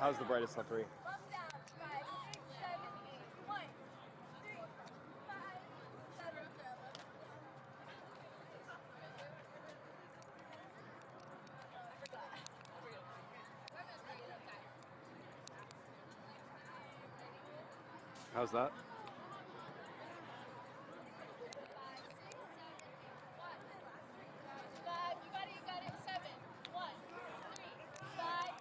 How's the brightest on 3? Up, down, 5, 6, 7, 8. 1, 3, 5, 7. How's that? 5, 6, 7, 8. 1, 5. You got it. 7. 1, 3, 5.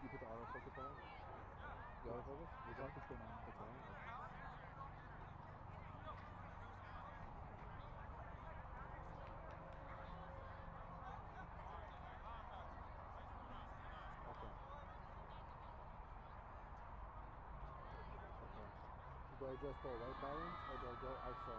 You put the auto focus on? The auto focus? The auto focus on. It's on. Okay. Do I adjust the white balance or do I go ISO?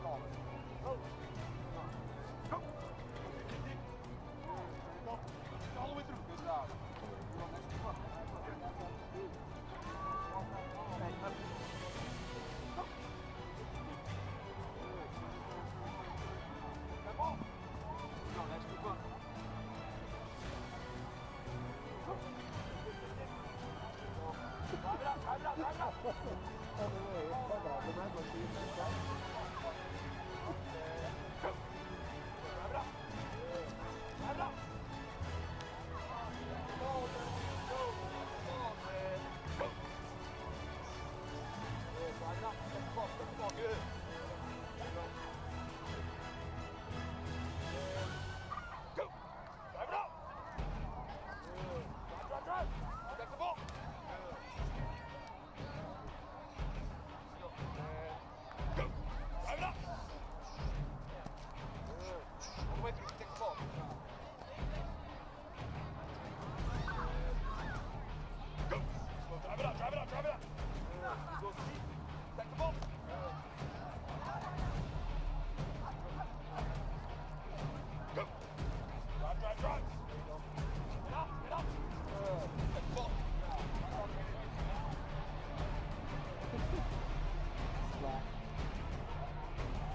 All the way through. Good job.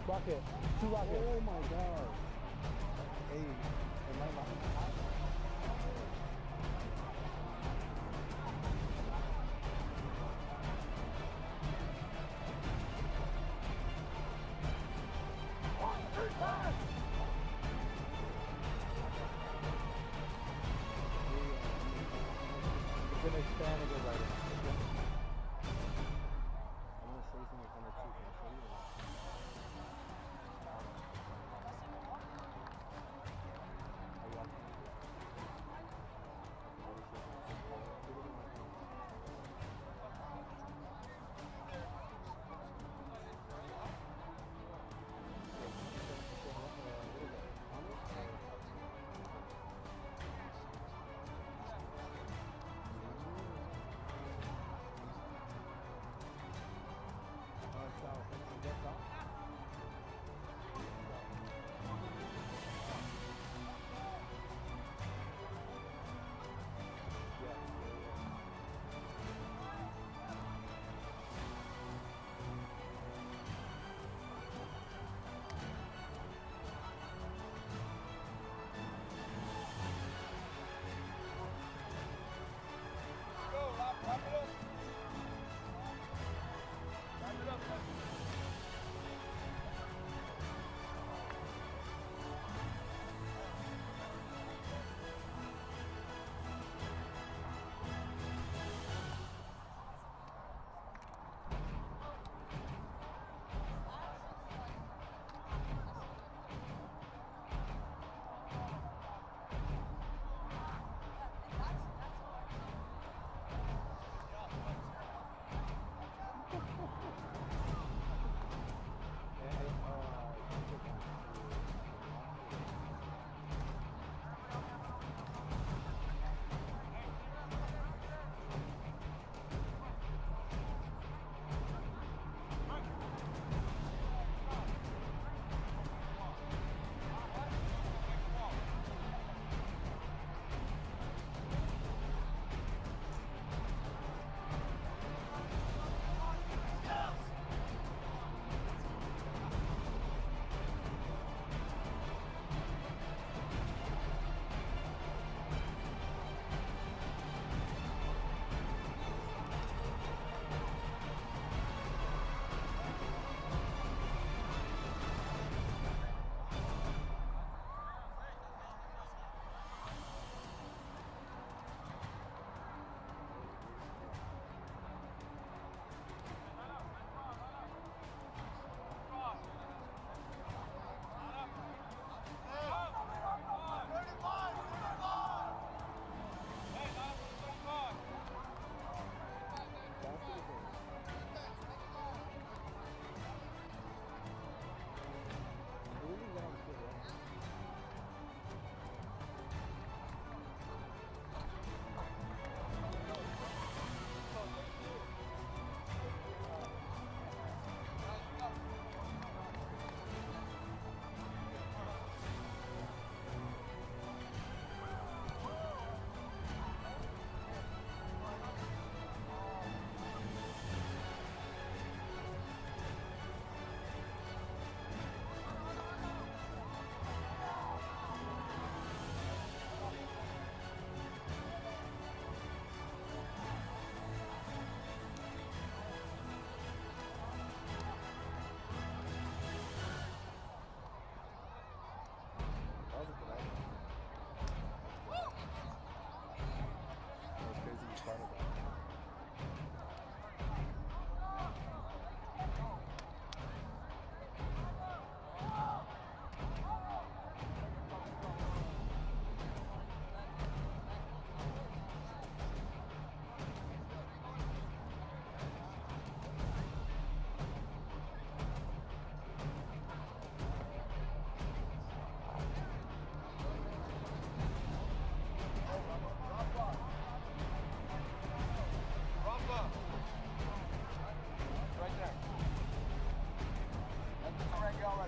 Rocket. 2 rockets. Oh my god. Hey, am I not? It's gonna expand and go right in. I'm gonna say something on the too. Can I show you?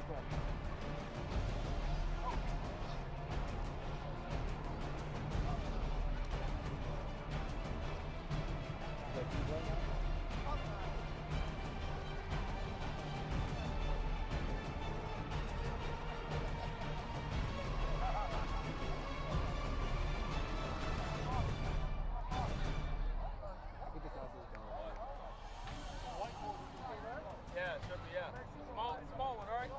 Yeah, should be, yeah. Small one, all right?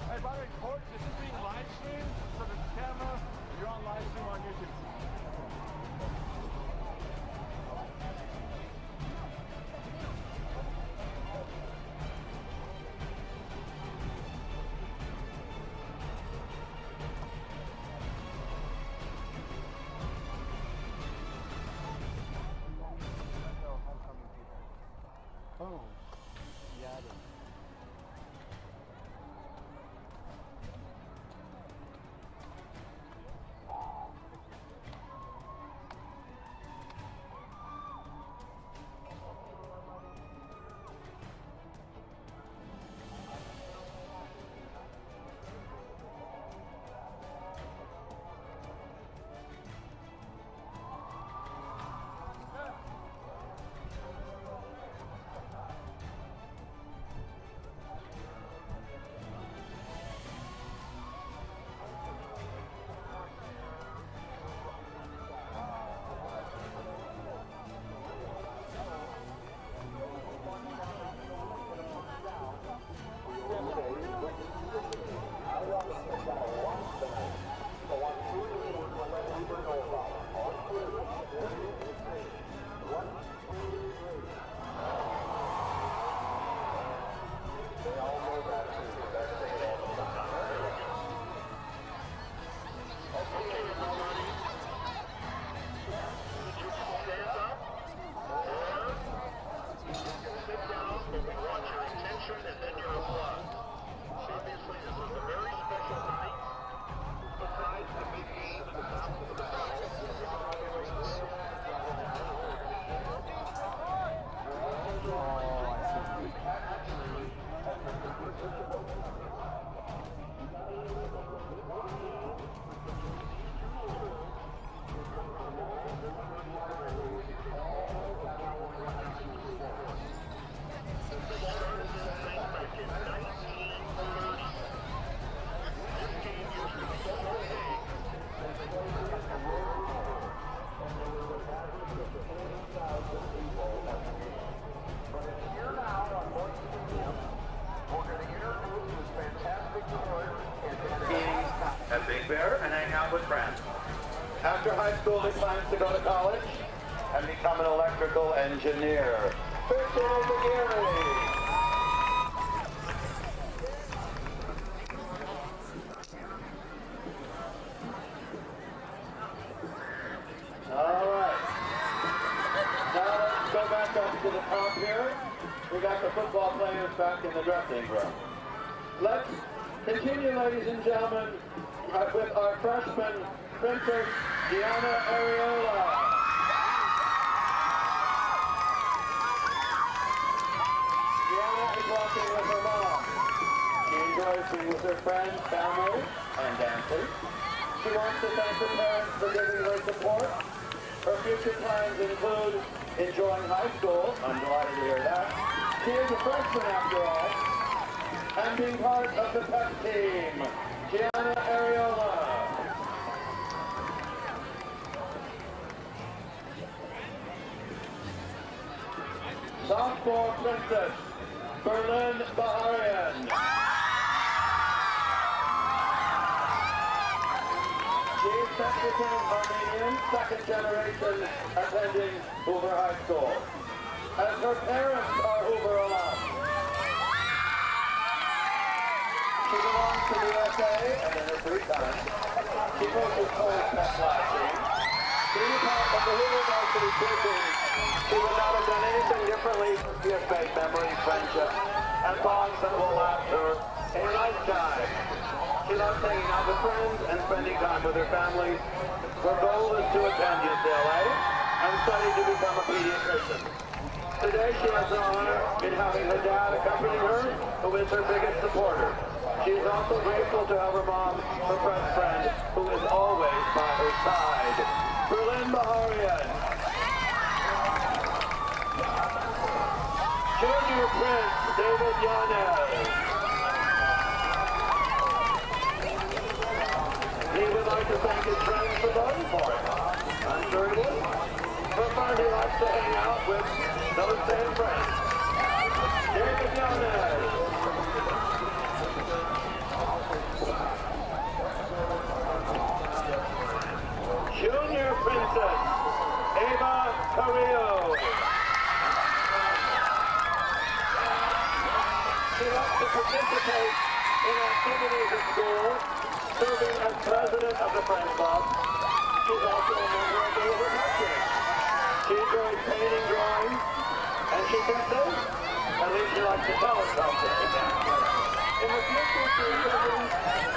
Hey, by the way, Court, this is being live streamed, so the camera, you're on live stream on YouTube. Oh, yeah, it is. At Big Bear and hang out with friends. After high school, they plans to go to college. and become an electrical engineer. Christian Aguirre. To the top here, we got the football players back in the dressing room. Let's continue, ladies and gentlemen, with our freshman Princess Gianna Areola. Gianna is walking with her mom. She enjoys being with her friends, family, and dancers. She wants to thank her parents for giving her support. Her future plans include enjoying high school. I'm delighted to hear that. She is a freshman after all. And being part of the pep team, Gianna Areola. Sophomore Princess, Berlin Baharian. She is Mexican Armenian, second generation, attending Hoover High School. And her parents are Hoover alum. She belongs to the USA and in her free time, she coaches Cole's pet flag team. Being a part of the Hoover Varsity Crew team, she would not have done anything differently. She has made memories, friendships, and bonds that will last her a lifetime. She loves hanging out with friends and spending time with her family. Her goal is to attend UCLA and study to become a pediatrician. Today she has the honor in having her dad accompany her, who is her biggest supporter. She is also grateful to have her mom, her best friend, who is always by her side. Berlin Baharian. Junior Prince David Yanez. He would like to thank his friends for voting for him. I'm sure he would. For fun, he likes to hang out with those same friends. David Yanez. Junior Princess Ava Carrillo. She loves to participate in activities at school, serving as president of the Friends Club. She's also a member of the Hoover Team. She enjoys painting, drawing, and she can sing. At least she likes to tell herself that she can. In the future, she envisions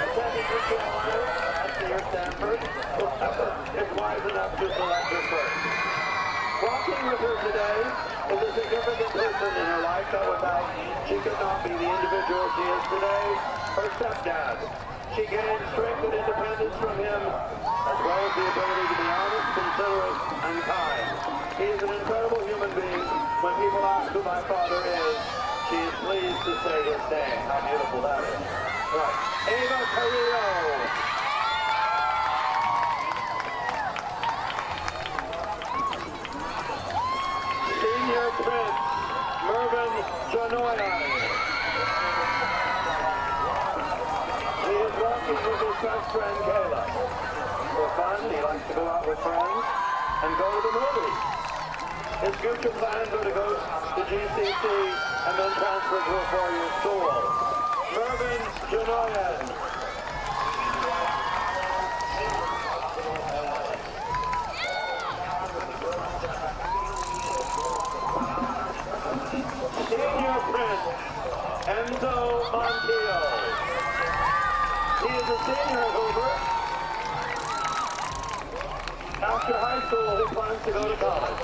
attending UCLA and near Stanford, whoever is wise enough to select her first. Walking with her today is a significant person in her life that without she could not be the individual she is today, her stepdad. She gained strength and independence from him, as well as the ability to be honest, considerate, and kind. He is an incredible human being. When people ask who my father is, she is pleased to say his name. How beautiful that is. Right. Ava Carrillo. Senior Prince Mervyn Janoyan. He is walking with his best friend Kayla. For fun, he likes to go out with friends and go to the movies. His future plans are to go to GCC and then transfer to a four-year school. Mervyn Janoyan. Senior Prince Enzo Montiel. He is a senior at Hoover. After high school, he plans to go to college.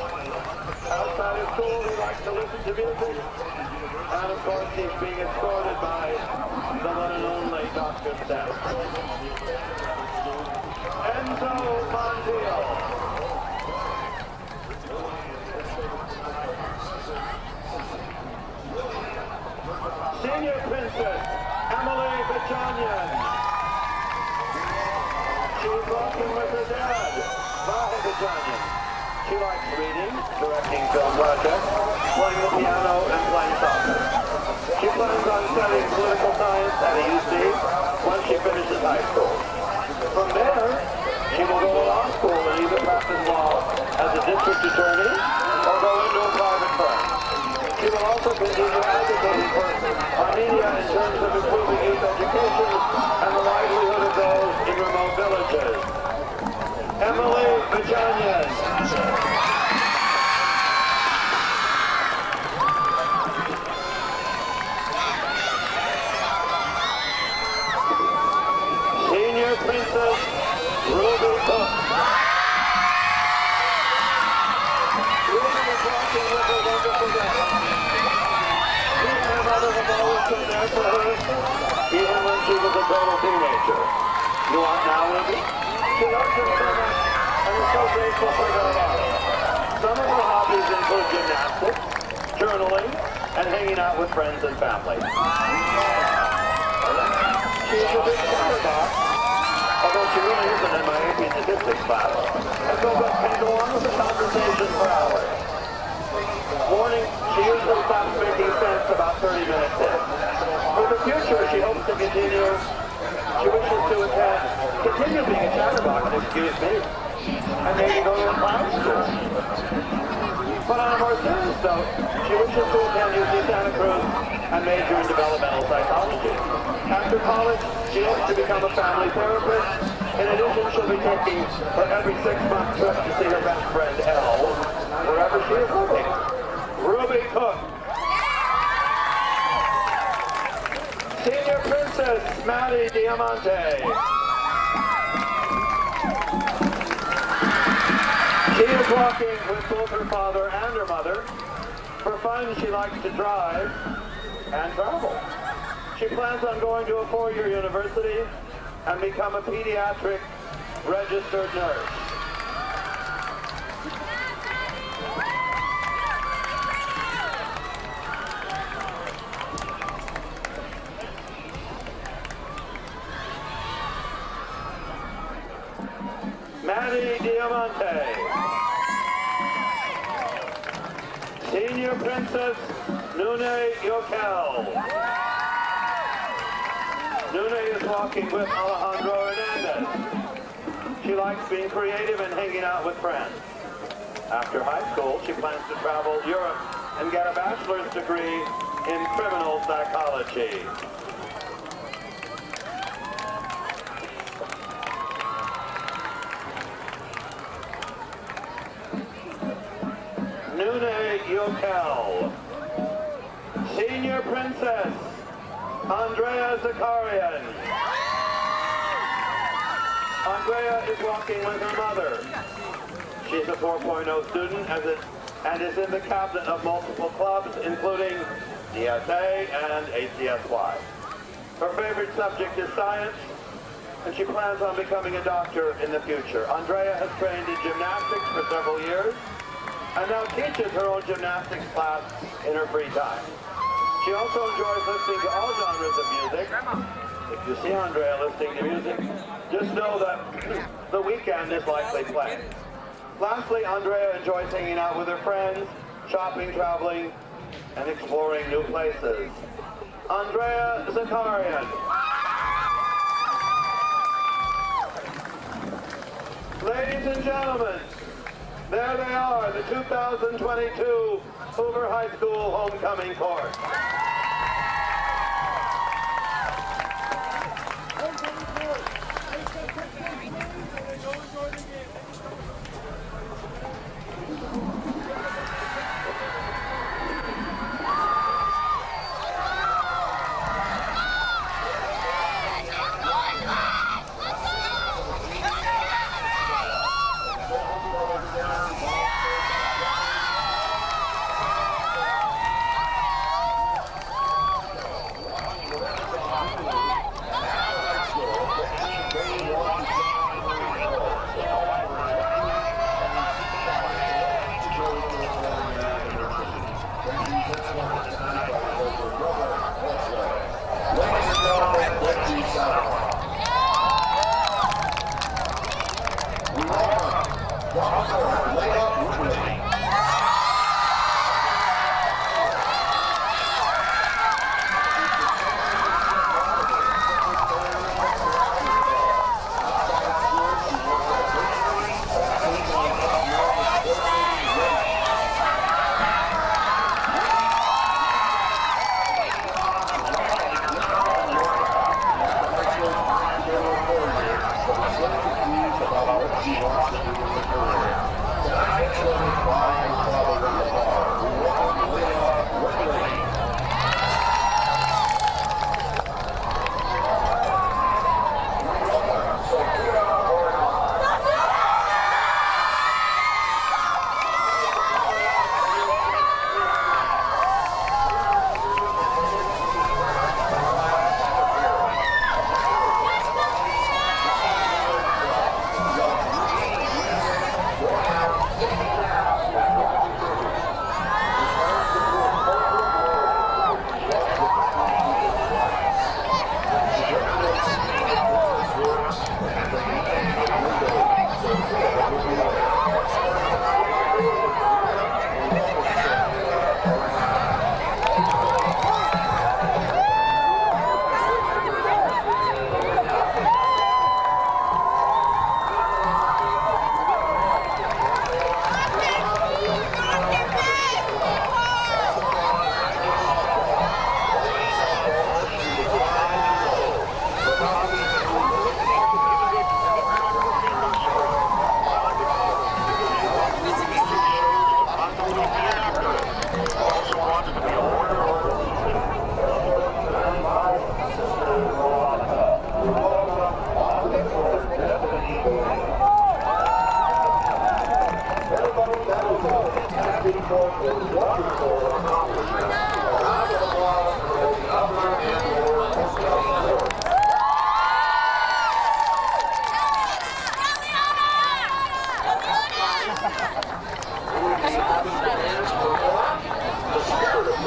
Outside of school, he likes to listen to music. And of course, he's being escorted by the one and only Dr. Steph. Enzo Montiel. Senior Princess Emily Bajanian. She's walking with her dad, Vahe Bajanian. She likes reading, directing film projects, playing the piano, and playing soccer. She plans on studying political science at a UC once she finishes high school. From there, she will go to law school and either practice law as a district attorney or go into a private firm. She will also continue advocating for Armenia in terms of improving youth education and the livelihood of those in remote villages. Emily Bachanyan. Senior Princess Ruby Cook. Ruby is walking with her wonderful dad. She and her mother have always been there for her, even when she was a total teenager. You are now, Ruby? She loves them so much and is so grateful for their love. Some of her hobbies include gymnastics, journaling, and hanging out with friends and family. She is a big chatterbox, although she really isn't in my AP statistics class, and so but can go on with the conversation for hours. Morning, she usually stops making sense about 30 minutes in. For the future, she hopes to continue. She wishes to continue being a chatterbox, excuse me, and maybe go to a private school. But on a more serious note, she wishes to attend UC Santa Cruz and major in developmental psychology. After college, she hopes to become a family therapist. In addition, she'll be taking her every 6-month trip to see her best friend, Elle, wherever she is living. Ruby Cook. Senior Princess Maddie Diamante. She is walking with both her father and her mother. For fun, she likes to drive and travel. She plans on going to a 4-year university and become a pediatric registered nurse. Maddie Diamante. Senior Princess Nune Yokel. Nune is walking with Alejandro Hernandez. She likes being creative and hanging out with friends. After high school, she plans to travel Europe and get a bachelor's degree in criminal psychology. Nune Yokel. Senior Princess Andrea Zakarian. Andrea is walking with her mother. She's a 4.0 student and is in the captain of multiple clubs, including DSA and ACSY. Her favorite subject is science, and she plans on becoming a doctor in the future. Andrea has trained in gymnastics for several years, and now teaches her own gymnastics class in her free time. She also enjoys listening to all genres of music. If you see Andrea listening to music, just know that The Weeknd is likely playing. Lastly, Andrea enjoys hanging out with her friends, shopping, traveling, and exploring new places. Andrea Zakarian. Ladies and gentlemen, there they are, the 2022 Hoover High School Homecoming Court.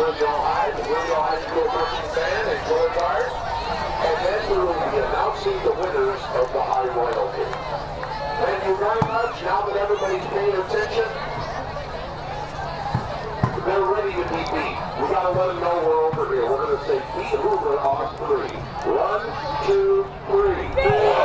Glendale High, the Glendale High School marching band, and Joy Guard. And then we will be announcing the winners of the High Royalty. Thank you very much. Now that everybody's paying attention, they're ready to be beat. We got to let them know we're over here. We're going to say beat Hoover on 3. 1, 2, 3.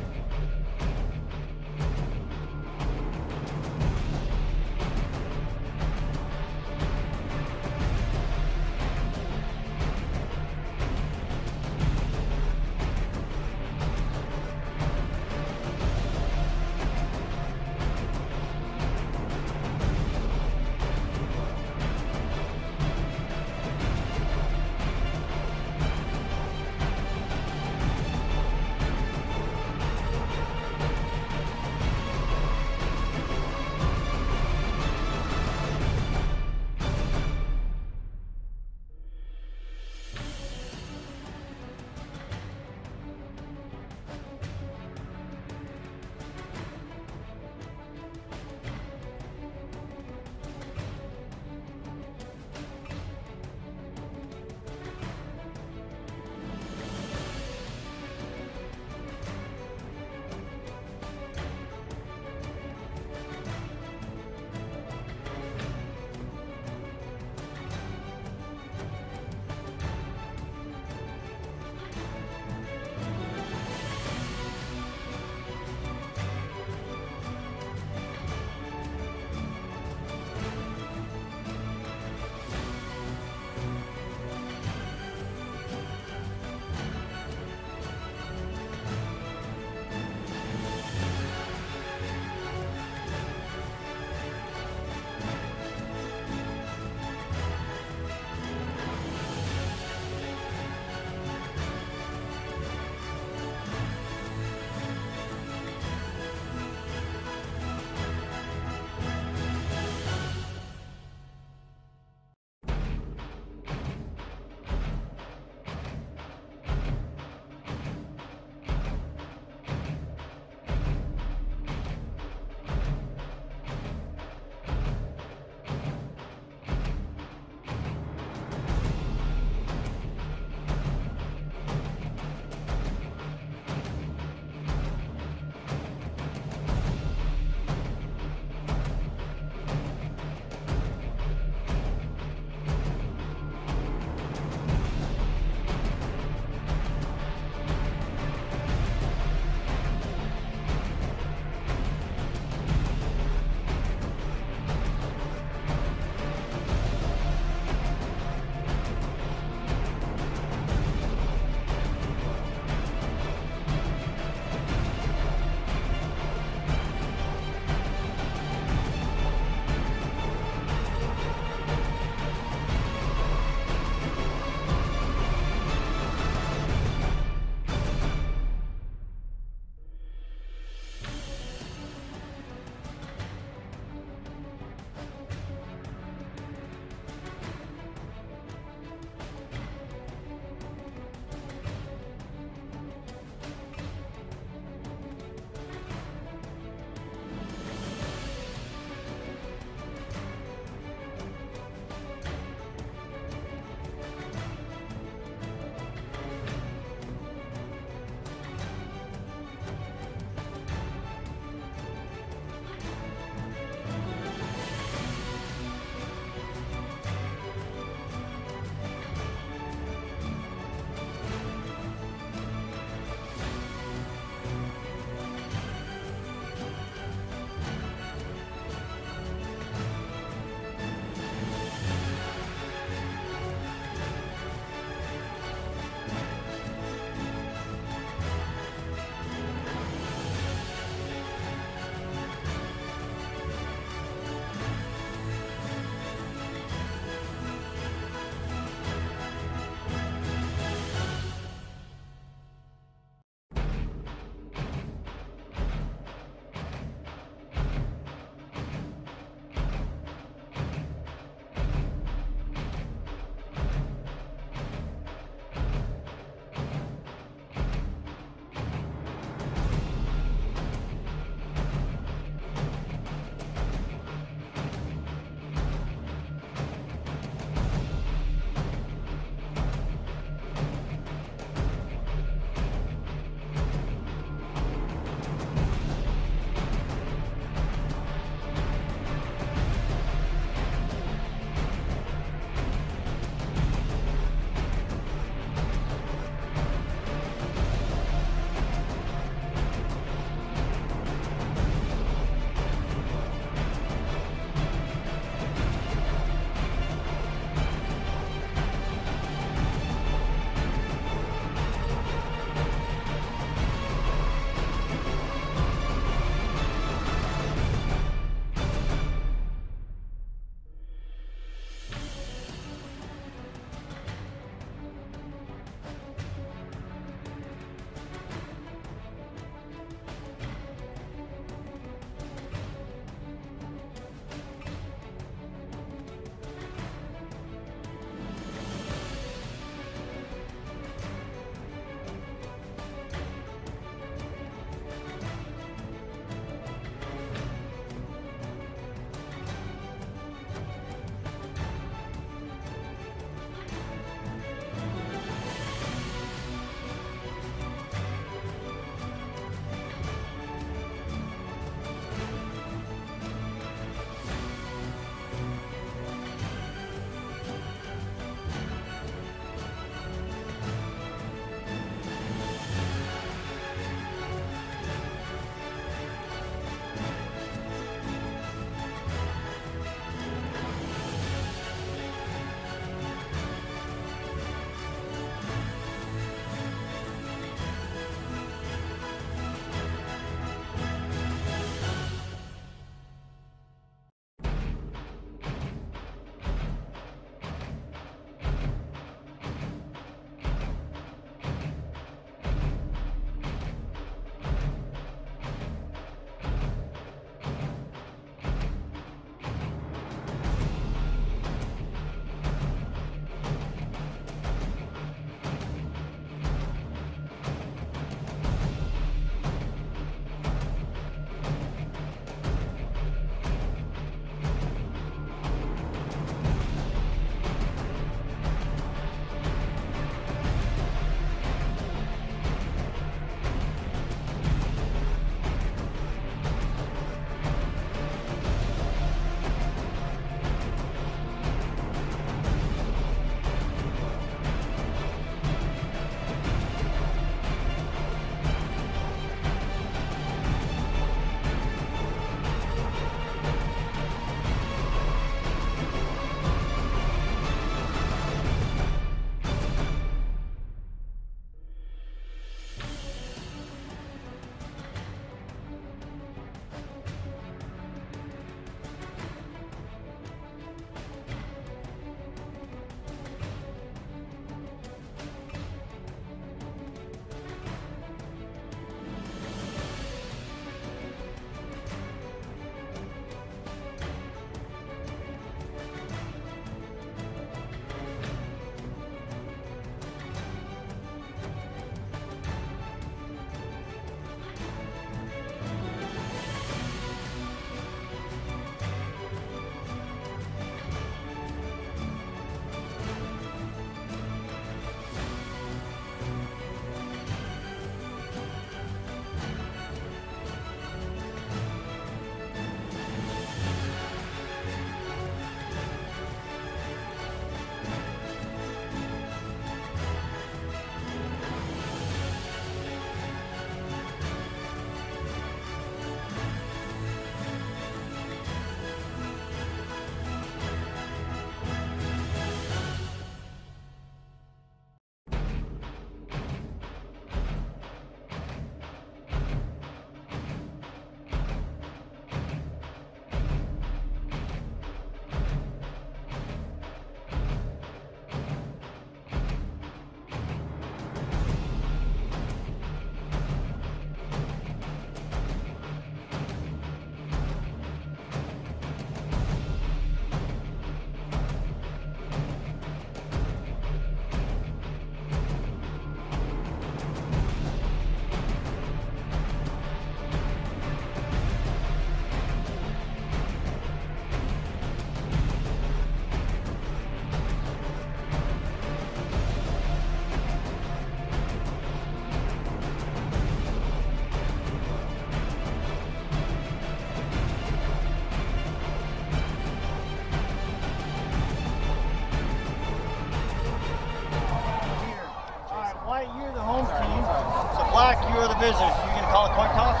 the visitors. You gonna call a coin toss?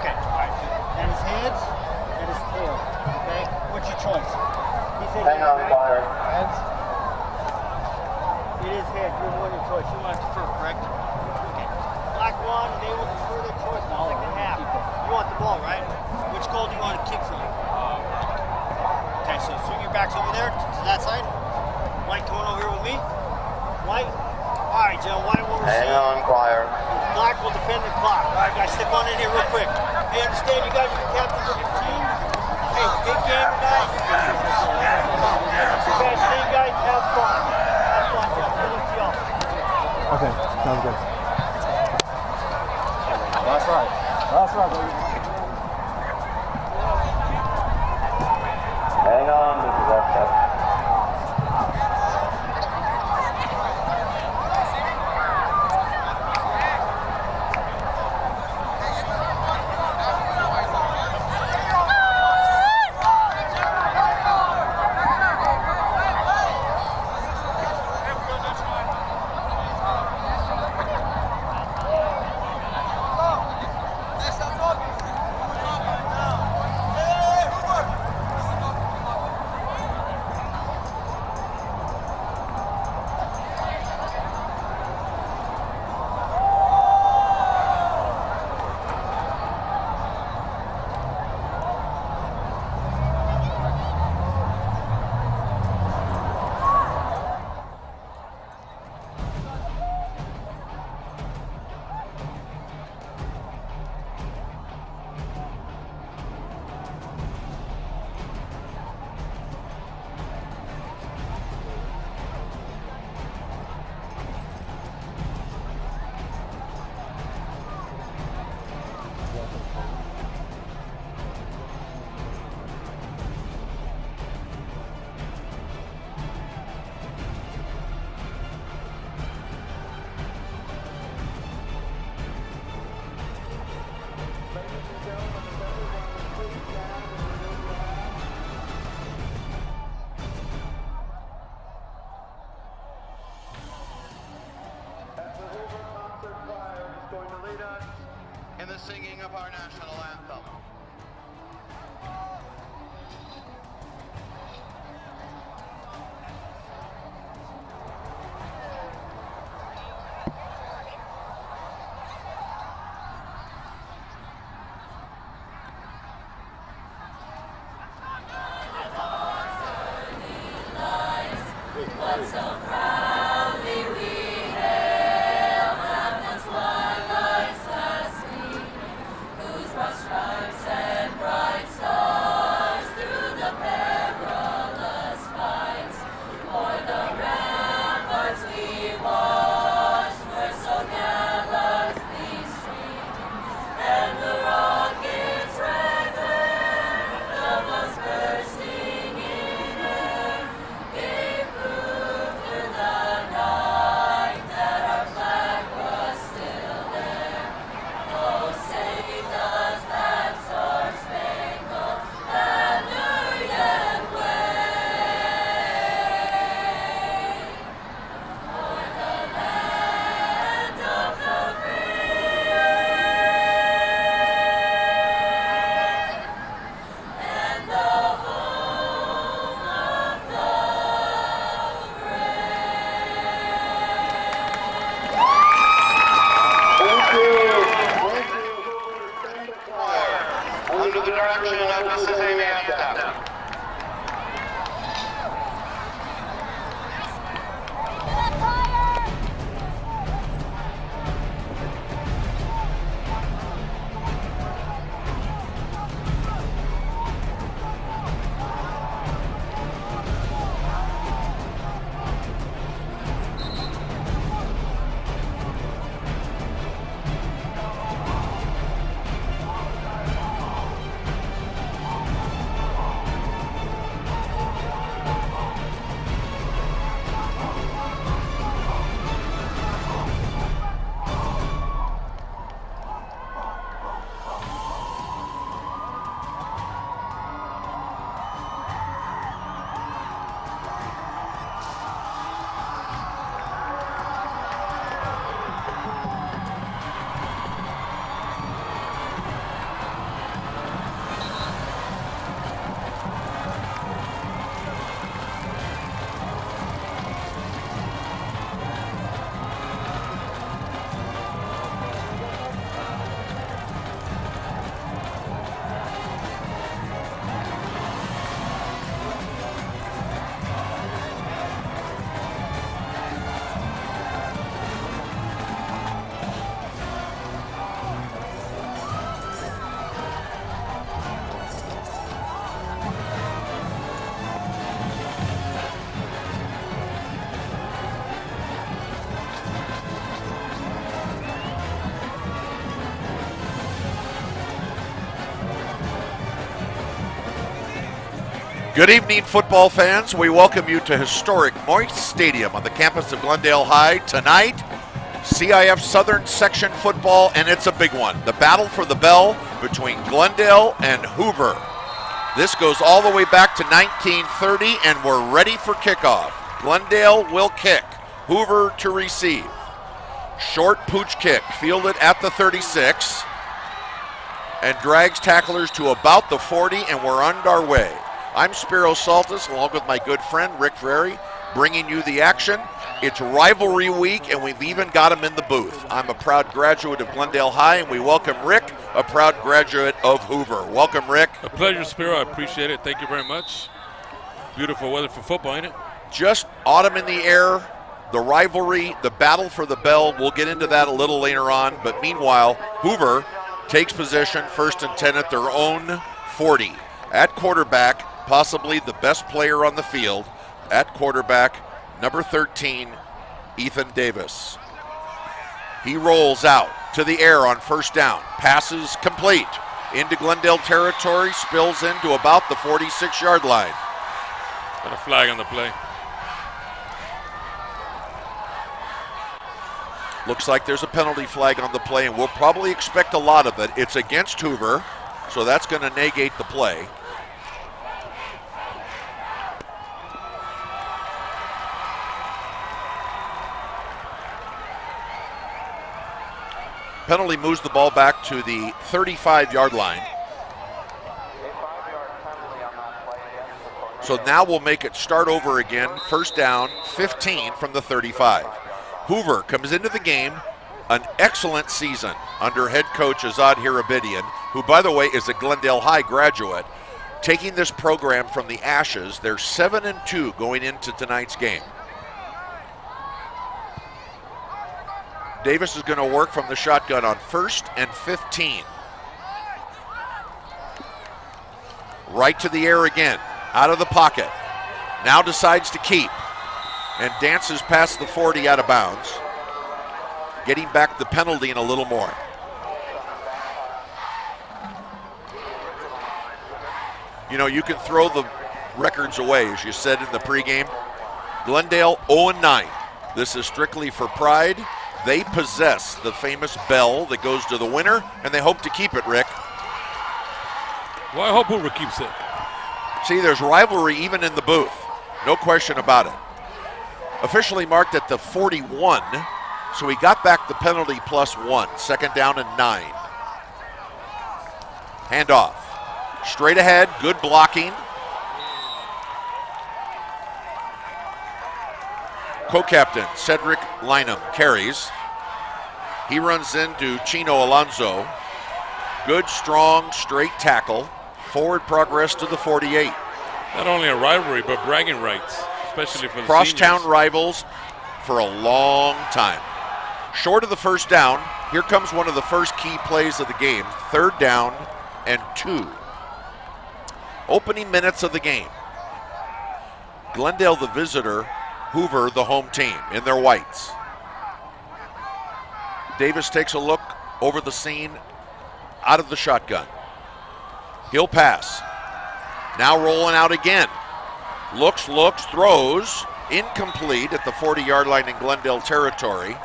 Okay. All right. That is heads. That is tails. Okay. What's your choice? He said Hang on, fire. heads. It is heads. You're the one your choice. You want to defer, correct? Okay. Black one. They will defer their choice in the second half. You want the ball, right? Which goal do you want to kick from? Okay. So swing your backs over there to that side. White coming over here with me. White. All right, Joe. White will receive. Hang on, choir. Black will defend the clock. All right, guys, step on in here real quick. Hey, understand you guys are the captains of your team. Hey, big game tonight. You guys, see you guys have fun. Have fun, Joe. Good luck to y'all. Okay, sounds good. That's right. That's right, baby. Hang on, Mrs. F. In the singing of our national anthem. Under the direction of Mrs. Amy Amsterdam. Good evening, football fans. We welcome you to historic Moist Stadium on the campus of Glendale High. Tonight, CIF Southern Section football, and it's a big one. The battle for the bell between Glendale and Hoover. This goes all the way back to 1930, and we're ready for kickoff. Glendale will kick, Hoover to receive. Short pooch kick, fielded at the 36, and drags tacklers to about the 40, and we're on our way. I'm Spiro Saltis, along with my good friend Rick Frary, bringing you the action. It's rivalry week, and we've even got him in the booth. I'm a proud graduate of Glendale High, and we welcome Rick, a proud graduate of Hoover. Welcome, Rick. A pleasure, Spiro. I appreciate it. Thank you very much. Beautiful weather for football, ain't it? Just autumn in the air, the rivalry, the battle for the bell. We'll get into that a little later on, but meanwhile, Hoover takes possession, 1st and 10 at their own 40. At quarterback, possibly the best player on the field, at quarterback, number 13, Ethan Davis. He rolls out to the air on 1st down. Passes complete into Glendale territory, spills into about the 46-yard line. Got a flag on the play. Looks like there's a penalty flag on the play, and we'll probably expect a lot of it. It's against Hoover, so that's going to negate the play. Penalty moves the ball back to the 35-yard line. So now we'll make it start over again. 1st down, 15 from the 35. Hoover comes into the game, an excellent season under head coach Azad Hirabidian, who, by the way, is a Glendale High graduate. Taking this program from the ashes, they're 7-2 going into tonight's game. Davis is going to work from the shotgun on 1st and 15. Right to the air again, out of the pocket. Now decides to keep and dances past the 40 out of bounds, getting back the penalty and a little more. You know, you can throw the records away, as you said in the pregame. Glendale 0-9. This is strictly for pride. They possess the famous bell that goes to the winner, and they hope to keep it, Rick. Well, I hope Hoover keeps it. See, there's rivalry even in the booth. No question about it. Officially marked at the 41, so he got back the penalty +1. 2nd down and 9. Handoff. Straight ahead, good blocking. Co-captain Cedric Lynham carries. He runs into Chino Alonso. Good, strong, straight tackle. Forward progress to the 48. Not only a rivalry, but bragging rights, especially for the crosstown seniors. rivals for a long time. Short of the 1st down, here comes one of the first key plays of the game. 3rd down and 2. Opening minutes of the game. Glendale the visitor, Hoover the home team in their whites. Davis takes a look over the scene out of the shotgun. He'll pass. Now rolling out again. Looks, throws. Incomplete at the 40-yard line in Glendale territory.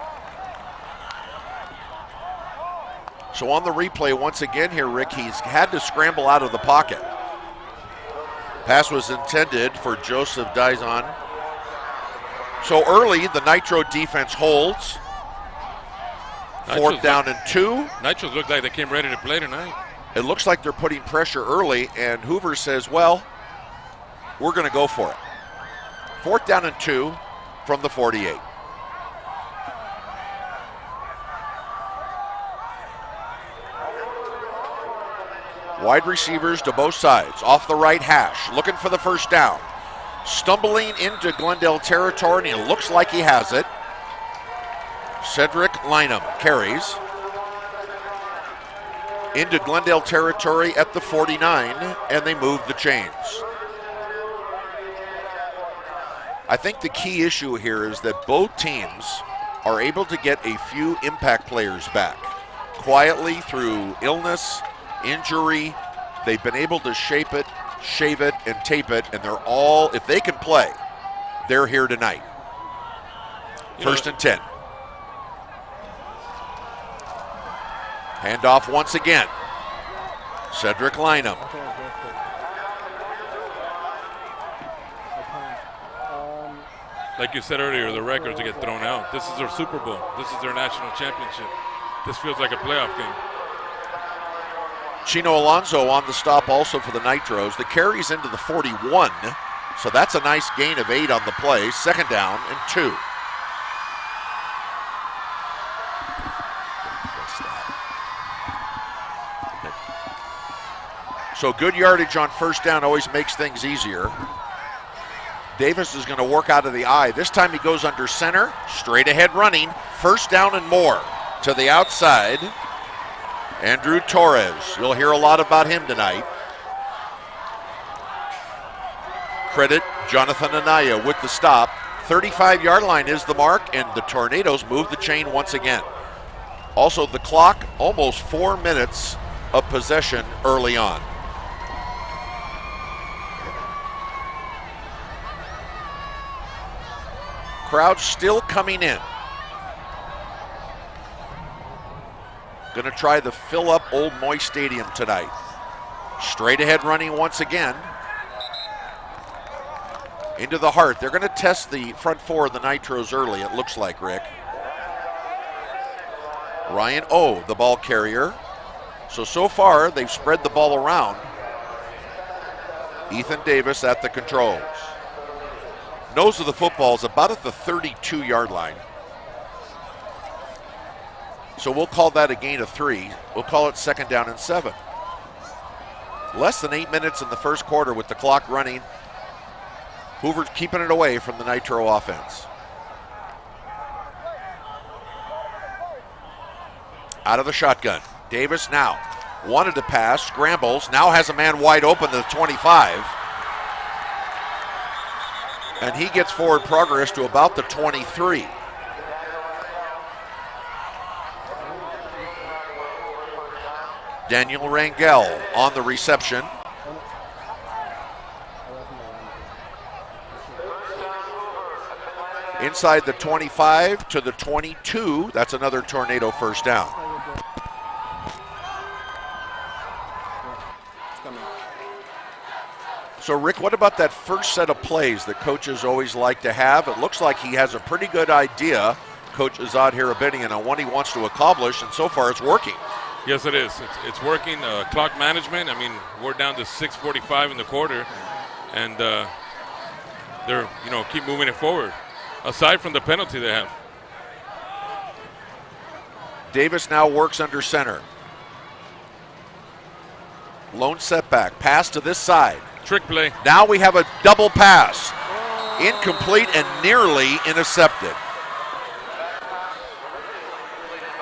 So on the replay once again here, Rick, he's had to scramble out of the pocket. Pass was intended for Joseph Dizon. So early, the Nitro defense holds. 4th down and 2. Nitros look like they came ready to play tonight. It looks like they're putting pressure early, and Hoover says, well, we're going to go for it. 4th down and 2 from the 48. Wide receivers to both sides, off the right hash, looking for the 1st down. Stumbling into Glendale territory, and it looks like he has it. Cedric Lynham carries into Glendale territory at the 49, and they move the chains. I think the key issue here is that both teams are able to get a few impact players back. Quietly through illness, injury, they've been able to shape it shave it, and tape it, and they're all, if they can play, they're here tonight. First and 10. Handoff once again. Cedric Lynham. Like you said earlier, the records get thrown out. This is their Super Bowl. This is their national championship. This feels like a playoff game. Chino Alonso on the stop also for the Nitros. The carries into the 41, so that's a nice gain of 8 on the play. Second down and 2. So good yardage on first down always makes things easier. Davis is going to work out of the eye. This time he goes under center, straight ahead running, first down and more. To the outside, Andrew Torres. You'll hear a lot about him tonight. Credit Jonathan Anaya with the stop. 35-yard line is the mark, and the Tornadoes move the chain once again. Also, the clock, almost 4 minutes of possession early on. Crowd still coming in. Going to try to fill up Old Moy Stadium tonight. Straight ahead running once again. Into the heart. They're going to test the front four of the Nitros early, it looks like, Rick. Ryan O, the ball carrier. So far, they've spread the ball around. Ethan Davis at the controls. Nose of the football is about at the 32-yard line. So we'll call that a gain of 3. We'll call it second down and 7. Less than 8 minutes in the first quarter with the clock running. Hoover's keeping it away from the Nitro offense. Out of the shotgun. Davis now wanted to pass, scrambles, now has a man wide open to the 25. And he gets forward progress to about the 23. Daniel Rangel on the reception. Inside the 25 to the 22. That's another Tornado first down. So, Rick, what about that first set of plays that coaches always like to have? It looks like he has a pretty good idea, Coach Azad Harabedian, on what he wants to accomplish, and so far it's working. Yes, it is. It's working. Clock management. I mean, we're down to 6:45 in the quarter, and they're keep moving it forward. Aside from the penalty they have. Davis now works under center. Lone setback. Pass to this side. Trick play. Now we have a double pass. Incomplete and nearly intercepted.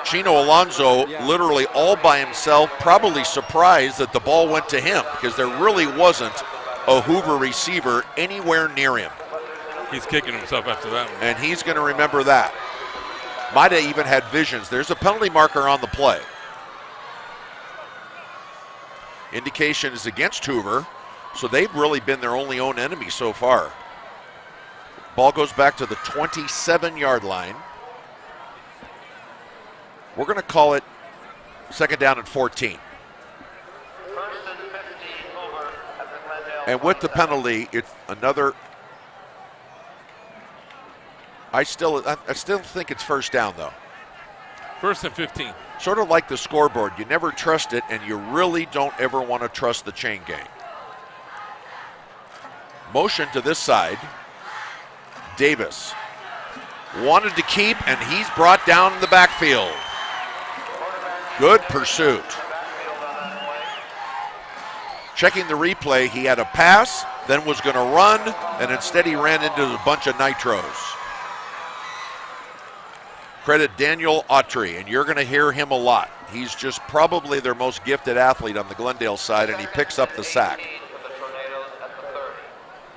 Chino Alonso literally all by himself, probably surprised that the ball went to him because there really wasn't a Hoover receiver anywhere near him. He's kicking himself after that one. And he's going to remember that. Might have even had visions. There's a penalty marker on the play. Indication is against Hoover, so they've really been their only own enemy so far. Ball goes back to the 27-yard line. We're going to call it second down and 14. And with the penalty, it's another. I still think it's first down, though. First and 15. Sort of like the scoreboard. You never trust it, and you really don't ever want to trust the chain gang. Motion to this side. Davis wanted to keep, and he's brought down in the backfield. Good pursuit. Checking the replay, he had a pass, then was going to run, and instead he ran into a bunch of Nitros. Credit Daniel Autry, and you're going to hear him a lot. He's just probably their most gifted athlete on the Glendale side, and he picks up the sack.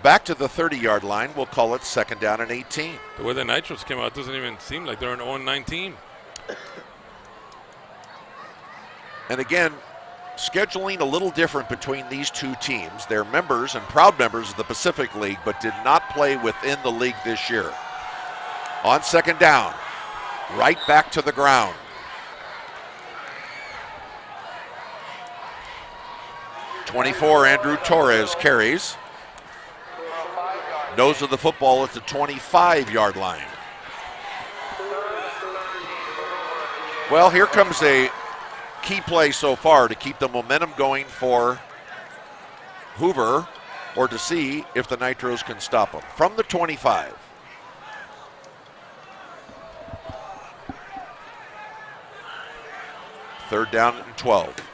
Back to the 30-yard line, we'll call it second down and 18. The way the Nitros came out, it doesn't even seem like they're an 0-9 team. And again, scheduling a little different between these two teams. They're members and proud members of the Pacific League, but did not play within the league this year. On second down, right back to the ground. .24, Andrew Torres carries. Nose of the football at the 25-yard line. Well, here comes a key play so far to keep the momentum going for Hoover, or to see if the Nitros can stop them. From the 25. Third down and 12.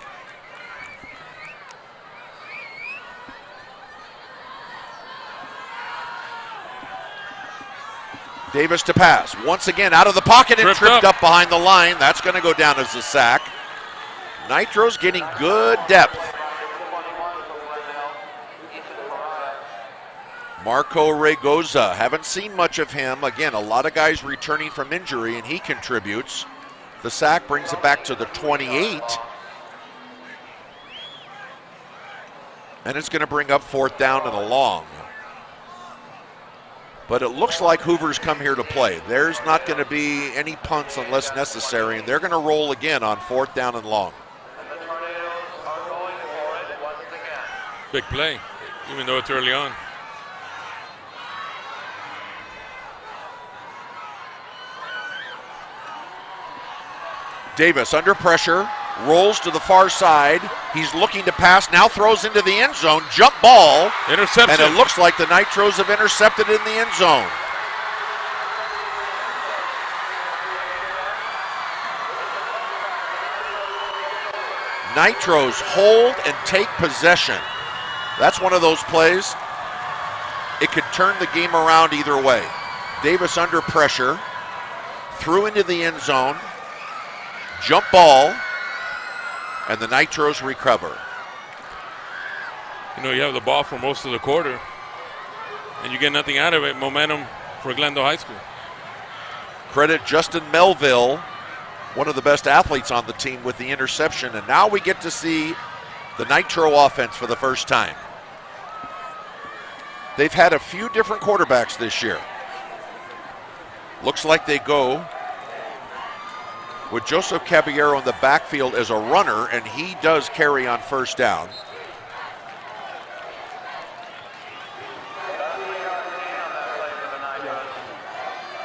Davis to pass. Once again out of the pocket and tripped up behind the line. That's going to go down as a sack. Nitros getting good depth. Marco Regoza, haven't seen much of him. Again, a lot of guys returning from injury, and he contributes. The sack brings it back to the 28. And it's going to bring up fourth down and a long. But it looks like Hoover's come here to play. There's not going to be any punts unless necessary, and they're going to roll again on fourth down and long. Big play, even though it's early on. Davis under pressure, rolls to the far side. He's looking to pass, now throws into the end zone. Jump ball. Interception. And it looks like the Nitros have intercepted in the end zone. Nitros hold and take possession. That's one of those plays. It could turn the game around either way. Davis under pressure, threw into the end zone. Jump ball, and the Nitros recover. You know, you have the ball for most of the quarter, and you get nothing out of it. Momentum for Glendale High School. Credit Justin Melville, one of the best athletes on the team, with the interception, and now we get to see the Nitro offense for the first time. They've had a few different quarterbacks this year. Looks like they go with Joseph Caballero in the backfield as a runner, and he does carry on first down.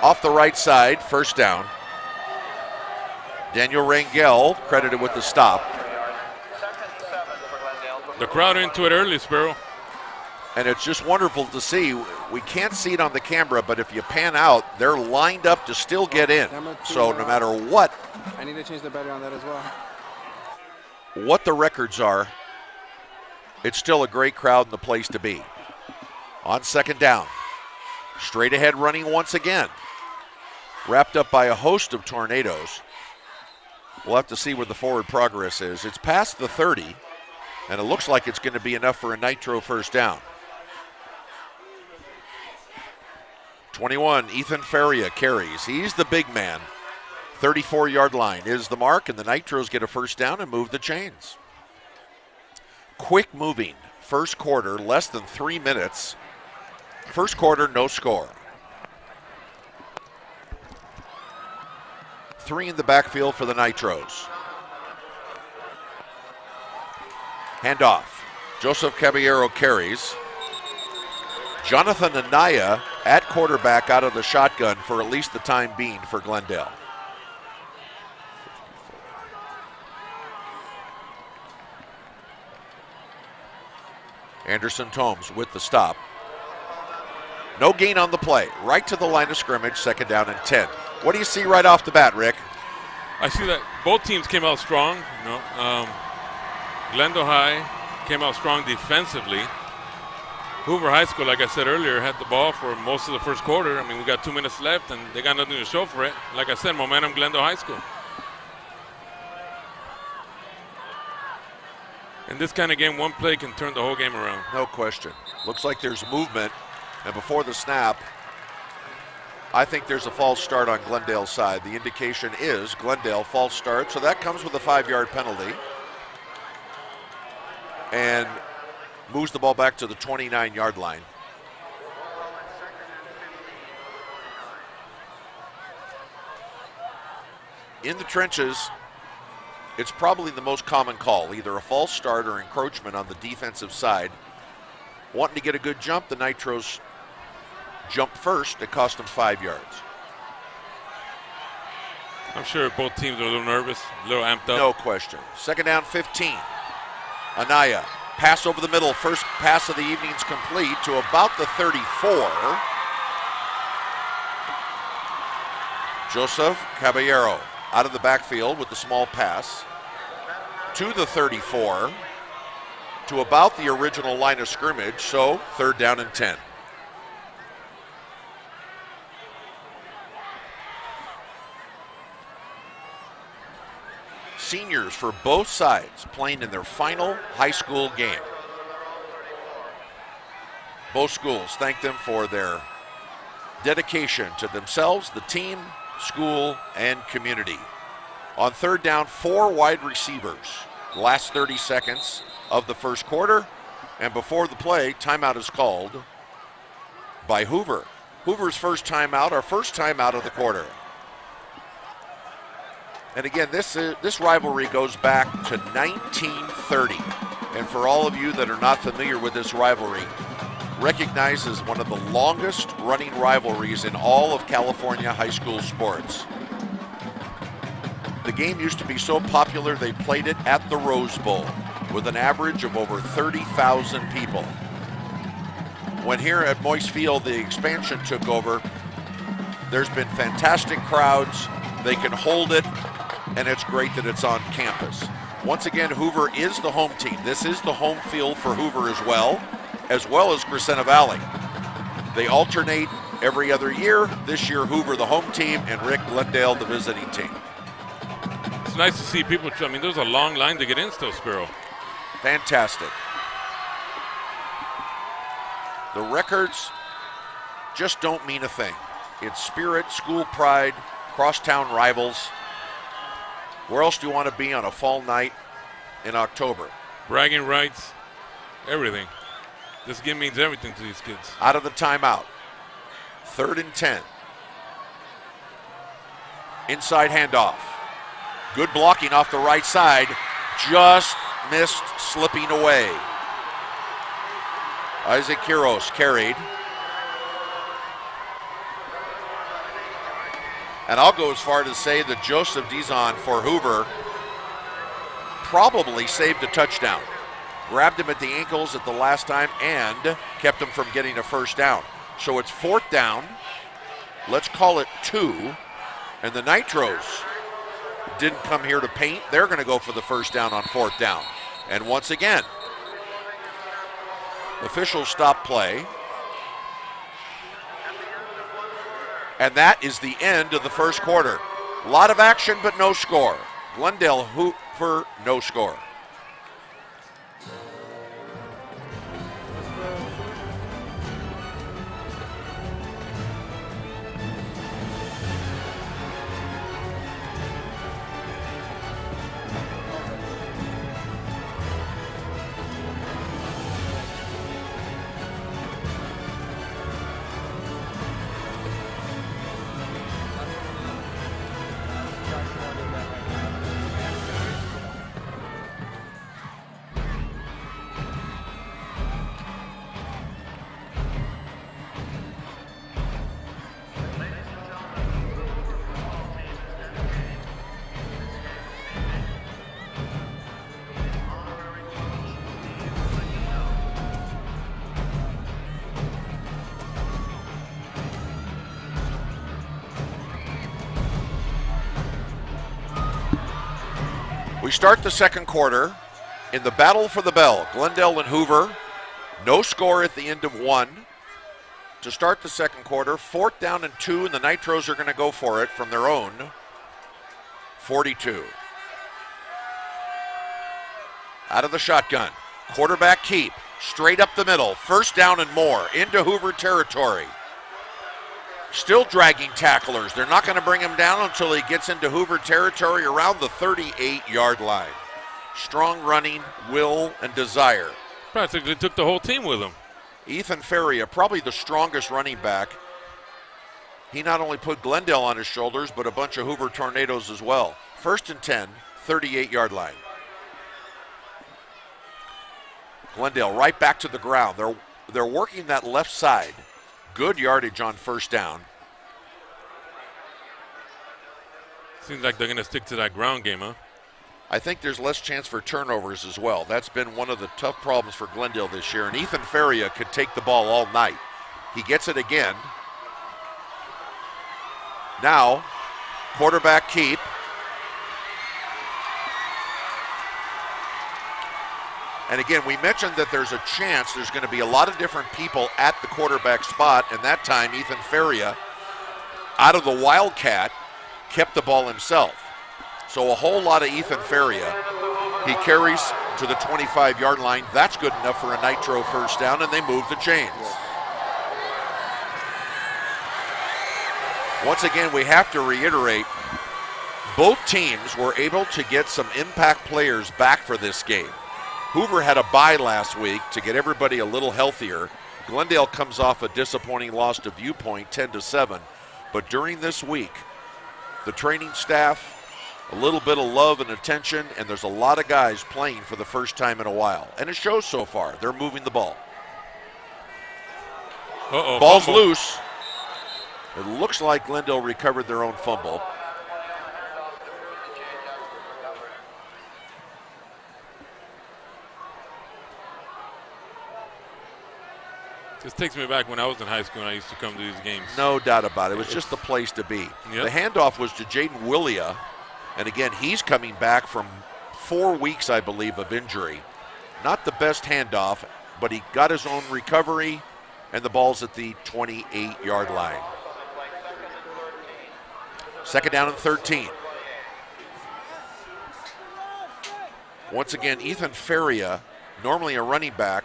Off the right side, first down. Daniel Rangel credited with the stop. The crowd into it early, Sparrow. And it's just wonderful to see. We can't see it on the camera, but if you pan out, they're lined up to still get in. So no matter what, I need to change the battery on that as well. What the records are, it's still a great crowd and the place to be. On second down, straight ahead running once again. Wrapped up by a host of tornadoes. We'll have to see where the forward progress is. It's past the 30, and it looks like it's going to be enough for a Nitro first down. 21, Ethan Faria carries. He's the big man. 34-yard line is the mark, and the Nitros get a first down and move the chains. Quick moving. First quarter, less than 3 minutes. First quarter, no score. 3 in the backfield for the Nitros. Handoff. Joseph Caballero carries. Jonathan Anaya at quarterback out of the shotgun for at least the time being for Glendale. Anderson Tomes with the stop. No gain on the play. Right to the line of scrimmage, second down and 10. What do you see right off the bat, Rick? I see that both teams came out strong. You know, Glendale High came out strong defensively. Hoover High School, like I said earlier, had the ball for most of the first quarter. I mean, we got 2 minutes left, and they got nothing to show for it. Like I said, momentum, Glendale High School. In this kind of game, one play can turn the whole game around. No question. Looks like there's movement, and before the snap, I think there's a false start on Glendale's side. The indication is Glendale false start, so that comes with a 5-yard penalty. and moves the ball back to the 29-yard line. In the trenches, it's probably the most common call, either a false start or encroachment on the defensive side. Wanting to get a good jump, the Nitros jumped first. It cost them 5 yards. I'm sure both teams are a little nervous, a little amped up. No question. Second down, 15. Anaya, pass over the middle. First pass of the evening's complete to about the 34. Joseph Caballero out of the backfield with the small pass to the 34 to about the original line of scrimmage, so third down and 10. Seniors for both sides playing in their final high school game. Both schools thank them for their dedication to themselves, the team, school, and community. On third down, 4 wide receivers. Last 30 seconds of the first quarter, and before the play, timeout is called by Hoover. Hoover's first timeout, our first timeout of the quarter. And again, this rivalry goes back to 1930. And for all of you that are not familiar with this rivalry, recognized as one of the longest running rivalries in all of California high school sports. The game used to be so popular they played it at the Rose Bowl with an average of over 30,000 people. When here at Moist Field the expansion took over, there's been fantastic crowds. They can hold it, and it's great that it's on campus. Once again, Hoover is the home team. This is the home field for Hoover as well as Crescenta Valley. They alternate every other year. This year, Hoover the home team and Rick Glendale the visiting team. It's nice to see people. I mean, there's a long line to get in still, Spiro. Fantastic. The records just don't mean a thing. It's spirit, school pride, crosstown rivals. Where else do you want to be on a fall night in October? Bragging rights, everything. This game means everything to these kids. Out of the timeout. 3rd and 10. Inside handoff. Good blocking off the right side. Just missed slipping away. Isaac Quiros carried. And I'll go as far to say that Joseph Dizon for Hoover probably saved a touchdown. Grabbed him at the ankles at the last time and kept him from getting a first down. So it's 4th down. Let's call it 2. And the Nitros didn't come here to paint. They're going to go for the first down on 4th down. And once again, officials stop play. And that is the end of the first quarter. A lot of action, but no score. Glendale Hoover, no score. We start the second quarter in the battle for the bell. Glendale and Hoover, no score at the end of 1. To start the second quarter, 4th down and 2, and the Nitros are going to go for it from their own 42. Out of the shotgun, quarterback keep, straight up the middle, first down and more, into Hoover territory. Still dragging tacklers. They're not going to bring him down until he gets into Hoover territory around the 38-yard line. strong running, will, and desire. Practically took the whole team with him. Ethan Feria, probably the strongest running back. He not only put Glendale on his shoulders, but a bunch of Hoover Tornadoes as well. 1st and 10, 38-yard line. Glendale right back to the ground. They're working that left side. Good yardage on 1st down. Seems like they're going to stick to that ground game, huh? I think there's less chance for turnovers as well. That's been one of the tough problems for Glendale this year. And Ethan Feria could take the ball all night. He gets it again. Now, quarterback keep. And again, we mentioned that there's a chance there's going to be a lot of different people at the quarterback spot, and that time Ethan Feria, out of the Wildcat, kept the ball himself. So a whole lot of Ethan Feria. He carries to the 25-yard line. That's good enough for a Nitro 1st down, and they move the chains. Once again, we have to reiterate, both teams were able to get some impact players back for this game. Hoover had a bye last week to get everybody a little healthier. Glendale comes off a disappointing loss to Viewpoint, 10-7. But during this week, the training staff, a little bit of love and attention, and there's a lot of guys playing for the first time in a while. And it shows so far. They're moving the ball. Ball's fumble. loose. It looks like Glendale recovered their own fumble. This takes me back when I was in high school and I used to come to these games. No doubt about it. It was just the place to be. Yep. The handoff was to Jaden Willia. And again, he's coming back from 4 weeks, I believe, of injury. Not the best handoff, but he got his own recovery, and the ball's at the 28-yard line. 2nd down and 13. Once again, Ethan Feria, normally a running back.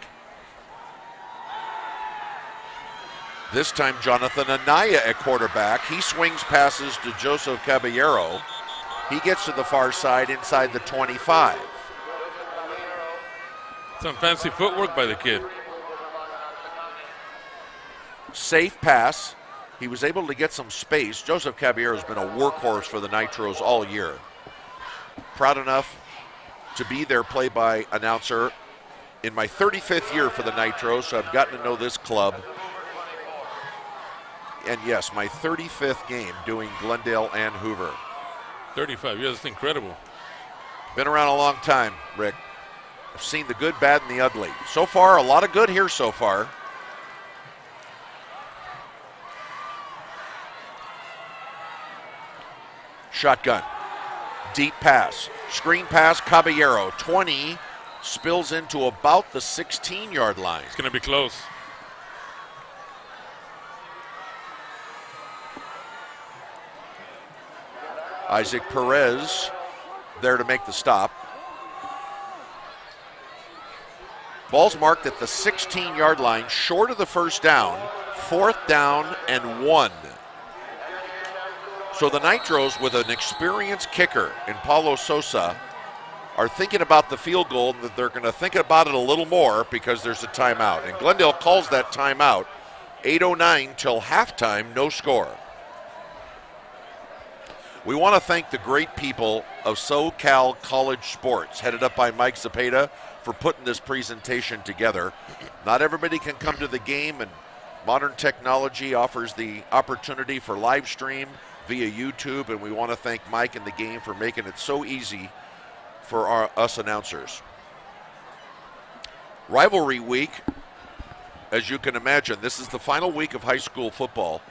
This time, Jonathan Anaya at quarterback. He swings passes to Joseph Caballero. He gets to the far side inside the 25. Some fancy footwork by the kid. Safe pass. He was able to get some space. Joseph Caballero has been a workhorse for the Nitros all year. Proud enough to be their play-by announcer in my 35th year for the Nitros, so I've gotten to know this club. And yes, my 35th game doing Glendale and Hoover. 35 years, that's incredible. Been around a long time, Rick. I've seen the good, bad, and the ugly. So far, a lot of good here so far. Shotgun. Deep pass. Screen pass, Caballero. 20, spills into about the 16-yard line. It's going to be close. Isaac Perez there to make the stop. Ball's marked at the 16-yard line, short of the 1st down, 4th down and 1. So the Nitros, with an experienced kicker in Paulo Sosa, are thinking about the field goal, and that they're going to think about it a little more because there's a timeout. And Glendale calls that timeout. 8:09 till halftime, no score. We want to thank the great people of SoCal College Sports, headed up by Mike Zepeda, for putting this presentation together. Not everybody can come to the game, and modern technology offers the opportunity for live stream via YouTube, and we want to thank Mike and the game for making it so easy for us announcers. Rivalry week, as you can imagine, this is the final week of high school football,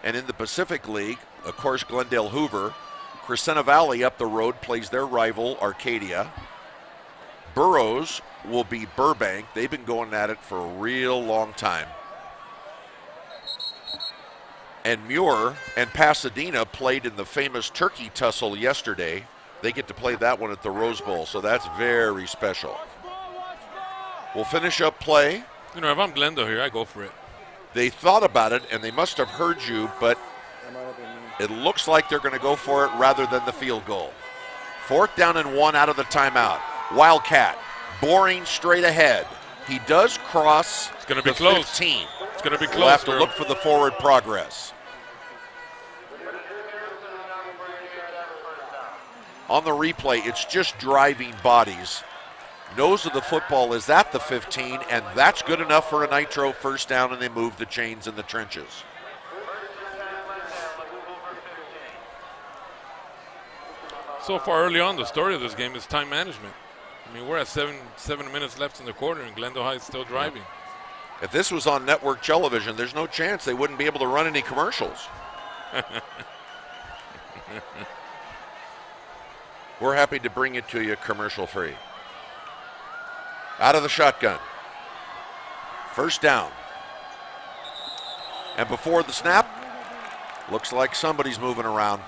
and in the Pacific League, of course, Glendale Hoover. Crescenta Valley up the road plays their rival, Arcadia. Burroughs will be Burbank. They've been going at it for a real long time. And Muir and Pasadena played in the famous turkey tussle yesterday. They get to play that one at the Rose Bowl, so that's very special. We'll finish up play. You know, if I'm Glendale here, I go for it. They thought about it, and they must have heard you, but it looks like they're going to go for it rather than the field goal. 4th down and 1 out of the timeout. Wildcat, boring straight ahead. He does cross It's going to be the close. 15. It's going to be close. We'll have to Earl. look for the forward progress. On the replay, it's just driving bodies. Nose of the football is at the 15, and that's good enough for a Nitro first down, and they move the chains in the trenches. So far early on, the story of this game is time management. I mean, we're at seven minutes left in the quarter, and Glendale High is still driving. If this was on network television, there's no chance they wouldn't be able to run any commercials. We're happy to bring it to you commercial free. Out of the shotgun. First down. And before the snap, looks like somebody's moving around.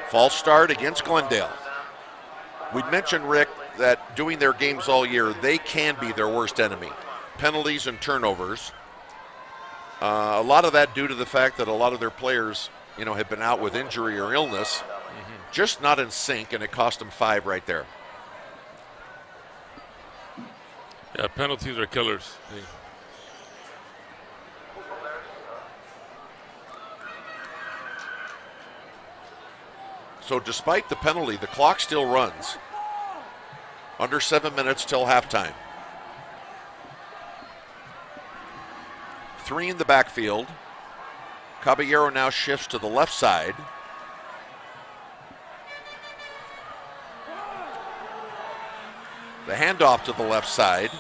False start against Glendale. We'd mentioned, Rick, that doing their games all year, they can be their worst enemy. Penalties and turnovers. A lot of that due to the fact that a lot of their players, have been out with injury or illness. Just not in sync, and it cost them 5 right there. Yeah, penalties are killers. So despite the penalty, the clock still runs. Under 7 minutes till halftime. 3 in the backfield. Caballero now shifts to the left side. The handoff to the left side.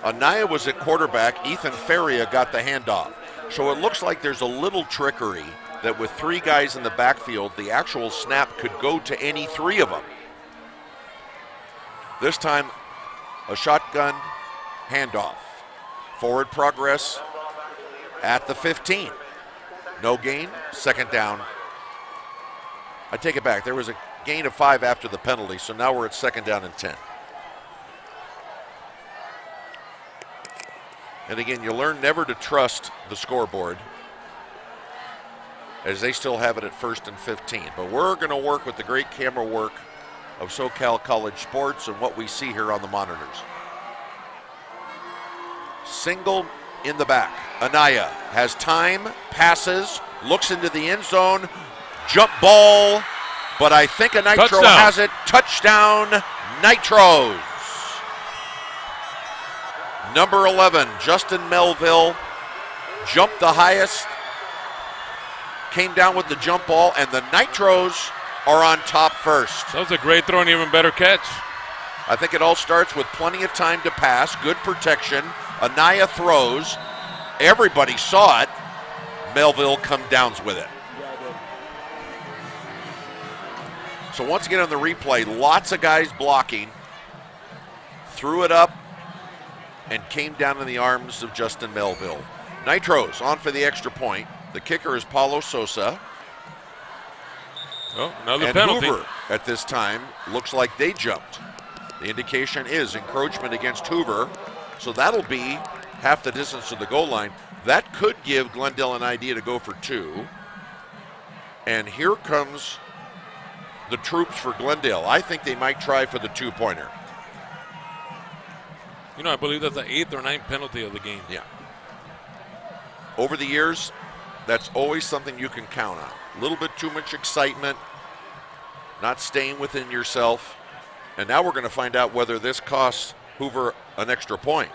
Anaya was at quarterback. Ethan Feria got the handoff. So it looks like there's a little trickery that with 3 guys in the backfield, the actual snap could go to any 3 of them. This time, a shotgun handoff. Forward progress at the 15. No gain, second down. I take it back. There was a gain of 5 after the penalty, so now we're at second down and 10. And again, you learn never to trust the scoreboard as they still have it at 1st and 15. But we're going to work with the great camera work of SoCal College Sports and what we see here on the monitors. Single in the back. Anaya has time, passes, looks into the end zone, jump ball, but I think a Nitro Touchdown. has it. Touchdown, Nitros. Number 11, Justin Melville, jumped the highest, came down with the jump ball, and the Nitros are on top first. That was a great throw and even better catch. I think it all starts with plenty of time to pass, good protection. Anaya throws. Everybody saw it. Melville come downs with it. So once again on the replay, lots of guys blocking. Threw it up and came down in the arms of Justin Melville. Nitros on for the extra point. The kicker is Paulo Sosa. Oh, another and penalty. Hoover at this time looks like they jumped. The indication is encroachment against Hoover. So that'll be half the distance to the goal line. That could give Glendale an idea to go for 2. And here comes the troops for Glendale. I think they might try for the 2-pointer. I believe that's the 8th or 9th penalty of the game. Yeah. Over the years, that's always something you can count on. A little bit too much excitement, not staying within yourself. And now we're going to find out whether this costs Hoover an extra point.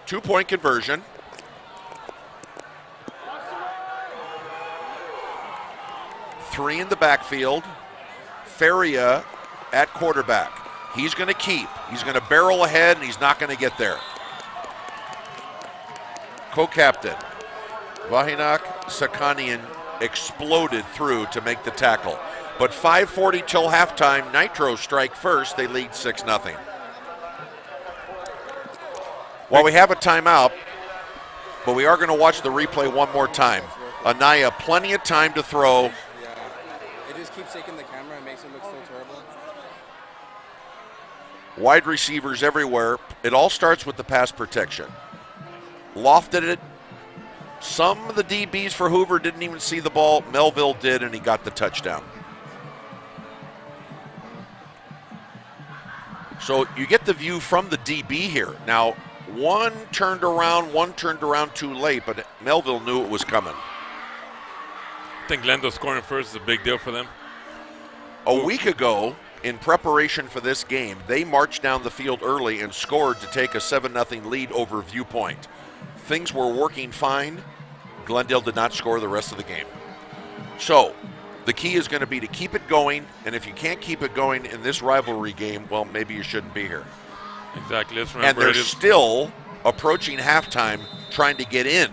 2-point conversion. Three in the backfield. Feria at quarterback. He's going to keep. He's going to barrel ahead, and he's not going to get there. Co-captain Vahinak Sakanian exploded through to make the tackle. But 5:40 till halftime. Nitro strike first. They lead 6-0. Well, we have a timeout, but we are going to watch the replay one more time. Anaya, plenty of time to throw. Yeah, it just keeps shaking the camera and makes it look so terrible. Wide receivers everywhere. It all starts with the pass protection. Lofted it. Some of the DBs for Hoover didn't even see the ball. Melville did, and he got the touchdown. So you get the view from the DB here. Now, one turned around too late, but Melville knew it was coming. I think Glendale scoring first is a big deal for them. A week ago, in preparation for this game, they marched down the field early and scored to take a 7-0 lead over Viewpoint. Things were working fine. Glendale did not score the rest of the game. So, the key is going to be to keep it going, and if you can't keep it going in this rivalry game, well, maybe you shouldn't be here. Exactly. Let's And remember they're still approaching halftime trying to get in.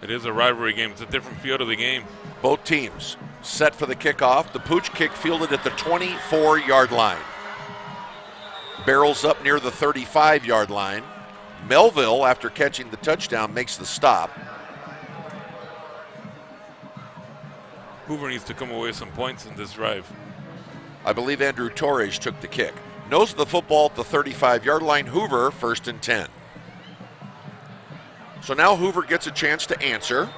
it is a rivalry game. It's a different feel to the game. Both teams set for the kickoff. The Pooch kick fielded at the 24-yard line. Barrels up near the 35-yard line. Melville, after catching the touchdown, makes the stop. Hoover needs to come away with some points in this drive. I believe Andrew Torres took the kick. Nose of the football at the 35-yard line. Hoover, 1st and 10. So now Hoover gets a chance to answer.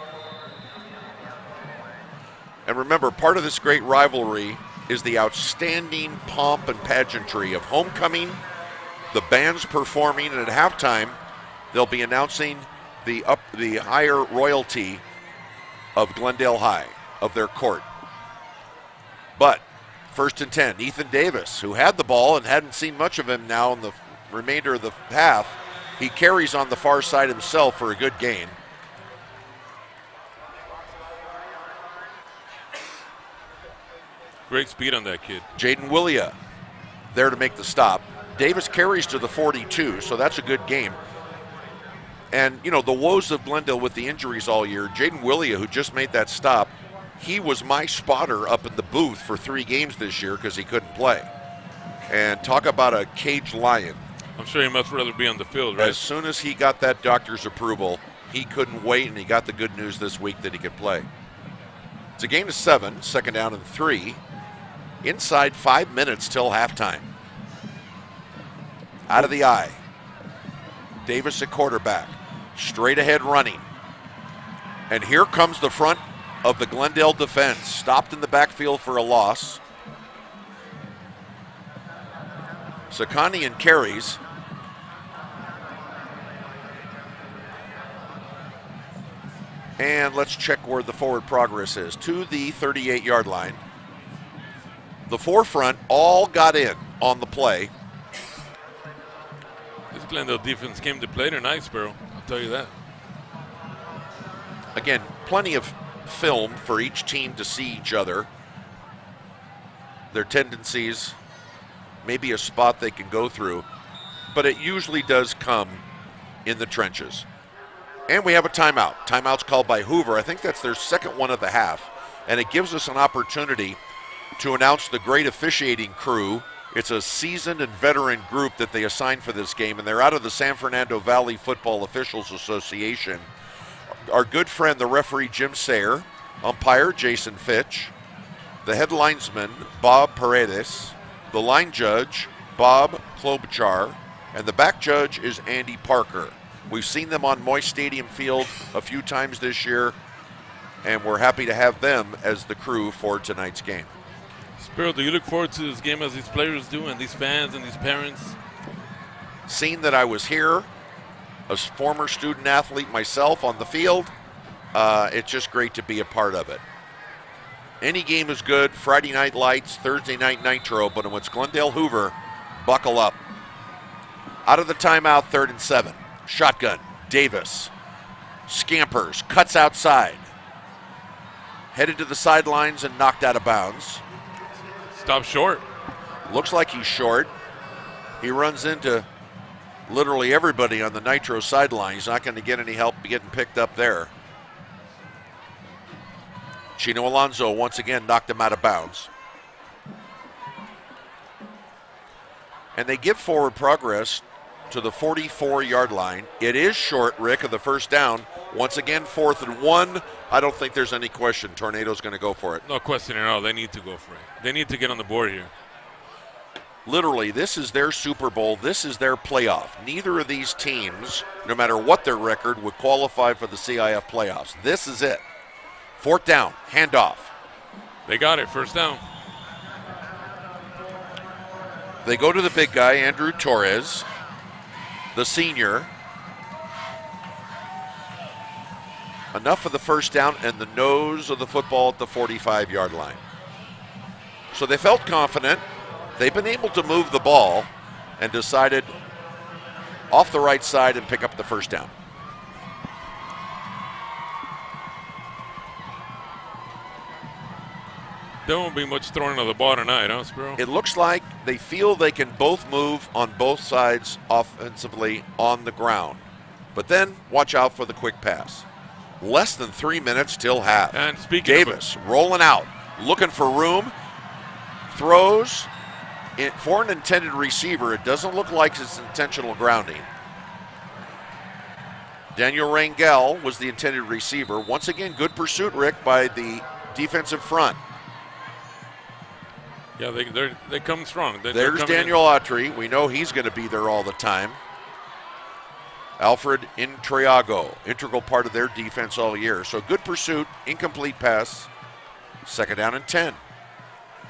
And remember, part of this great rivalry is the outstanding pomp and pageantry of homecoming, the bands performing, and at halftime, they'll be announcing the higher royalty of Glendale High, of their court. But 1st and 10, Ethan Davis, who had the ball and hadn't seen much of him now in the remainder of the half, he carries on the far side himself for a good gain. Great speed on that kid. Jaden Willia there to make the stop. Davis carries to the 42, so that's a good game. And, you know, the woes of Glendale with the injuries all year, Jaden Willia, who just made that stop, he was my spotter up in the booth for 3 games this year because he couldn't play. And talk about a caged lion. I'm sure he must rather be on the field, right? As soon as he got that doctor's approval, he couldn't wait, and he got the good news this week that he could play. It's a game of 7, 2nd down and 3. Inside 5 minutes till halftime. Out of the eye. Davis at quarterback. Straight ahead running. And here comes the front of the Glendale defense. Stopped in the backfield for a loss. Sakanian carries. And let's check where the forward progress is. To the 38-yard line. The forefront all got in on the play. This Glendale defense came to play tonight, Sparrow. I'll tell you that. Again, plenty of film for each team to see each other. Their tendencies, maybe a spot they can go through, but it usually does come in the trenches. And we have a timeout. Timeout's called by Hoover. I think that's their second one of the half, and it gives us an opportunity to announce the great officiating crew. It's a seasoned and veteran group that they assigned for this game, and they're out of the San Fernando Valley Football Officials Association. Our good friend, the referee Jim Sayre, umpire Jason Fitch, the head linesman Bob Paredes, the line judge Bob Klobuchar, and the back judge is Andy Parker. We've seen them on Moist Stadium Field a few times this year, and we're happy to have them as the crew for tonight's game. Sparrow, do you look forward to this game as these players do and these fans and these parents? Seeing that I was here, a former student athlete myself on the field, it's just great to be a part of it. Any game is good. Friday night lights, Thursday night nitro, but when it's Glendale Hoover, buckle up. Out of the timeout, 3rd and 7. Shotgun, Davis, scampers, cuts outside. Headed to the sidelines and knocked out of bounds. Stop short. Looks like he's short. He runs into literally everybody on the nitro sideline. He's not going to get any help getting picked up there. Chino Alonso once again knocked him out of bounds. And they give forward progress to the 44-yard line. It is short, Rick, of the first down. Once again, 4th and 1. I don't think there's any question Tornado's going to go for it. No question at all. They need to go for it. They need to get on the board here. Literally, this is their Super Bowl. This is their playoff. Neither of these teams, no matter what their record, would qualify for the CIF playoffs. This is it. 4th down, handoff. They got it, 1st down. They go to the big guy, Andrew Torres, the senior. Enough for the first down and the nose of the football at the 45-yard line. So they felt confident. They've been able to move the ball and decided off the right side and pick up the first down. There won't be much throwing of the ball tonight, huh, Spiro? It looks like they feel they can both move on both sides offensively on the ground. But then watch out for the quick pass. Less than 3 minutes till half. And speaking Davis rolling out, looking for room, throws. For an intended receiver, it doesn't look like it's intentional grounding. Daniel Rangel was the intended receiver. Once again, good pursuit, Rick, by the defensive front. Yeah, they come strong. There's Daniel Autry. We know he's going to be there all the time. Alfred Intriago, integral part of their defense all year. So good pursuit, incomplete pass, 2nd down and 10.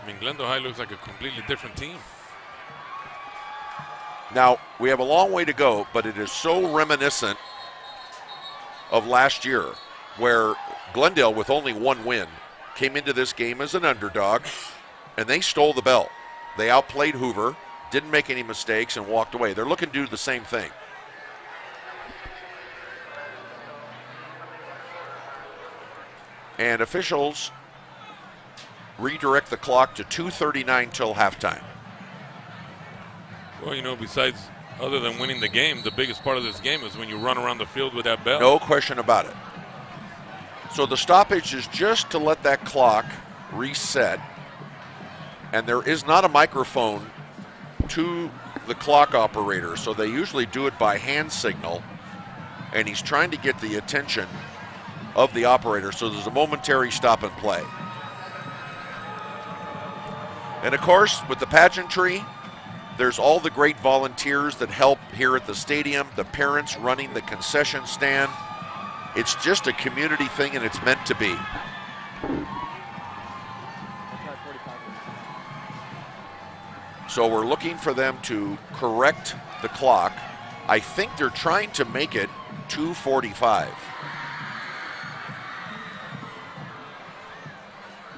I mean, Glendale High looks like a completely different team. Now, we have a long way to go, but it is so reminiscent of last year, where Glendale, with only one win, came into this game as an underdog, and they stole the belt. They outplayed Hoover, didn't make any mistakes, and walked away. They're looking to do the same thing. And officials redirect the clock to 2:39 till halftime. Well, you know, besides, other than winning the game, the biggest part of this game is when you run around the field with that bell. No question about it. So the stoppage is just to let that clock reset. And there is not a microphone to the clock operator, so they usually do it by hand signal. And he's trying to get the attention of the operator, so there's a momentary stop and play. And of course, with the pageantry, there's all the great volunteers that help here at the stadium, the parents running the concession stand. It's just a community thing, and it's meant to be. So we're looking for them to correct the clock. I think they're trying to make it 2:45.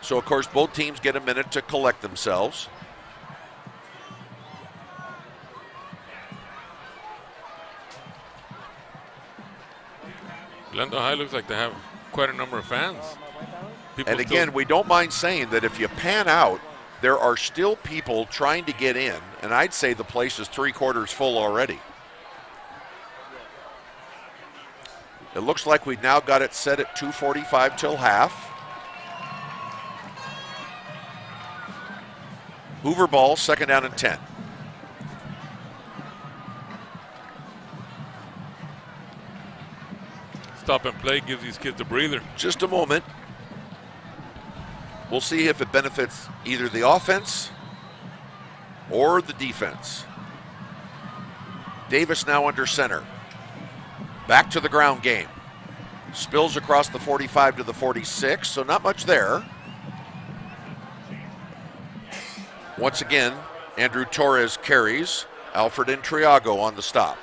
So, of course, both teams get a minute to collect themselves. Glendale High looks like they have quite a number of fans. And again, we don't mind saying that if you pan out, there are still people trying to get in, and I'd say the place is 3/4 full already. It looks like we've now got it set at 2:45 till half. Hoover ball, 2nd down and 10. Stop and play gives these kids a breather. Just a moment. We'll see if it benefits either the offense or the defense. Davis now under center. Back to the ground game. Spills across the 45 to the 46, so not much there. Once again, Andrew Torres carries. Alfred Intriago on the stop.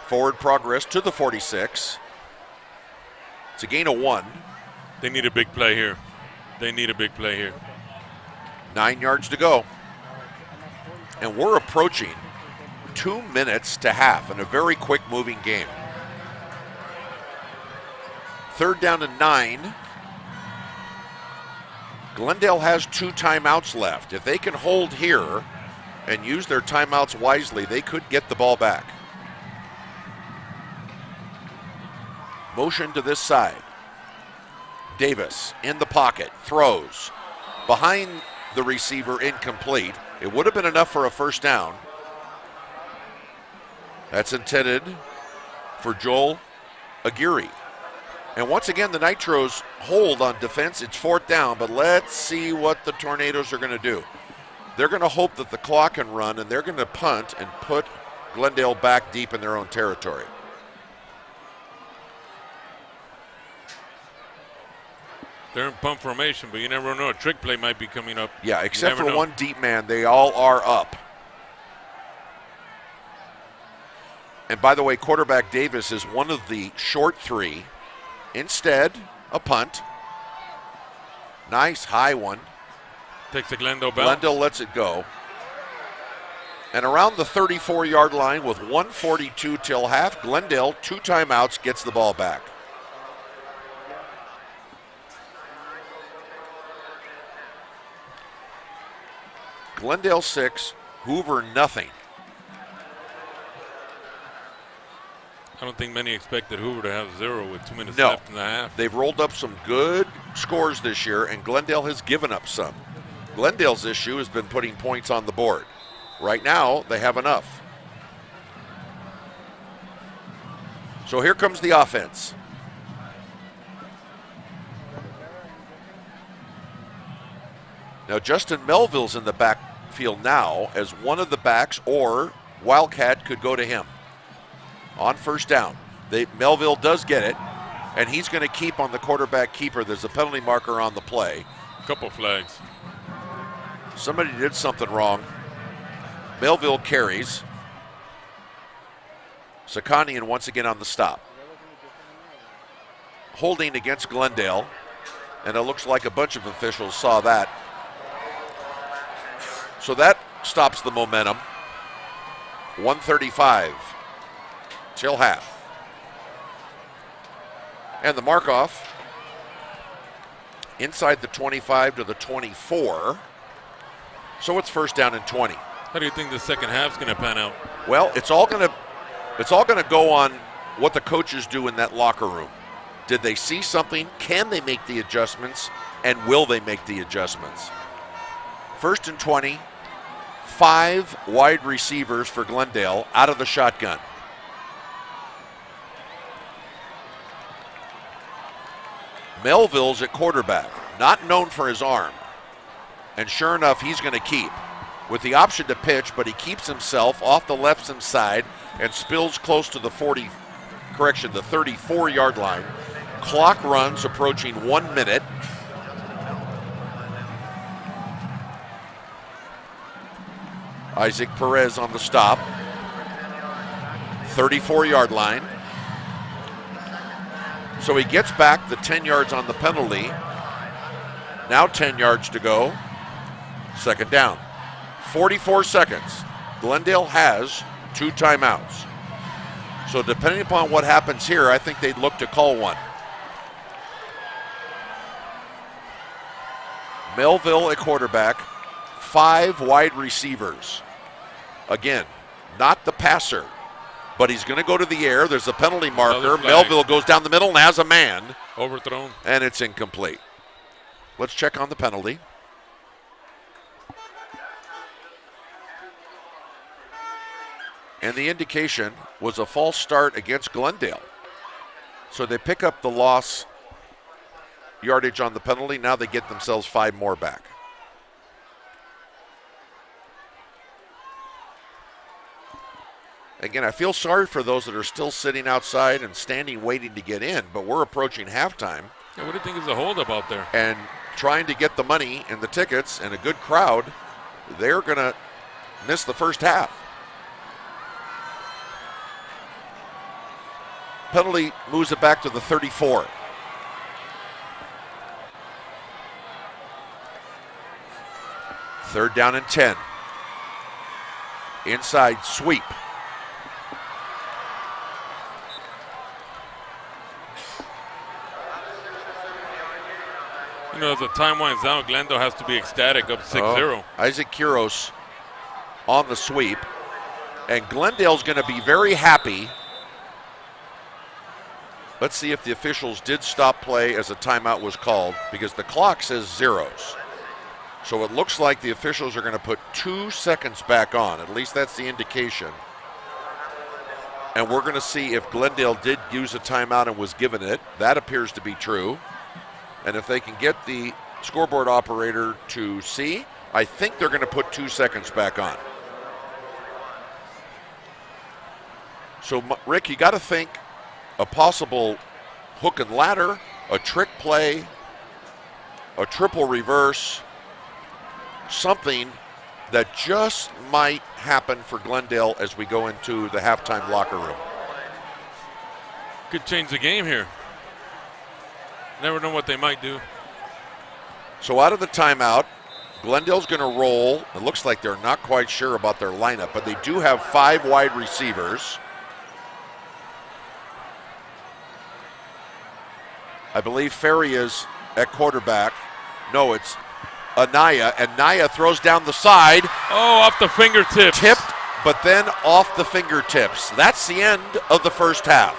Forward progress to the 46. It's a gain of 1. They need a big play here. They need a big play here. 9 yards to go. And we're approaching 2 minutes to half in a very quick moving game. 3rd down and 9. Glendale has 2 timeouts left. If they can hold here and use their timeouts wisely, they could get the ball back. Motion to this side. Davis in the pocket, throws. Behind the receiver, incomplete. It would have been enough for a first down. That's intended for Joel Aguirre. And once again, the Nitros hold on defense. It's 4th down, but let's see what the Tornadoes are going to do. They're going to hope that the clock can run, and they're going to punt and put Glendale back deep in their own territory. They're in punt formation, but you never know. A trick play might be coming up. Yeah, except for one deep man. They all are up. And by the way, quarterback Davis is one of the short three. Instead, a punt. Nice high one. Takes the Glendale bounce. Glendale lets it go. And around the 34-yard line with 1:42 till half, Glendale, 2 timeouts, gets the ball back. Glendale 6, Hoover nothing. I don't think many expected Hoover to have 0 with 2 minutes No. left in the half. They've rolled up some good scores this year, and Glendale has given up some. Glendale's issue has been putting points on the board. Right now, they have enough. So here comes the offense. Now, Justin Melville's in the backfield now as one of the backs, or Wildcat could go to him. On first down, Melville does get it, and he's going to keep on the quarterback keeper. There's a penalty marker on the play. Couple flags. Somebody did something wrong. Melville carries. Sakanian once again on the stop. Holding against Glendale, and it looks like a bunch of officials saw that. So that stops the momentum. 1:35 till half. And the mark-off inside the 25 to the 24. So it's first down and 20. How do you think the second half's going to pan out? Well, it's all going to go on what the coaches do in that locker room. Did they see something? Can they make the adjustments? And will they make the adjustments? First and 20, 5 wide receivers for Glendale out of the shotgun. Melville's at quarterback, not known for his arm. And sure enough, he's going to keep with the option to pitch, but he keeps himself off the left side and spills close to the 34-yard line. Clock runs approaching 1 minute. Isaac Perez on the stop. 34-yard line. So he gets back the 10 yards on the penalty. Now 10 yards to go. Second down. 44 seconds. Glendale has 2 timeouts. So depending upon what happens here, I think they'd look to call one. Melville at quarterback, 5 wide receivers. Again, not the passer, but he's going to go to the air. There's a penalty marker. Melville goes down the middle and has a man. Overthrown. And it's incomplete. Let's check on the penalty. And the indication was a false start against Glendale. So they pick up the loss yardage on the penalty. Now they get themselves 5 more back. Again, I feel sorry for those that are still sitting outside and standing waiting to get in, but we're approaching halftime. Yeah, what do you think is the holdup out there? And trying to get the money and the tickets and a good crowd, they're going to miss the first half. Penalty moves it back to the 34. Third down and 10. Inside sweep. You know, as the time winds down, Glendale has to be ecstatic up 6-0. Isaac Quiros on the sweep. And Glendale's going to be very happy. Let's see if the officials did stop play as a timeout was called, because the clock says zeros. So it looks like the officials are going to put 2 seconds back on. At least that's the indication. And we're going to see if Glendale did use a timeout and was given it. That appears to be true. And if they can get the scoreboard operator to see, I think they're going to put 2 seconds back on. So, Rick, you got to think a possible hook and ladder, a trick play, a triple reverse, something that just might happen for Glendale as we go into the halftime locker room. Could change the game here. Never know what they might do. So out of the timeout, Glendale's going to roll. It looks like they're not quite sure about their lineup, but they do have 5 wide receivers. I believe Ferry is at quarterback. No, it's Anaya, and Naya throws down the side. Oh, off the fingertips. Tipped, but then off the fingertips. That's the end of the first half.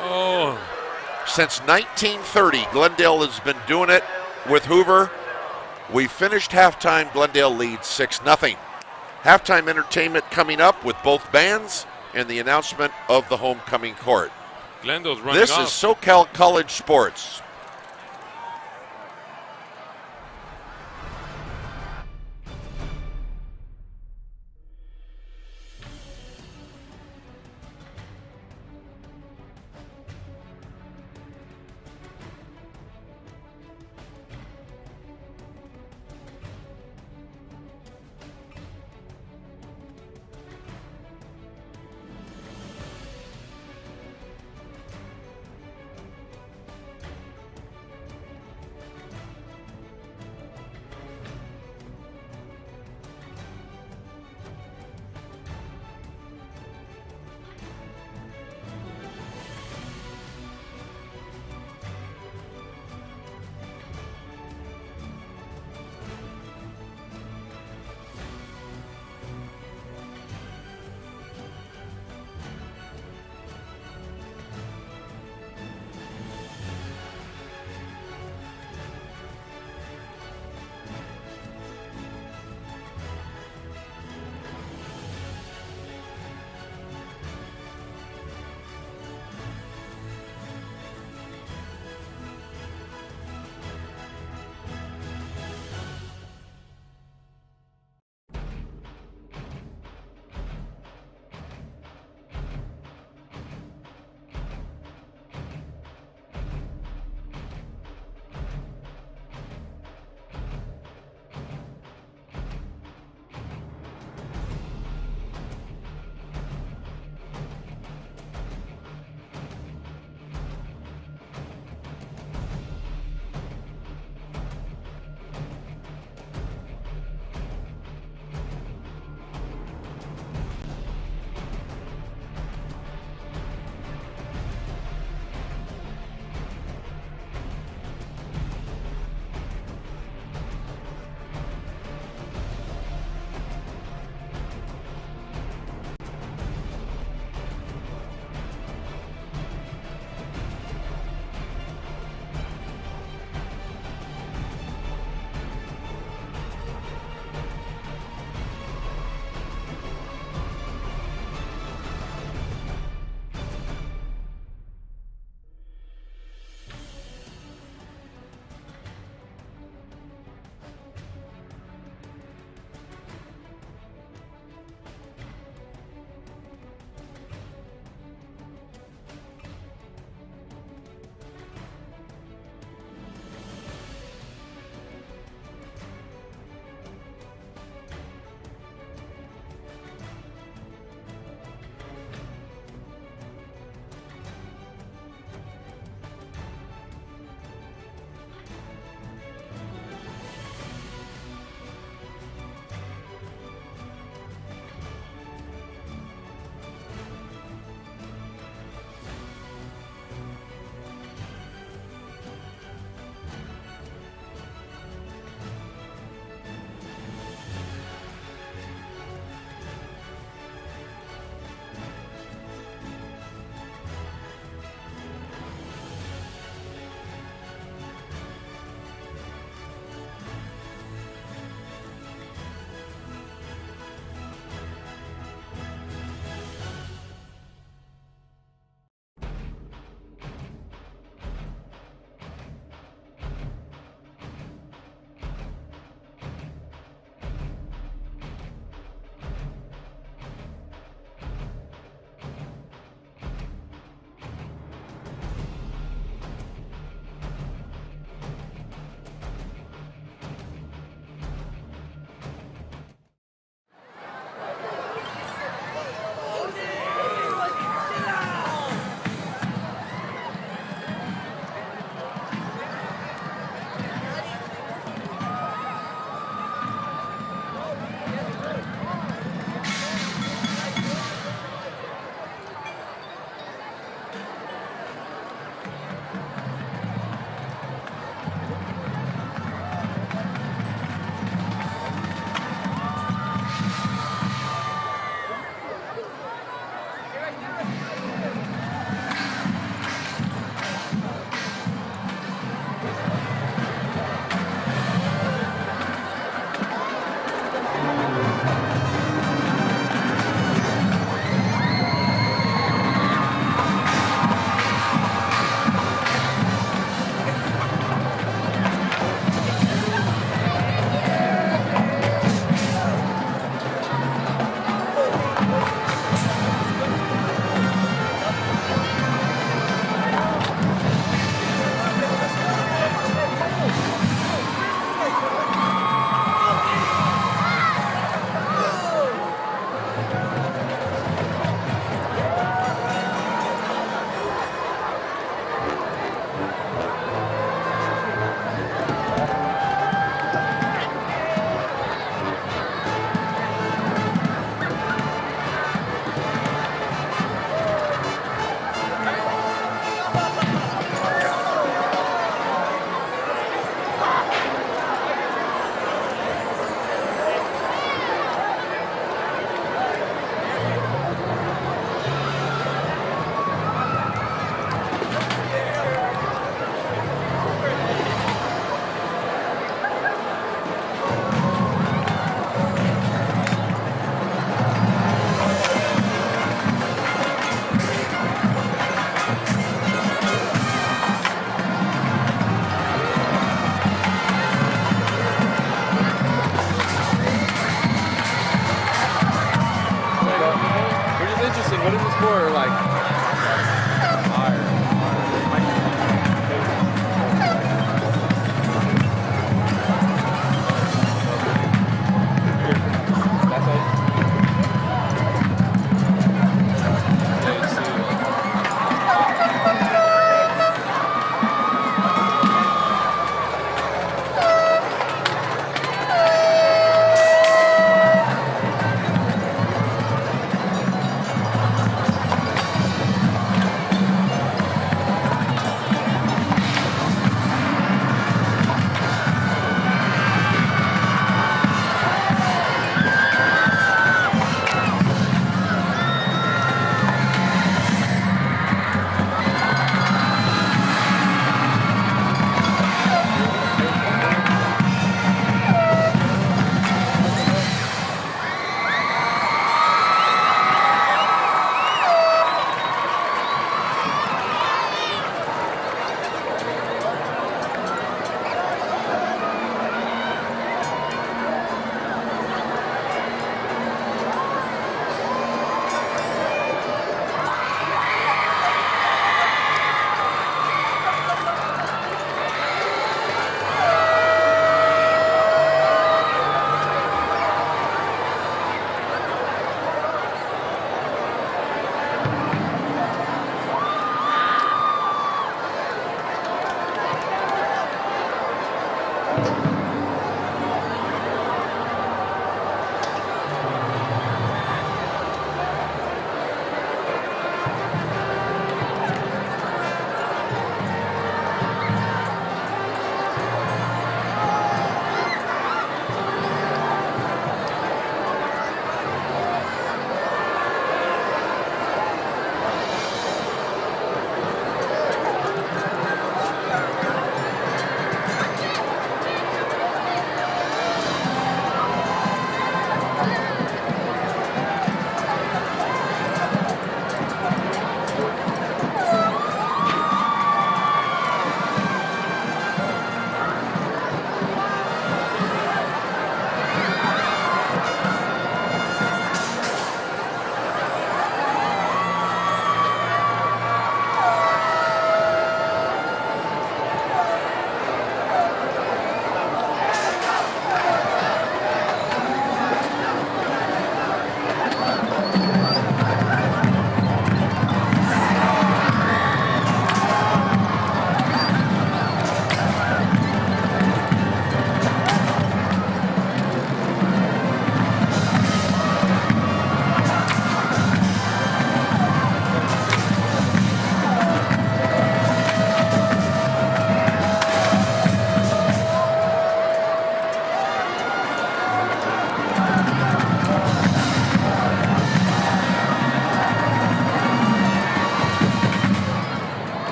Oh. Since 1930, Glendale has been doing it with Hoover. We finished halftime. Glendale leads 6-0. Halftime entertainment coming up with both bands and the announcement of the homecoming court. Glendale's running This off. is SoCal College Sports.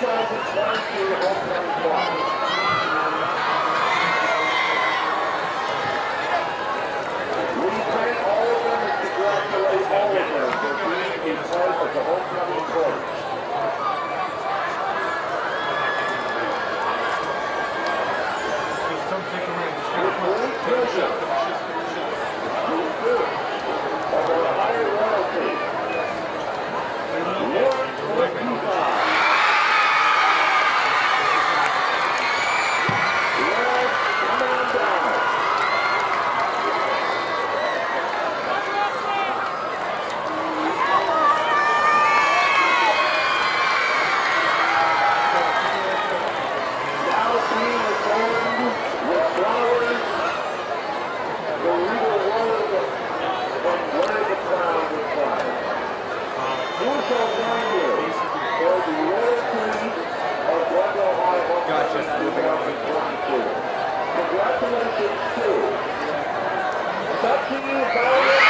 2022 homecoming squad. We thank all of them and congratulate all of them for being a part of the homecoming court. With great pleasure, of our higher royalty, Lord Hoover. Lord, come on down. Now being adorned with flowers, the regal robe and wear the crown with pride. Who shall join you for the royalty of Glendale High Homecoming 2022? Congratulations to Becky Valiant.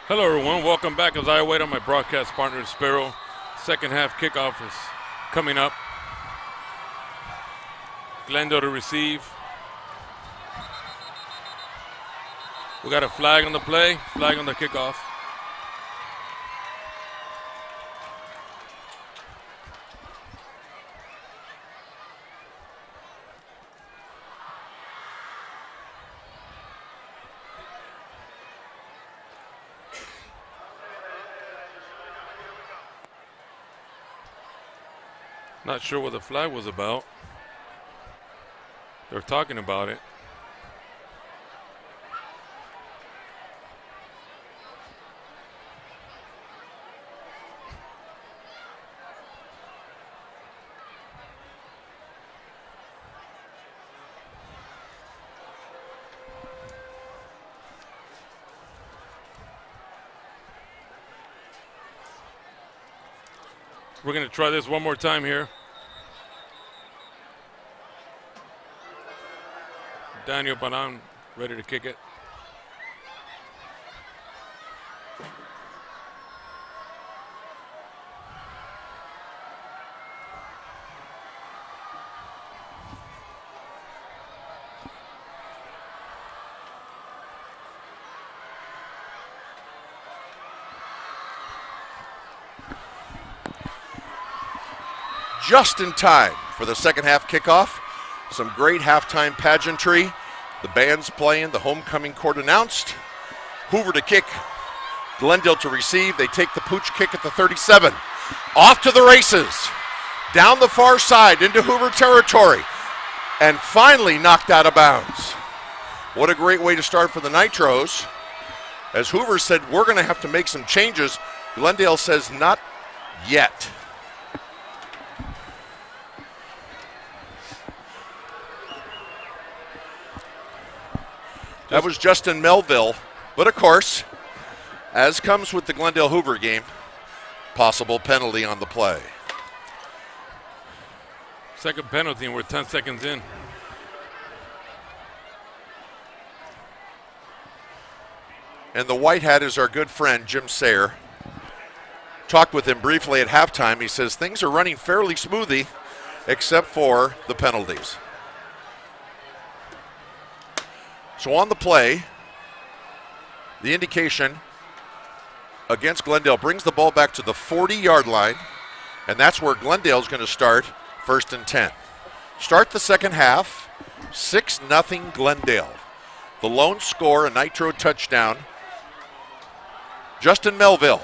Hello, everyone. Welcome back as I await on my broadcast partner, Sparrow. Second half kickoff is coming up. Glendale to receive. We got a flag on the play, flag on the kickoff. Not sure what the flag was about. They're talking about it. We're going to try this one more time here. Daniel Banan ready to kick it. Just in time for the second half kickoff. Some great halftime pageantry. The band's playing, the homecoming court announced. Hoover to kick, Glendale to receive. They take the pooch kick at the 37. Off to the races. Down the far side into Hoover territory. And finally knocked out of bounds. What a great way to start for the Nitros. As Hoover said, we're going to have to make some changes. Glendale says not yet. That was Justin Melville, but of course, as comes with the Glendale Hoover game, possible penalty on the play. Second penalty, and we're 10 seconds in. And the white hat is our good friend, Jim Sayre. Talked with him briefly at halftime. He says things are running fairly smoothly, except for the penalties. So on the play, the indication against Glendale brings the ball back to the 40-yard line, and that's where Glendale's going to start, 1st and 10. Start the second half, 6-0 Glendale. The lone score, a Nitro touchdown. Justin Melville,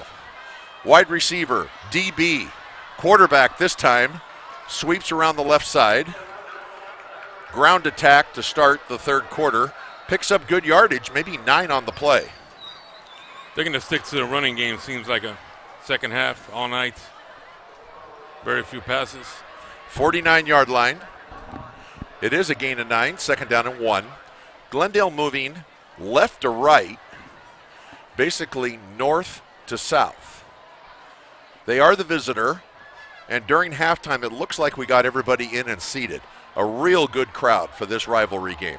wide receiver, DB, quarterback this time, sweeps around the left side. Ground attack to start the third quarter. Picks up good yardage, maybe 9 on the play. They're going to stick to the running game. Seems like a second half all night. Very few passes. 49-yard line. It is a gain of 9, 2nd down and 1. Glendale moving left to right, basically north to south. They are the visitor, and during halftime it looks like we got everybody in and seated. A real good crowd for this rivalry game.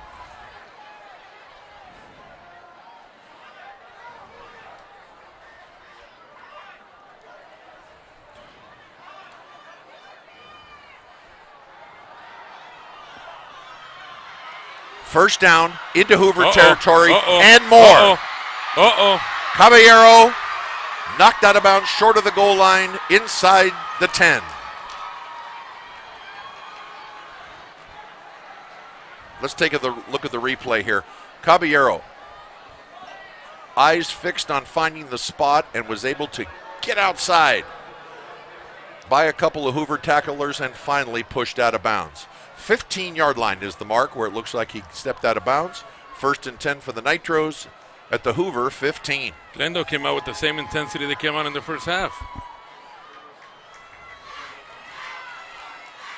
First down into Hoover territory and more. Caballero knocked out of bounds short of the goal line inside the 10. Let's take a look at the replay here. Caballero, eyes fixed on finding the spot and was able to get outside by a couple of Hoover tacklers and finally pushed out of bounds. 15-yard line is the mark where it looks like he stepped out of bounds. 1st and 10 for the Nitros at the Hoover 15. Glendale came out with the same intensity they came out in the first half.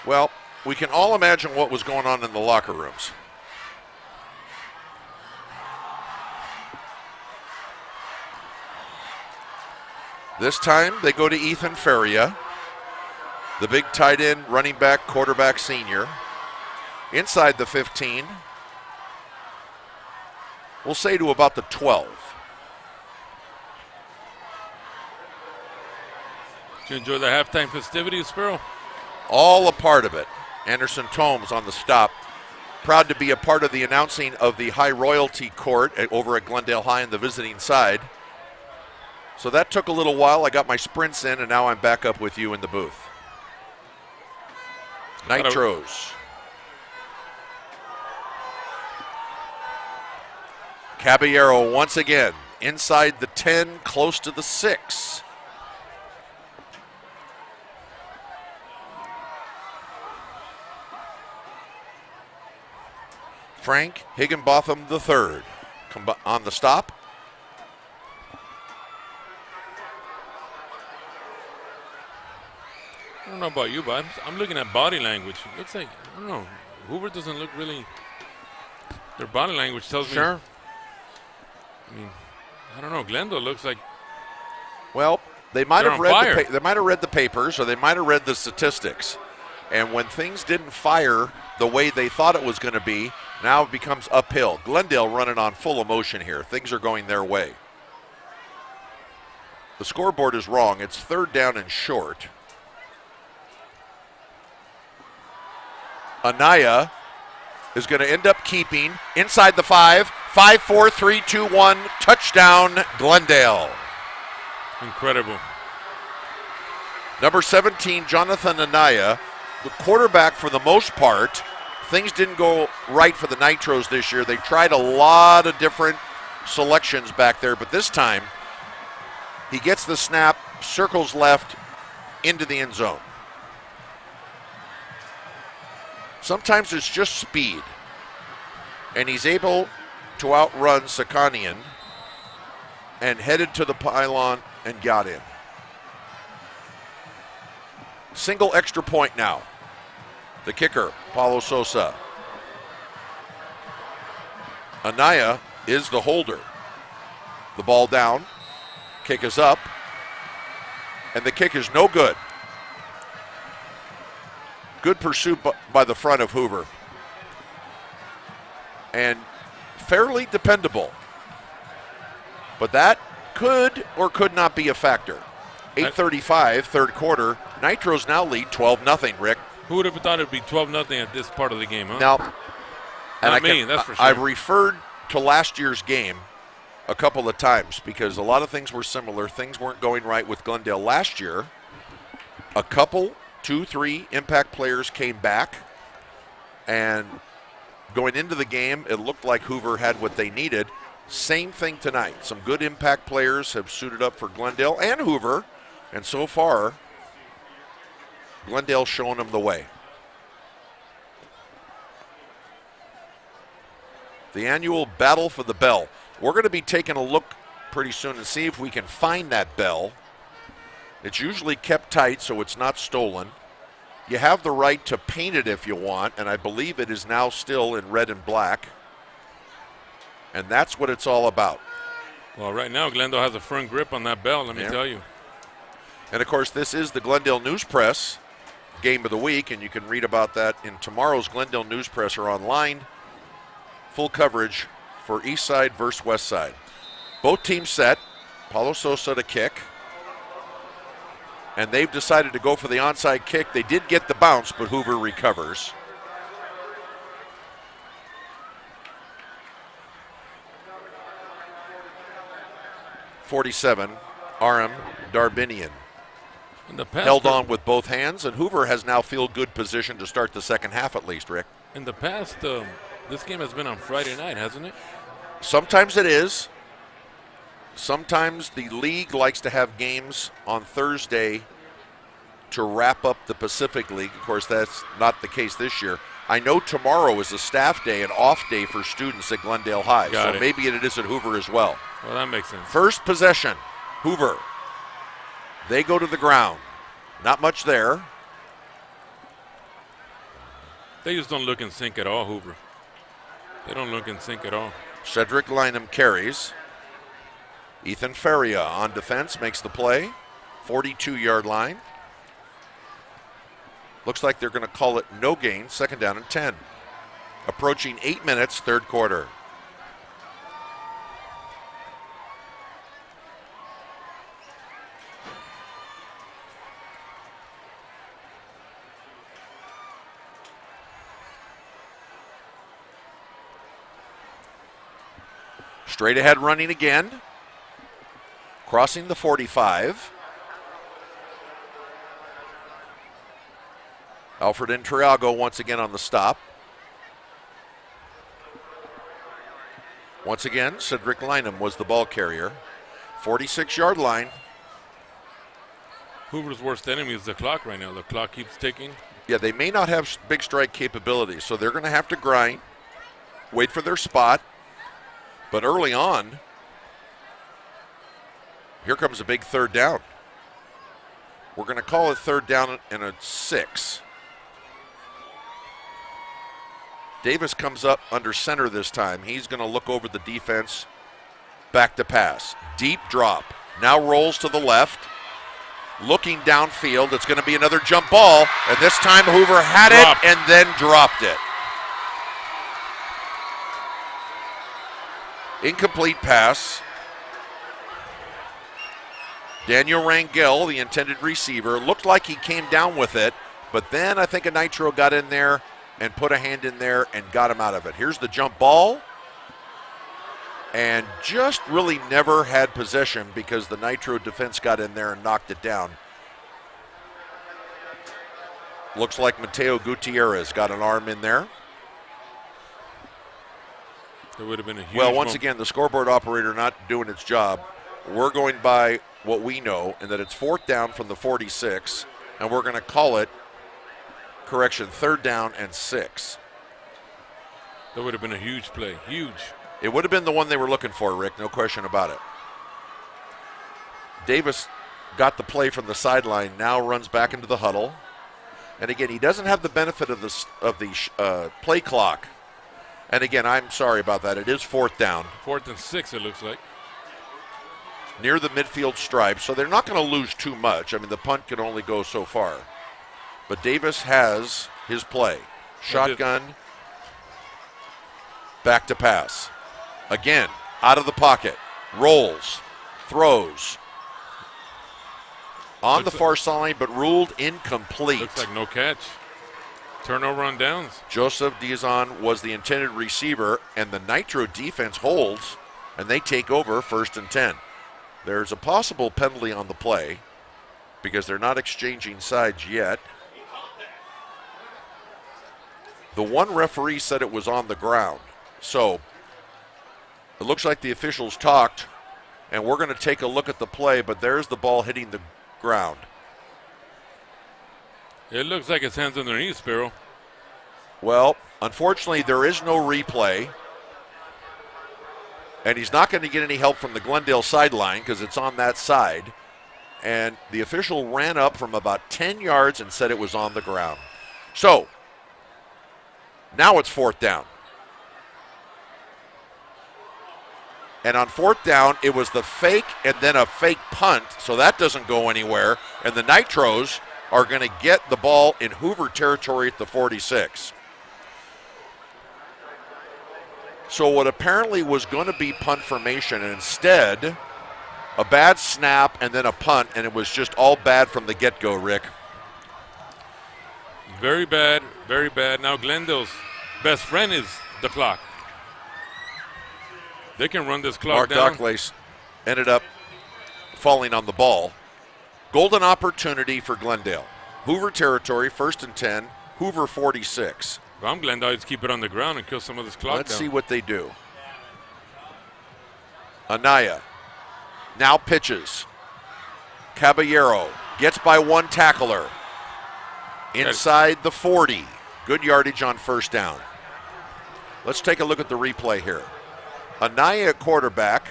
Well, we can all imagine what was going on in the locker rooms. This time they go to Ethan Feria, the big tight end, running back, quarterback, senior. Inside the 15, we'll say to about the 12. Did you enjoy the halftime festivities, Sparrow? All a part of it. Anderson Tomes on the stop. Proud to be a part of the announcing of the high royalty court over at Glendale High on the visiting side. So that took a little while. I got my sprints in, and now I'm back up with you in the booth. Nitros. Caballero once again inside the 10, close to the 6. Frank Higginbotham III on the stop. I don't know about you, but I'm looking at body language. It looks like, I don't know, Hoover doesn't look really, their body language tells me. Sure. I mean, I don't know, Glendale looks like. Well, they might they're have on read they might have read the papers, or they might have read the statistics. And when things didn't fire the way they thought it was going to be, now it becomes uphill. Glendale running on full emotion here. Things are going their way. The scoreboard is wrong. It's 3rd down and short. Anaya is going to end up keeping inside the 5. 5, 4, 3, 2, 1. Touchdown, Glendale. Incredible. Number 17, Jonathan Anaya, the quarterback for the most part. Things didn't go right for the Nitros this year. They tried a lot of different selections back there, but this time he gets the snap, circles left, into the end zone. Sometimes it's just speed, and he's able to outrun Sakanian and headed to the pylon and got in. Single extra point now. The kicker, Paulo Sosa. Anaya is the holder. The ball down, kick is up, and the kick is no good. Good pursuit by the front of Hoover. And fairly dependable. But that could or could not be a factor. 8:35, third quarter. Nitros now lead 12-0, Rick. Who would have thought it would be 12-0 at this part of the game, huh? Now, that's for sure. I've referred to last year's game a couple of times because a lot of things were similar. Things weren't going right with Glendale last year. A couple, 2, 3 impact players came back, and going into the game, it looked like Hoover had what they needed. Same thing tonight. Some good impact players have suited up for Glendale and Hoover, and so far, Glendale's showing them the way. The annual Battle for the Bell. We're going to be taking a look pretty soon and see if we can find that bell. It's usually kept tight so it's not stolen. You have the right to paint it if you want, and I believe it is now still in red and black. And that's what it's all about. Well, right now, Glendale has a firm grip on that bell, let me tell you. And, of course, this is the Glendale News Press game of the week, and you can read about that in tomorrow's Glendale News Press or online. Full coverage for East Side versus West Side. Both teams set. Paulo Sosa to kick. And they've decided to go for the onside kick. They did get the bounce, but Hoover recovers. .47, Aram Darbinian. Held on with both hands, and Hoover has now feel good position to start the second half at least, Rick. In the past, this game has been on Friday night, hasn't it? Sometimes it is. Sometimes the league likes to have games on Thursday to wrap up the Pacific League. Of course, that's not the case this year. I know tomorrow is a staff day, an off day for students at Glendale High, so maybe it is at Hoover as well. Well, that makes sense. First possession, Hoover. They go to the ground. Not much there. They just don't look in sync at all, Hoover. They don't look in sync at all. Cedric Lynham carries. Ethan Feria on defense makes the play. 42-yard line. Looks like they're going to call it no gain, 2nd down and 10. Approaching 8 minutes, third quarter. Straight ahead running again. Crossing the 45. Alfred Intriago once again on the stop. Once again, Cedric Lynham was the ball carrier. 46-yard line. Hoover's worst enemy is the clock right now. The clock keeps ticking. Yeah, they may not have big strike capabilities, so they're going to have to grind. wait for their spot. But early on, here comes a big third down. We're going to call it third down and a 6. Davis comes up under center this time. He's going to look over the defense, back to pass. Deep drop. Now rolls to the left. Looking downfield. It's going to be another jump ball. And this time Hoover had it and then dropped it. Incomplete pass. Daniel Rangel, the intended receiver, looked like he came down with it, but then I think a Nitro got in there and put a hand in there and got him out of it. Here's the jump ball. And just really never had possession because the Nitro defense got in there and knocked it down. Looks like Mateo Gutierrez got an arm in there. There would have been a huge Well, once again, the scoreboard operator not doing its job. We're going by what we know, and that it's 4th down from the 46, and we're going to call it, correction, 3rd down and 6. That would have been a huge play, huge. It would have been the one they were looking for, Rick, no question about it. Davis got the play from the sideline, now runs back into the huddle. And again, he doesn't have the benefit of the play clock. And again, I'm sorry about that. It is 4th down. 4th and 6, it looks like. Near the midfield stripe, so they're not going to lose too much. I mean, the punt can only go so far. But Davis has his play. Shotgun, back to pass. Again, out of the pocket, rolls, throws. On the far side, but ruled incomplete. Looks like no catch. Turnover on downs. Joseph Diazon was the intended receiver, and the Nitro defense holds, and they take over 1st and 10. There's a possible penalty on the play because they're not exchanging sides yet. The one referee said it was on the ground. So it looks like the officials talked, and we're going to take a look at the play, but there's the ball hitting the ground. It looks like his hands underneath, Sparrow. Well, unfortunately, there is no replay. And he's not going to get any help from the Glendale sideline because it's on that side. And the official ran up from about 10 yards and said it was on the ground. So, now it's 4th down. And on 4th down, it was the fake and then a fake punt, so that doesn't go anywhere. And the Nitros are going to get the ball in Hoover territory at the 46. So what apparently was going to be punt formation, and instead, a bad snap and then a punt, and it was just all bad from the get-go, Rick. Very bad, very bad. Now Glendale's best friend is the clock. They can run this clock down. Mark Docklace ended up falling on the ball. Golden opportunity for Glendale. Hoover territory, 1st and 10, Hoover 46. If I'm Glendale, I'd keep it on the ground and kill some of this clock Let's down. see what they do. Anaya now pitches. Caballero gets by one tackler. Inside the 40. Good yardage on 1st down. Let's take a look at the replay here. Anaya at quarterback.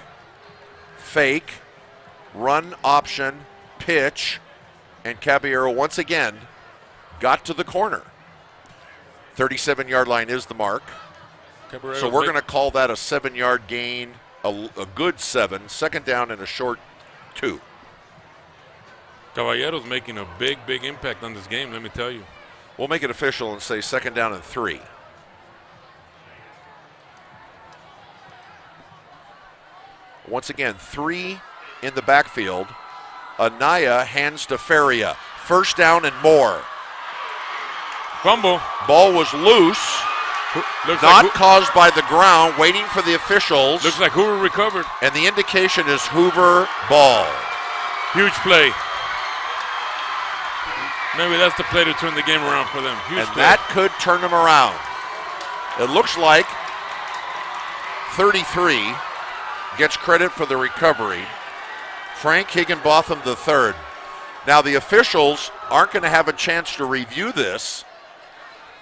Fake. Run option. Pitch. And Caballero once again got to the corner. 37-yard line is the mark. Caballero's So we're going to call that a 7-yard gain, a good 7. 2nd down and a short 2. Caballero's making a big, big impact on this game, let me tell you. We'll make it official and say 2nd down and 3. Once again, 3 in the backfield. Anaya hands to Feria. 1st down and more. Fumble. Ball was loose. Looks not like caused by the ground, waiting for the officials. Looks like Hoover recovered. And the indication is Hoover ball. Huge play. Maybe that's the play to turn the game around for them. Huge And play. that could turn them around. It looks like 33 gets credit for the recovery. Frank Higginbotham III. Now the officials aren't going to have a chance to review this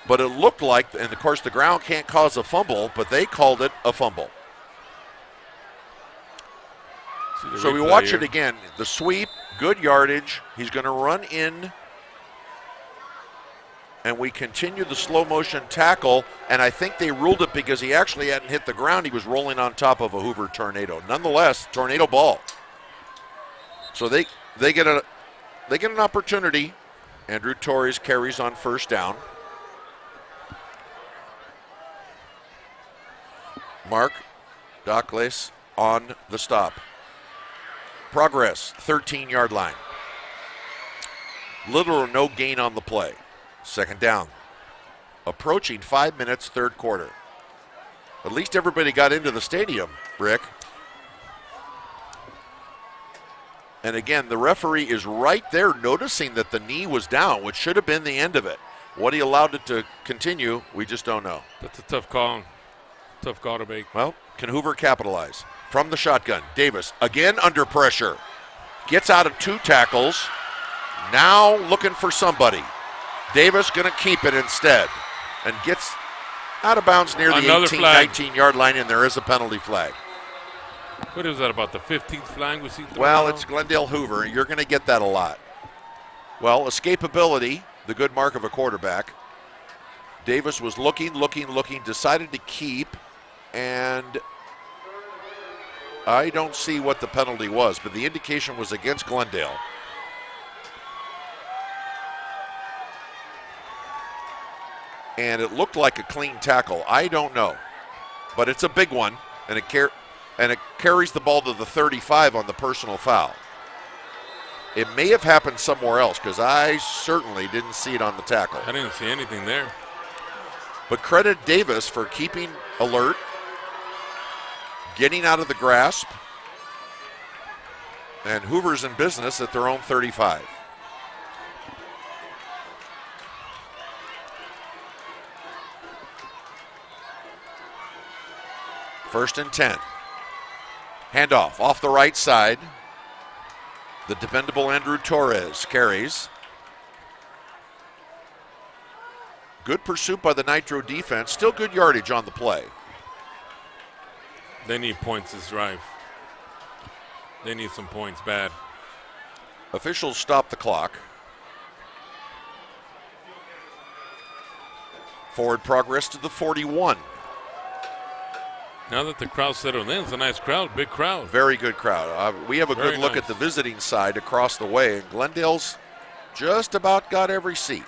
But it looked like, and of course the ground can't cause a fumble, but they called it a fumble. So we watch it again. The sweep, good yardage. He's going to run in. And we continue the slow motion tackle. And I think they ruled it because he actually hadn't hit the ground. He was rolling on top of a Hoover tornado. Nonetheless, tornado ball. So they get an opportunity. Andrew Torres carries on first down. Mark Docles on the stop. Progress, 13-yard line. Little or no gain on the play. Second down. Approaching 5 minutes, third quarter. At least everybody got into the stadium, Rick. And again, the referee is right there noticing that the knee was down, which should have been the end of it. What he allowed it to continue, we just don't know. That's a tough call. Tough call to make. Well, can Hoover capitalize? From the shotgun, Davis again under pressure. Gets out of 2 tackles. Now looking for somebody. Davis going to keep it instead and gets out of bounds near the 18, 19-yard line, and there is a penalty flag. What is that, about the 15th flag we see? Well, it's Glendale Hoover. You're going to get that a lot. Well, escapability, the good mark of a quarterback. Davis was looking, decided to keep, and I don't see what the penalty was, but the indication was against Glendale. And it looked like a clean tackle. I don't know, but it's a big one, and it carries the ball to the 35 on the personal foul. It may have happened somewhere else because I certainly didn't see it on the tackle. I didn't see anything there. But credit Davis for keeping alert, getting out of the grasp, and Hoover's in business at their own 35. First and 10. Handoff off the right side. The dependable Andrew Torres carries. Good pursuit by the Nitro defense. Still good yardage on the play. They need points this drive. They need some points bad. Officials stop the clock. Forward progress to the 41. Now that the crowd settled in, it's a nice crowd, big crowd. Very good crowd. We have a Very good look nice. at the visiting side across the way, and Glendale's just about got every seat.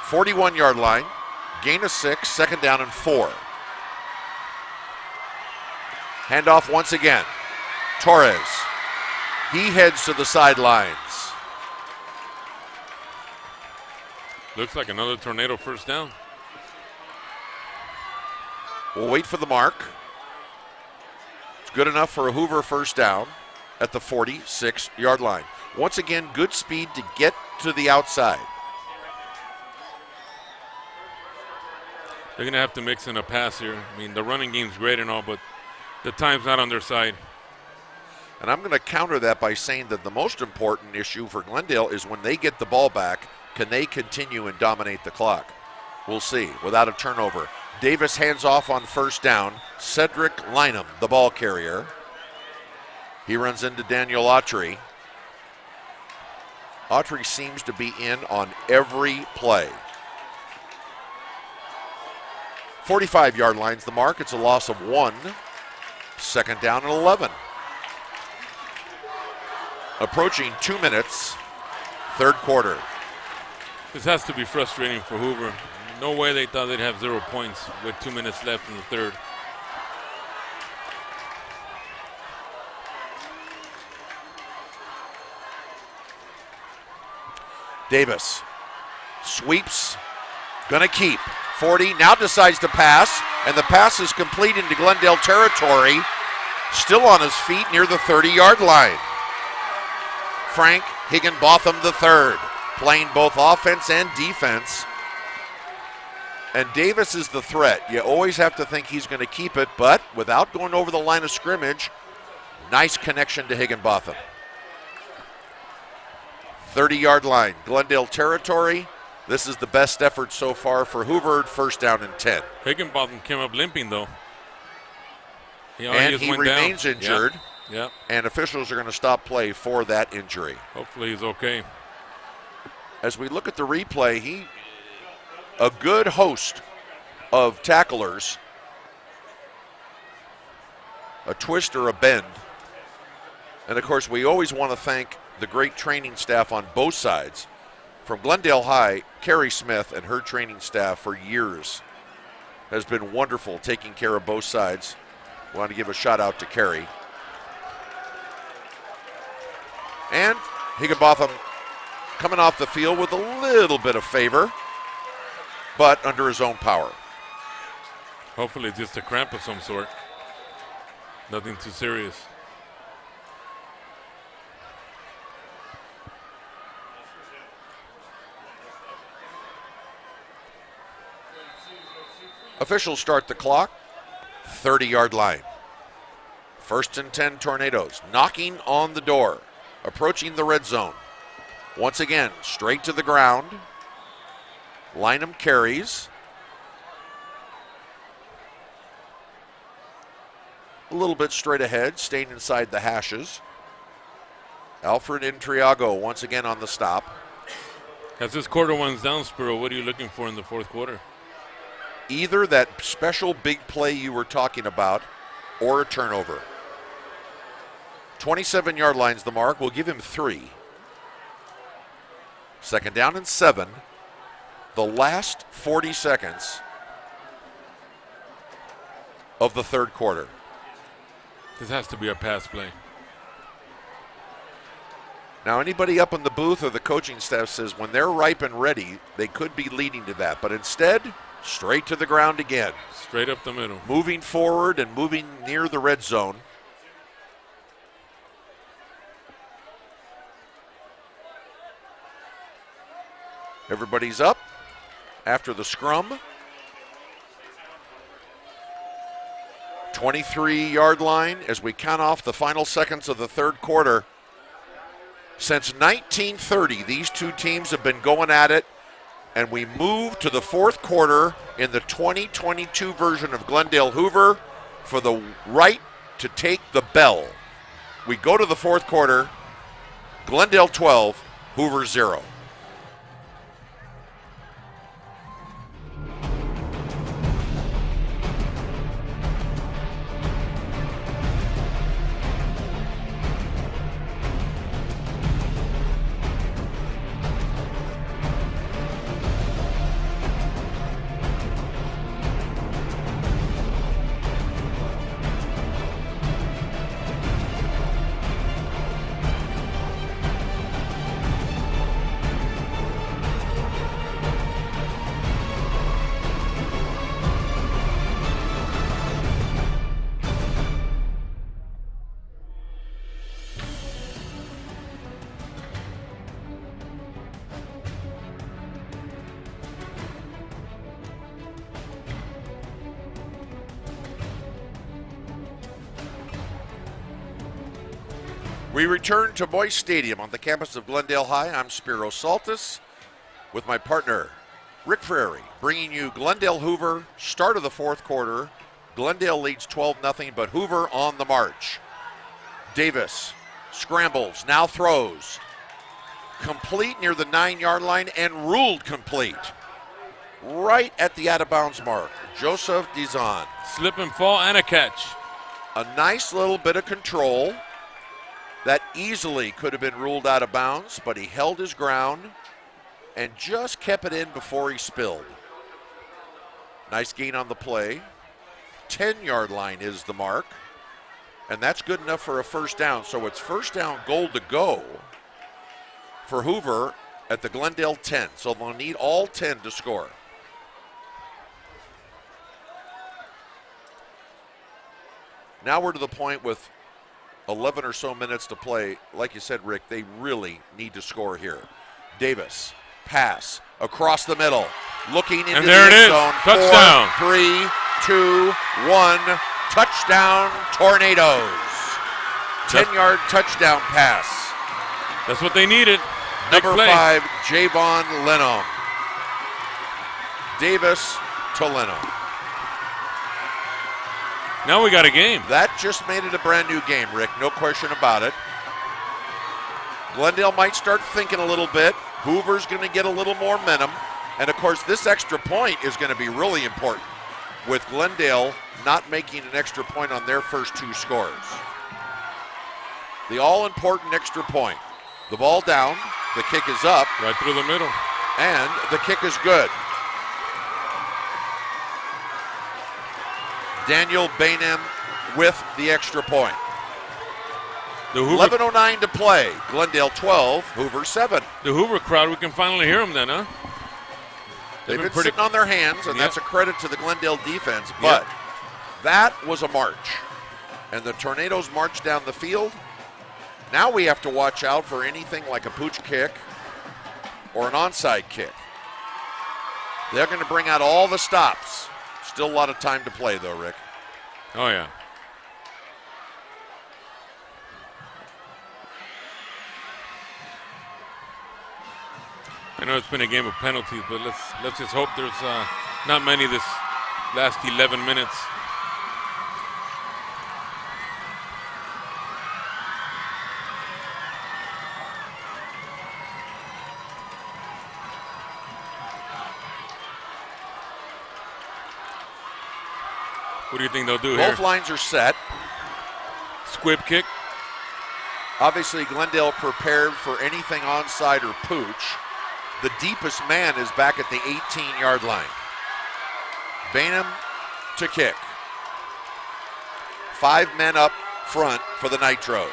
41-yard line, gain of 6, second down and 4. Handoff once again. Torres. He heads to the sidelines. Looks like another tornado first down. We'll wait for the mark. It's good enough for a Hoover first down at the 46-yard line. Once again, good speed to get to the outside. They're going to have to mix in a pass here. I mean, the running game's great and all, but the time's not on their side. And I'm going to counter that by saying that the most important issue for Glendale is when they get the ball back, can they continue and dominate the clock? We'll see. Without a turnover. Davis hands off on first down. Cedric Lynham, the ball carrier. He runs into Daniel Autry. Autry seems to be in on every play. 45-yard line's the mark. It's a loss of 1. Second down and 11. Approaching 2 minutes, third quarter. This has to be frustrating for Hoover. No way they thought they'd have 0 points with 2 minutes left in the third. Davis sweeps, gonna keep. 40, now decides to pass, and the pass is complete into Glendale territory. Still on his feet near the 30-yard line. Frank Higginbotham III, playing both offense and defense. And Davis is the threat. You always have to think he's going to keep it, but without going over the line of scrimmage, nice connection to Higginbotham. 30-yard line, Glendale territory. This is the best effort so far for Hoover. First down and 10. Higginbotham came up limping, though. And he remains down. injured. Yep. And officials are going to stop play for that injury. Hopefully he's okay. As we look at the replay, a good host of tacklers, a twist or a bend. And, of course, we always want to thank the great training staff on both sides. From Glendale High, Carrie Smith and her training staff for years has been wonderful taking care of both sides. We want to give a shout out to Carrie. And Higginbotham coming off the field with a little bit of favor, but under his own power. Hopefully it's just a cramp of some sort. Nothing too serious. Officials start the clock, 30-yard line. First and 10 Tornadoes, knocking on the door, approaching the red zone. Once again, straight to the ground. Lynham carries. A little bit straight ahead, staying inside the hashes. Alfred Intriago once again on the stop. As this quarter one's down, Spiro, what are you looking for in the fourth quarter? Either that special big play you were talking about or a turnover. 27-yard line's the mark. We'll give him 3. Second down and 7. The last 40 seconds of the third quarter. This has to be a pass play. Now, anybody up in the booth or the coaching staff says when they're ripe and ready, they could be leading to that. But instead, straight to the ground again. Straight up the middle. Moving forward and moving near the red zone. Everybody's up after the scrum. 23-yard line as we count off the final seconds of the third quarter. Since 1930, these two teams have been going at it, and we move to the fourth quarter in the 2022 version of Glendale Hoover for the right to take the bell. We go to the fourth quarter, Glendale 12, Hoover 0. We return to Boyce Stadium on the campus of Glendale High. I'm Spiro Saltis with my partner, Rick Frary, bringing you Glendale Hoover, start of the fourth quarter. Glendale leads 12-0, but Hoover on the march. Davis scrambles, now throws. Complete near the 9-yard line and ruled complete. Right at the out-of-bounds mark, Joseph Dizon. Slip and fall and a catch. A nice little bit of control. That easily could have been ruled out of bounds, but he held his ground and just kept it in before he spilled. Nice gain on the play. 10-yard line is the mark, and that's good enough for a first down. So it's first down goal to go for Hoover at the Glendale 10. So they'll need all 10 to score. Now we're to the point with 11 or so minutes to play. Like you said, Rick, they really need to score here. Davis, pass across the middle, looking into the end zone. Touchdown. 4, 3, 2, 1. Touchdown, Tornadoes. 10-yard touchdown pass. That's what they needed. Number play. 5, Javon Lenham. Davis to Lenham. Now we got a game. That just made it a brand new game, Rick. No question about it. Glendale might start thinking a little bit. Hoover's going to get a little more momentum. And, of course, this extra point is going to be really important with Glendale not making an extra point on their first 2 scores. The all-important extra point. The ball down. The kick is up. Right through the middle. And the kick is good. Daniel Bainham with the extra point. 11:09 to play. Glendale 12, Hoover 7. The Hoover crowd, we can finally hear them then, huh? They've been sitting on their hands, and that's a credit to the Glendale defense. But that was a march. And the Tornadoes marched down the field. Now we have to watch out for anything like a pooch kick or an onside kick. They're going to bring out all the stops. Still a lot of time to play, though, Rick. Oh, yeah. I know it's been a game of penalties, but let's just hope there's not many this last 11 minutes. What do you think they'll do here? Both lines are set. Squib kick. Obviously, Glendale prepared for anything onside or pooch. The deepest man is back at the 18-yard line. Bainham to kick. 5 men up front for the Nitros.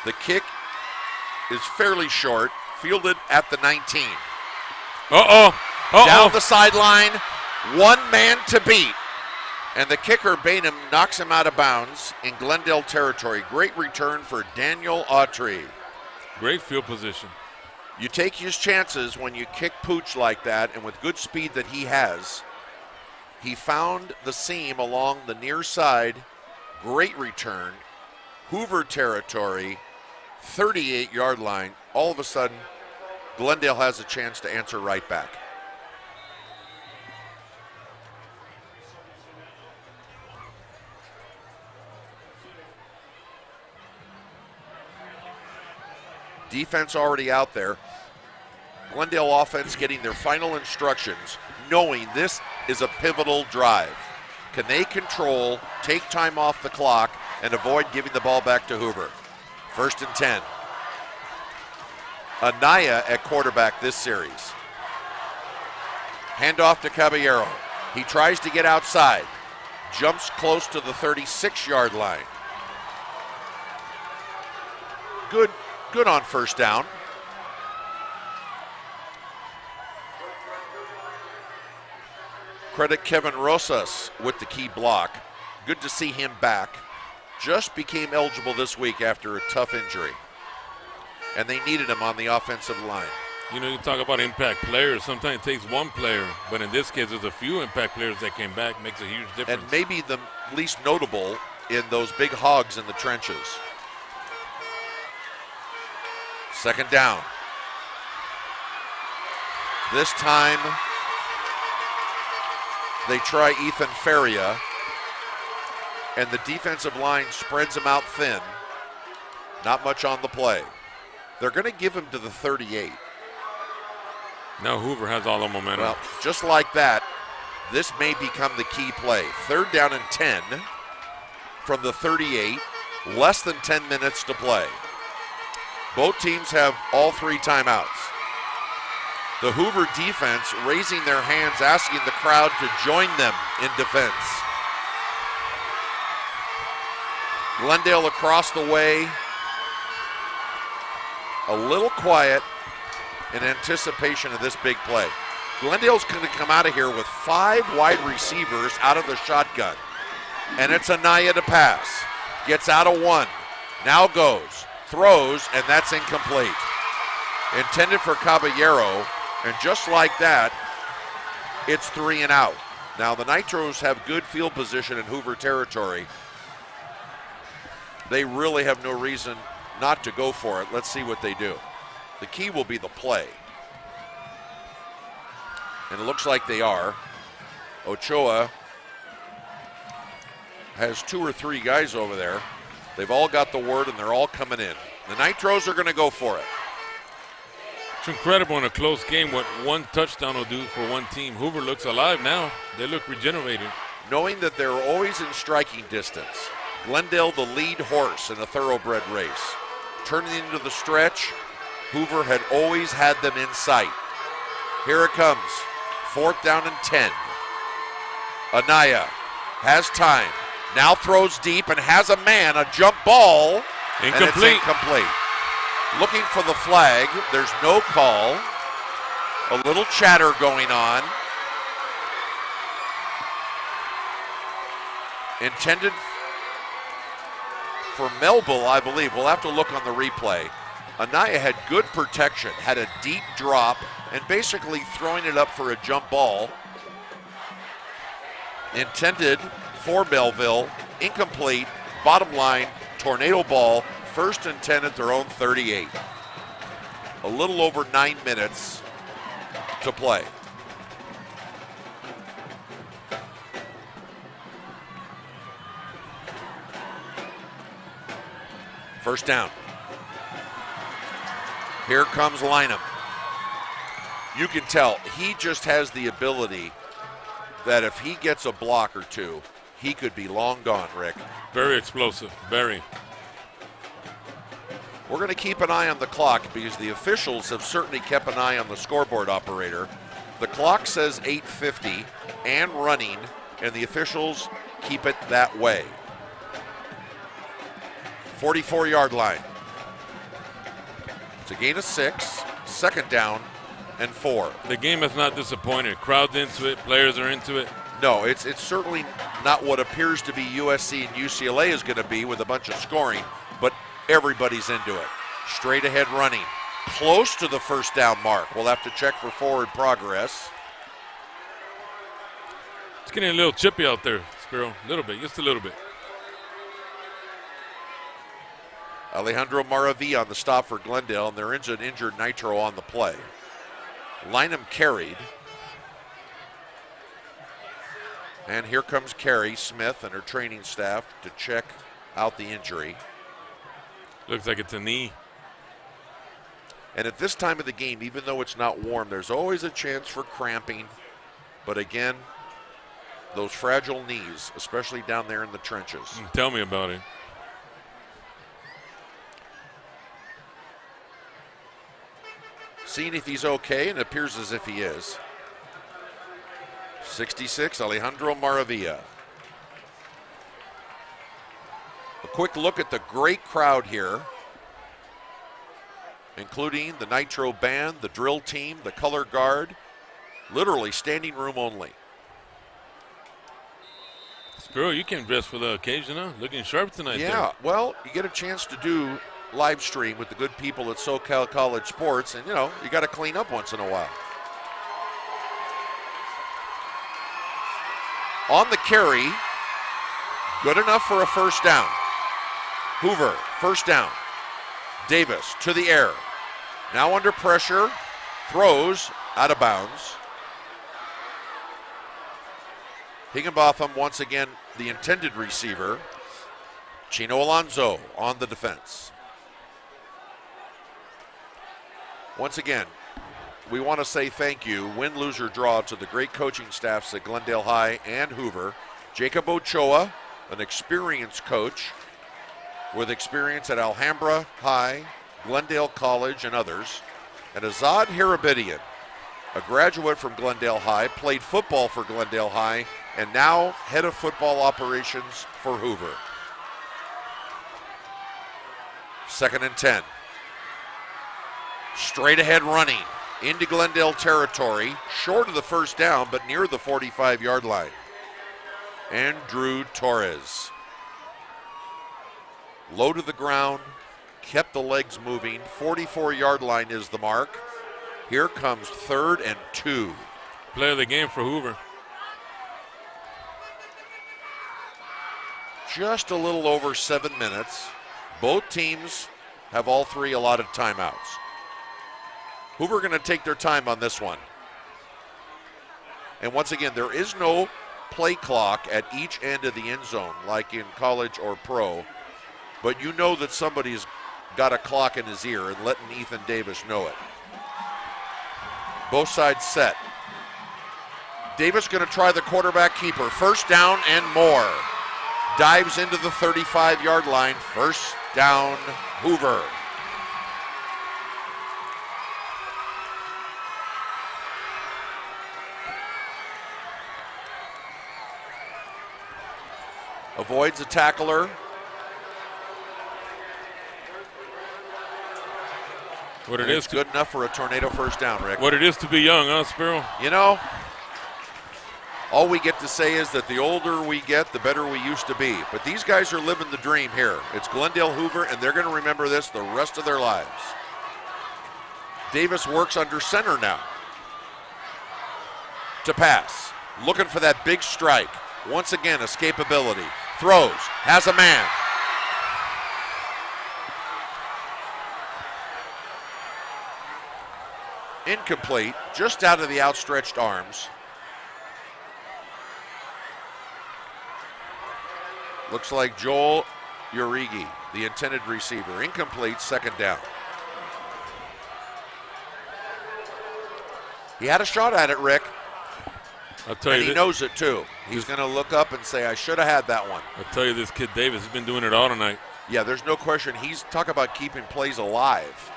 The kick is fairly short, fielded at the 19. Down the sideline, 1 man to beat. And the kicker, Bainham, knocks him out of bounds in Glendale territory. Great return for Daniel Autry. Great field position. You take his chances when you kick pooch like that, and with good speed that he has. He found the seam along the near side. Great return. Hoover territory, 38-yard line. All of a sudden, Glendale has a chance to answer right back. Defense already out there. Glendale offense getting their final instructions, knowing this is a pivotal drive. Can they control, take time off the clock, and avoid giving the ball back to Hoover? 1st and 10. Anaya at quarterback this series. Handoff to Caballero. He tries to get outside. Jumps close to the 36-yard line. Good on 1st down. Credit Kevin Rosas with the key block. Good to see him back. Just became eligible this week after a tough injury. And they needed him on the offensive line. You know, you talk about impact players. Sometimes it takes one player, but in this case, there's a few impact players that came back. Makes a huge difference. And maybe the least notable in those big hogs in the trenches. 2nd down. This time, they try Ethan Feria, and the defensive line spreads him out thin. Not much on the play. They're going to give him to the 38. Now Hoover has all the momentum. Well, just like that, this may become the key play. 3rd down and 10 from the 38. Less than 10 minutes to play. Both teams have all 3 timeouts. The Hoover defense raising their hands, asking the crowd to join them in defense. Glendale across the way. A little quiet in anticipation of this big play. Glendale's going to come out of here with 5 wide receivers out of the shotgun. And it's Anaya to pass. Gets out of 1. Now goes. Throws, and that's incomplete. Intended for Caballero, and just like that, it's 3 and out. Now the Nitros have good field position in Hoover territory. They really have no reason not to go for it. Let's see what they do. The key will be the play. And it looks like they are. Ochoa has 2 or 3 guys over there. They've all got the word, and they're all coming in. The Nitros are going to go for it. It's incredible in a close game what one touchdown will do for one team. Hoover looks alive now. They look regenerated. Knowing that they're always in striking distance. Glendale, the lead horse in a thoroughbred race. Turning into the stretch, Hoover had always had them in sight. Here it comes. 4th down and 10. Anaya has time. Now throws deep and has a man, a jump ball. Incomplete. And it's incomplete. Looking for the flag. There's no call. A little chatter going on. Intended for Melville, I believe. We'll have to look on the replay. Anaya had good protection, had a deep drop, and basically throwing it up for a jump ball. Intended for Melville, incomplete, bottom line, tornado ball, 1st and 10 at their own 38. A little over 9 minutes to play. First down. Here comes Lynham. You can tell he just has the ability that if he gets a block or two, he could be long gone, Rick. Very explosive, very. We're going to keep an eye on the clock because the officials have certainly kept an eye on the scoreboard operator. The clock says 8:50 and running, and the officials keep it that way. 44-yard line. It's a gain of 6, 2nd down and 4. The game has not disappointed. Crowd's into it, players are into it. No, it's certainly not what appears to be USC and UCLA is going to be with a bunch of scoring, but everybody's into it. Straight ahead running. Close to the 1st down mark. We'll have to check for forward progress. It's getting a little chippy out there, Spiro. A little bit, just a little bit. Alejandro Maravilla on the stop for Glendale, and there is an injured Nitro on the play. Lynham carried. And here comes Carrie Smith and her training staff to check out the injury. Looks like it's a knee. And at this time of the game, even though it's not warm, there's always a chance for cramping. But again, those fragile knees, especially down there in the trenches. Tell me about it. Seeing if he's okay, and it appears as if he is. 66, Alejandro Maravilla. A quick look at the great crowd here, including the Nitro band, the drill team, the color guard, literally standing room only. Spiro, you can dress for the occasion, huh? Looking sharp tonight. Yeah, there. Well, you get a chance to do live stream with the good people at SoCal College Sports, and you know, you got to clean up once in a while. On the carry, good enough for a 1st down. Hoover, 1st down. Davis to the air. Now under pressure, throws out of bounds. Higginbotham once again the intended receiver. Chino Alonso on the defense. Once again, we want to say thank you, win, lose, or draw, to the great coaching staffs at Glendale High and Hoover. Jacob Ochoa, an experienced coach with experience at Alhambra High, Glendale College, and others. And Azad Harabidian, a graduate from Glendale High, played football for Glendale High, and now head of football operations for Hoover. 2nd and 10. Straight ahead running into Glendale territory, short of the 1st down, but near the 45-yard line. Andrew Torres. Low to the ground, kept the legs moving. 44-yard line is the mark. Here comes 3rd and 2. Play of the game for Hoover. Just a little over 7 minutes. Both teams have all 3 allotted timeouts. Hoover going to take their time on this one. And once again, there is no play clock at each end of the end zone like in college or pro, but you know that somebody's got a clock in his ear and letting Ethan Davis know it. Both sides set. Davis going to try the quarterback keeper. First down and more. Dives into the 35-yard line. First down, Hoover. Avoids a tackler. What it is good enough for a tornado first down, Rick. What it is to be young, huh, Spiro? You know, all we get to say is that the older we get, the better we used to be. But these guys are living the dream here. It's Glendale Hoover, and they're going to remember this the rest of their lives. Davis works under center now to pass. Looking for that big strike. Once again, escapability. Throws, has a man. Incomplete, just out of the outstretched arms. Looks like Joel Urigi, the intended receiver. Incomplete, second down. He had a shot at it, Rick. I'll tell you, and he knows it too. He's going to look up and say, I should have had that one. I'll tell you, this kid Davis has been doing it all tonight. Yeah, there's no question. He's talk about keeping plays alive.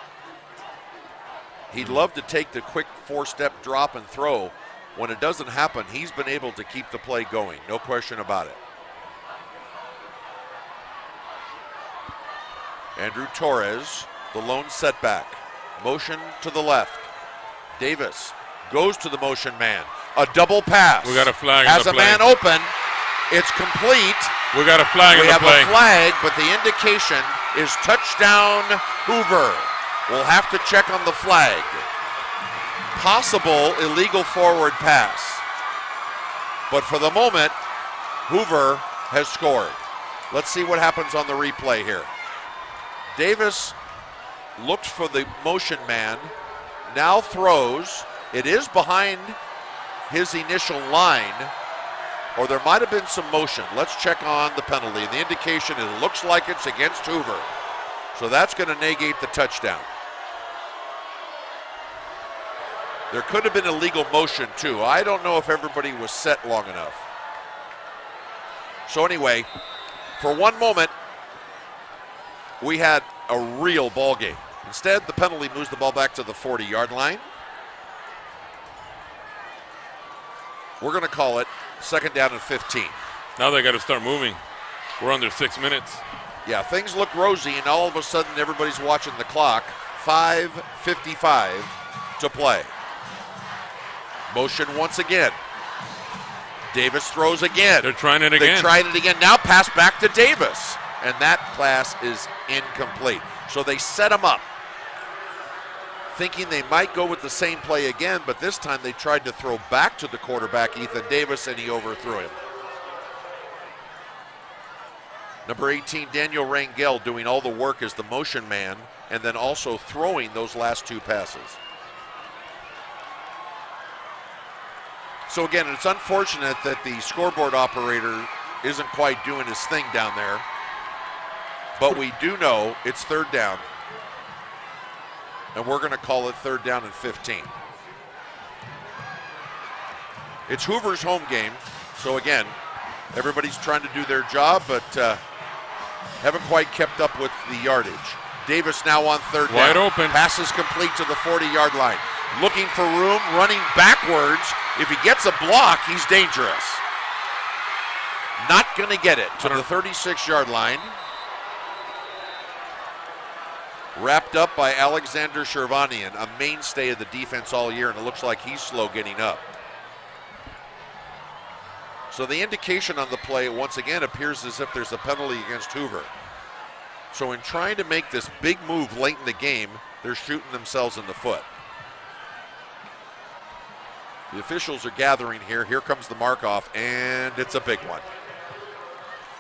He'd love to take the quick four-step drop and throw. When it doesn't happen, he's been able to keep the play going. No question about it. Andrew Torres, the lone setback. Motion to the left. Davis goes to the motion man. A double pass. We got a flag. Has a man open. It's complete. We got a flag in the play. We have a flag, but the indication is touchdown Hoover. We'll have to check on the flag. Possible illegal forward pass. But for the moment, Hoover has scored. Let's see what happens on the replay here. Davis looked for the motion man, now throws. It is behind his initial line, or there might have been some motion. Let's check on the penalty. And the indication, it looks like it's against Hoover. So that's going to negate the touchdown. There could have been illegal motion too. I don't know if everybody was set long enough. So anyway, for one moment, we had a real ball game. Instead, the penalty moves the ball back to the 40-yard line. We're going to call it second down and 15. Now they got to start moving. We're under 6 minutes. Yeah, things look rosy, and all of a sudden everybody's watching the clock. 5:55 to play. Motion once again. Davis throws again. They're trying it again. They tried it again. Now pass back to Davis. And that pass is incomplete. So they set him up, thinking they might go with the same play again, but this time they tried to throw back to the quarterback, Ethan Davis, and he overthrew him. Number 18, Daniel Rangel, doing all the work as the motion man, and then also throwing those last two passes. So again, it's unfortunate that the scoreboard operator isn't quite doing his thing down there. But we do know it's third down. And we're going to call it third down and 15. It's Hoover's home game. So again, everybody's trying to do their job, but haven't quite kept up with the yardage. Davis now on third down. Wide open. Passes complete to the 40-yard line. Looking for room, running backwards. If he gets a block, he's dangerous. Not going to get it to the 36-yard line. Wrapped up by Alexander Shervanian, a mainstay of the defense all year, and it looks like he's slow getting up. So the indication on the play, once again, appears as if there's a penalty against Hoover. So in trying to make this big move late in the game, they're shooting themselves in the foot. The officials are gathering here. Here comes the mark-off, and it's a big one.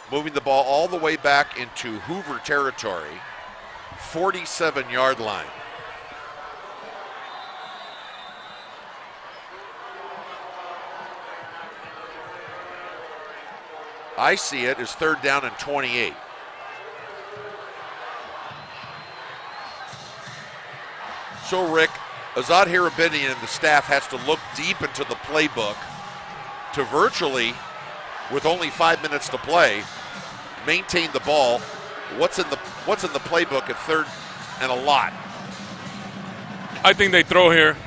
Moving the ball all the way back into Hoover territory. 47-yard line. I see it as 3rd down and 28. So, Rick, Azad Hirabidian and the staff has to look deep into the playbook to virtually, with only 5 minutes to play, maintain the ball. What's in the playbook at 3rd and a lot? I think they throw here,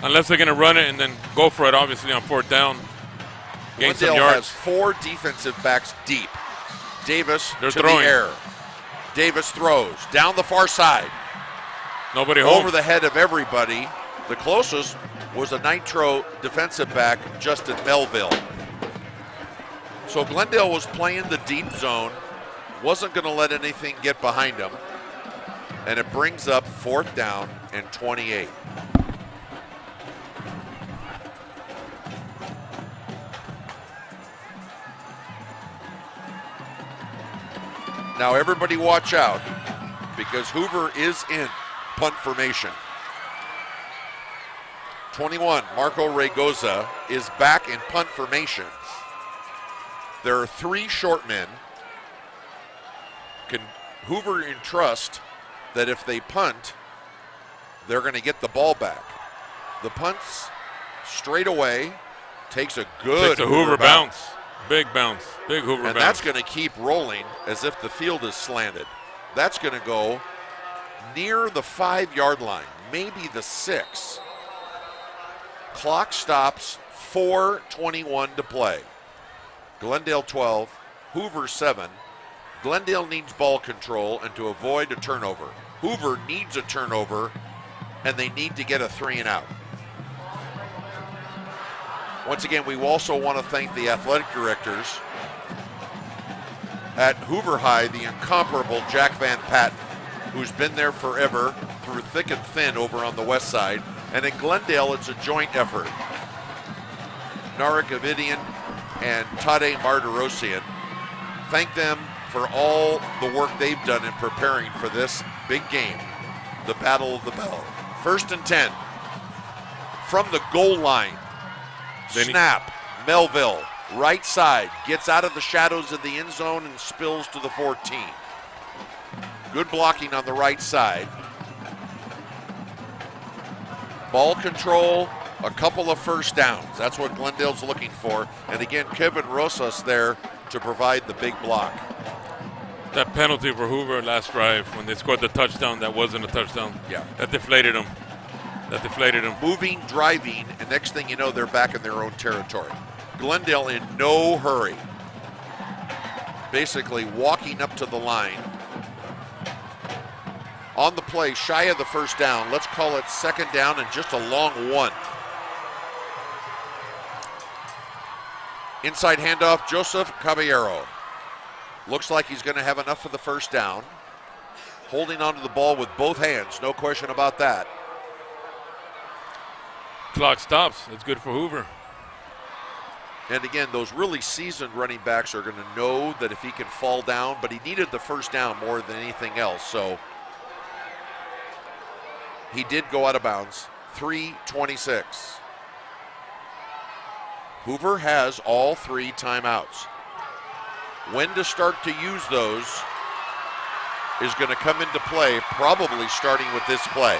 unless they're going to run it and then go for it, obviously, on 4th down. Gain some Glendale yards. has 4 defensive backs deep. Davis They're to throwing. the air. Davis throws down the far side. Nobody home. Over the head of everybody. The closest was a Nitro defensive back, Justin Melville. So Glendale was playing the deep zone, wasn't going to let anything get behind him, and it brings up 4th down and 28. Now everybody watch out, because Hoover is in punt formation. 21, Marco Regoza, is back in punt formation. There are 3 short men. Can Hoover entrust that if they punt, they're going to get the ball back? The punt's straight away, takes a good Takes a Hoover bounce. Big bounce. Big Hoover bounce. And that's going to keep rolling as if the field is slanted. That's going to go near the 5-yard line, maybe the 6. Clock stops, 4:21 to play. Glendale 12, Hoover 7. Glendale needs ball control and to avoid a turnover. Hoover needs a turnover, and they need to get a 3-and-out. Once again, we also want to thank the athletic directors at Hoover High, the incomparable Jack Van Patten, who's been there forever through thick and thin over on the west side. And at Glendale, it's a joint effort. Narek Avidian and Tade Martirosyan. Thank them for all the work they've done in preparing for this big game, the Battle of the Bell. 1st and 10 from the goal line. Snap, Melville, right side, gets out of the shadows of the end zone and spills to the 14. Good blocking on the right side. Ball control, a couple of 1st downs. That's what Glendale's looking for. And again, Kevin Rosas there to provide the big block. That penalty for Hoover last drive when they scored the touchdown, that wasn't a touchdown. Yeah. That deflated them. Moving, driving, and next thing you know, they're back in their own territory. Glendale in no hurry. Basically walking up to the line. On the play, shy of the 1st down. Let's call it 2nd down and just a long 1. Inside handoff, Joseph Caballero. Looks like he's going to have enough for the 1st down. Holding onto the ball with both hands, no question about that. Clock stops. It's good for Hoover. And again, those really seasoned running backs are going to know that if he can fall down, but he needed the 1st down more than anything else. So he did go out of bounds. 3:26. Hoover has all 3 timeouts. When to start to use those is going to come into play, probably starting with this play.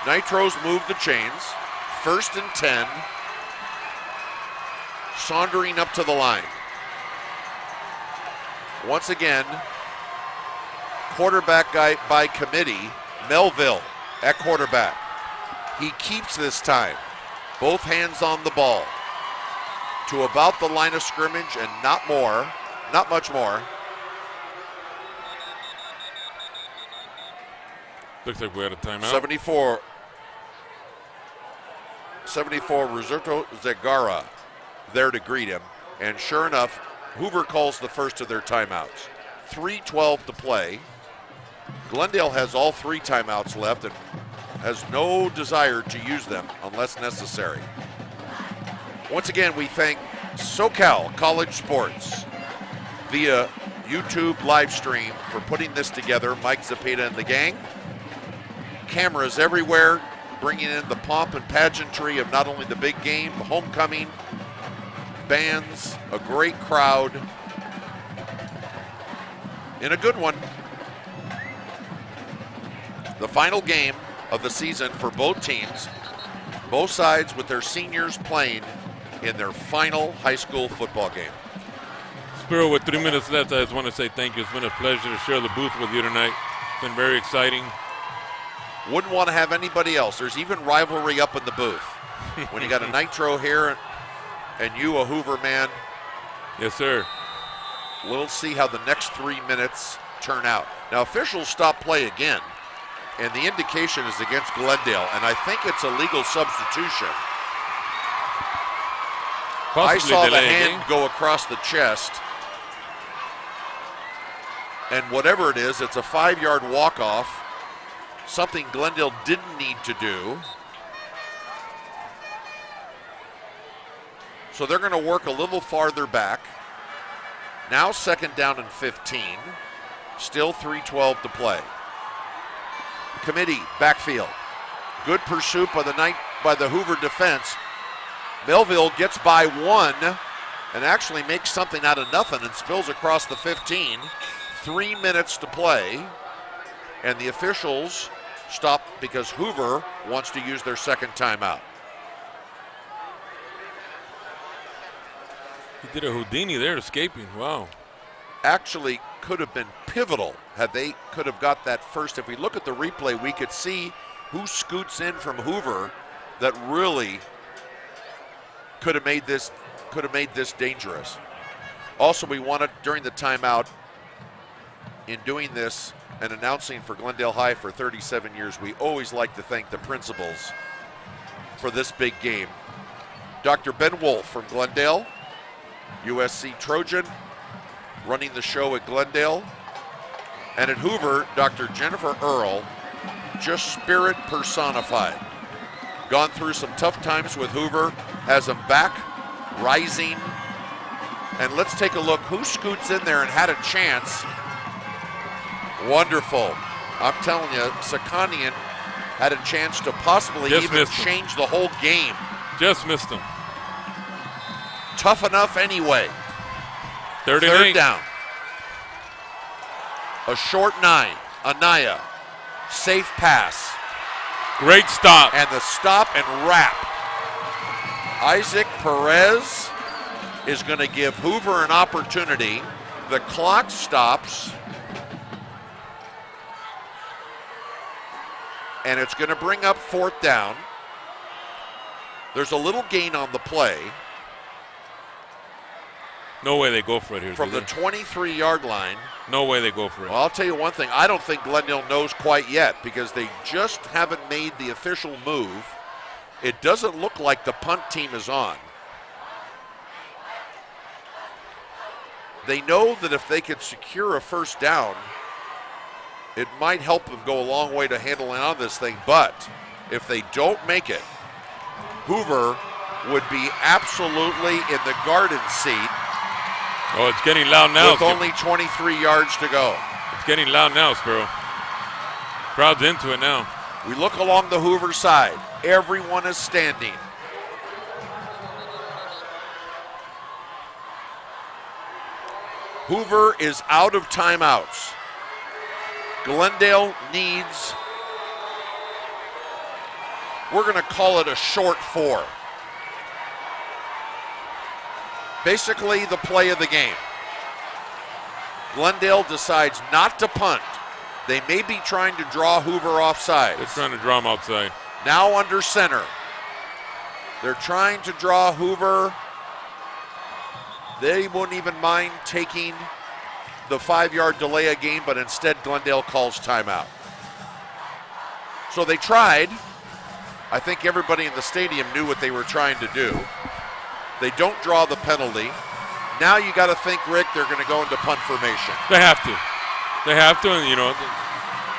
Nitros move the chains. 1st and 10. Saundering up to the line. Once again, quarterback guy by committee, Melville at quarterback. He keeps this time. Both hands on the ball. To about the line of scrimmage and not much more. Looks like we had a timeout. 74, Roberto Zegara there to greet him. And sure enough, Hoover calls the first of their timeouts. 3:12 to play. Glendale has all 3 timeouts left and has no desire to use them unless necessary. Once again, we thank SoCal College Sports via YouTube live stream for putting this together. Mike Zepeda and the gang. Cameras everywhere, bringing in the pomp and pageantry of not only the big game, the homecoming, bands, a great crowd, in a good one. The final game of the season for both teams, both sides with their seniors playing in their final high school football game. Spiro, with 3 minutes left, I just want to say thank you. It's been a pleasure to share the booth with you tonight. It's been very exciting. Wouldn't want to have anybody else. There's even rivalry up in the booth. When you got a Nitro here and you a Hoover man. Yes, sir. We'll see how the next 3 minutes turn out. Now, officials stop play again, and the indication is against Glendale, and I think it's a legal substitution. Possibly I saw the delay hand again. go across the chest, and whatever it is, it's a 5-yard walk-off, something Glendale didn't need to do. So they're going to work a little farther back. Now 2nd down and 15. Still 3:12 to play. Committee, backfield. Good pursuit by the Hoover defense. Melville gets by one and actually makes something out of nothing and spills across the 15. 3 minutes to play. And the officials stop because Hoover wants to use their second timeout. He did a Houdini there, escaping. Wow. Actually could have been pivotal had they could have got that first. If we look at the replay, we could see who scoots in from Hoover that really could have made this dangerous. Also, we wanted during the timeout, in doing this and announcing for Glendale High for 37 years, we always like to thank the principals for this big game. Dr. Ben Wolf from Glendale, USC Trojan, running the show at Glendale. And at Hoover, Dr. Jennifer Earl, just spirit personified. Gone through some tough times with Hoover, has them back, rising. And let's take a look who scoots in there and had a chance. Wonderful. I'm telling you, Sakanian had a chance to possibly Just even missed him. change the whole game. Just missed him. Tough enough anyway. 38. Third down. A short 9. Anaya. Safe pass. Great stop. And the stop and wrap. Isaac Perez is going to give Hoover an opportunity. The clock stops. And it's going to bring up 4th down. There's a little gain on the play. No way they go for it here. From the 23-yard line. No way they go for it. Well, I'll tell you one thing. I don't think Glendale knows quite yet because they just haven't made the official move. It doesn't look like the punt team is on. They know that if they could secure a first down, it might help them go a long way to handling on this thing. But if they don't make it, Hoover would be absolutely in the garden seat. Oh, it's getting loud now. With only 23 yards to go. It's getting loud now, Spiro. Crowd's into it now. We look along the Hoover side. Everyone is standing. Hoover is out of timeouts. Glendale needs, we're going to call it a short 4. Basically the play of the game. Glendale decides not to punt. They may be trying to draw Hoover offside. They're trying to draw him outside. Now under center. They're trying to draw Hoover. They wouldn't even mind taking the 5-yard delay a game, but instead Glendale calls timeout. So they tried. I think everybody in the stadium knew what they were trying to do. They don't draw the penalty. Now you got to think, Rick, they're going to go into punt formation. They have to. They have to, and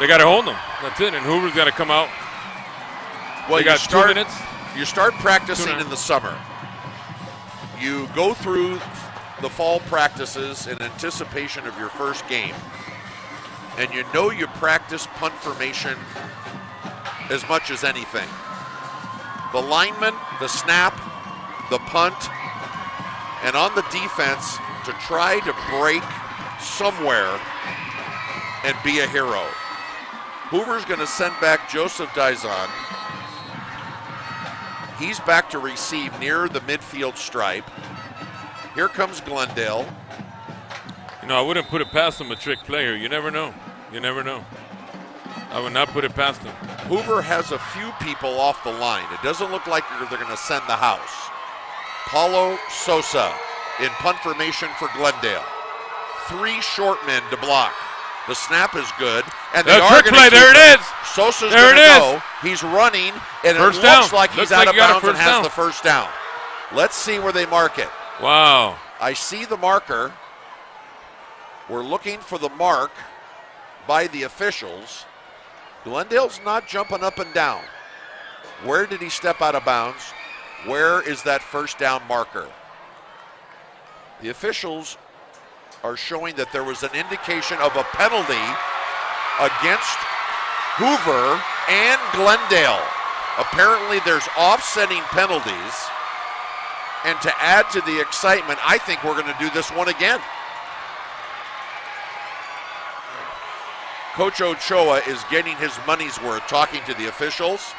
they got to hold them. That's it. And Hoover's got to come out. Well, they got 2 minutes. You start practicing in the summer. You go through the fall practices in anticipation of your first game. And you know you practice punt formation as much as anything. The lineman, the snap, the punt, and on the defense to try to break somewhere and be a hero. Hoover's going to send back Joseph Dizon. He's back to receive near the midfield stripe. Here comes Glendale. You know, I wouldn't put it past him, a trick player. You never know. You never know. I would not put it past him. Hoover has a few people off the line. It doesn't look like they're going to send the house. Paulo Sosa in punt formation for Glendale. 3 short men to block. The snap is good, and they are going to keep there it is. Sosa's going to go. He's running, and it looks like he's out of bounds and has the first down. Let's see where they mark it. Wow. I see the marker. We're looking for the mark by the officials. Glendale's not jumping up and down. Where did he step out of bounds? Where is that first down marker? The officials are showing that there was an indication of a penalty against Hoover and Glendale. Apparently there's offsetting penalties. And to add to the excitement, I think we're going to do this one again. Coach Ochoa is getting his money's worth talking to the officials.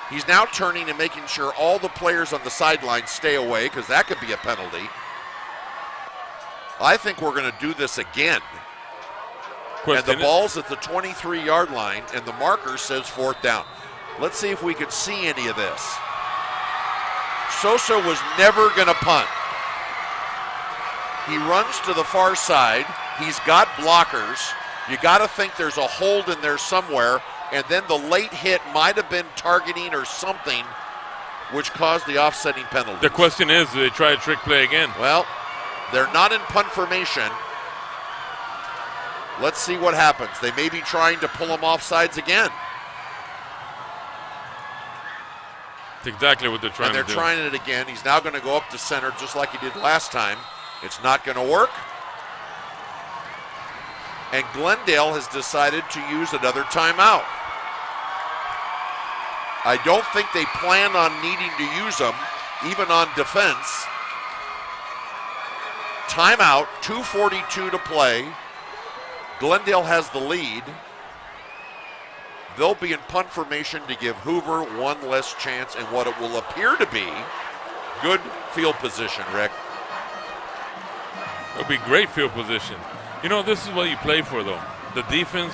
He's now turning and making sure all the players on the sideline stay away because that could be a penalty. I think we're going to do this again. And the ball's at the 23-yard line, and the marker says 4th down. Let's see if we can see any of this. Sosa was never going to punt. He runs to the far side. He's got blockers. You got to think there's a hold in there somewhere, and then the late hit might have been targeting or something, which caused the offsetting penalty. The question is, do they try a trick play again? Well, they're not in punt formation. Let's see what happens. They may be trying to pull him off sides again. That's exactly what they're trying to do. And they're trying it again. He's now going to go up to center just like he did last time. It's not going to work. And Glendale has decided to use another timeout. I don't think they plan on needing to use them, even on defense. Timeout, 2:42 to play. Glendale has the lead. They'll be in punt formation to give Hoover one less chance in what it will appear to be good field position, Rick. It'll be great field position. You know, this is what you play for, though. The defense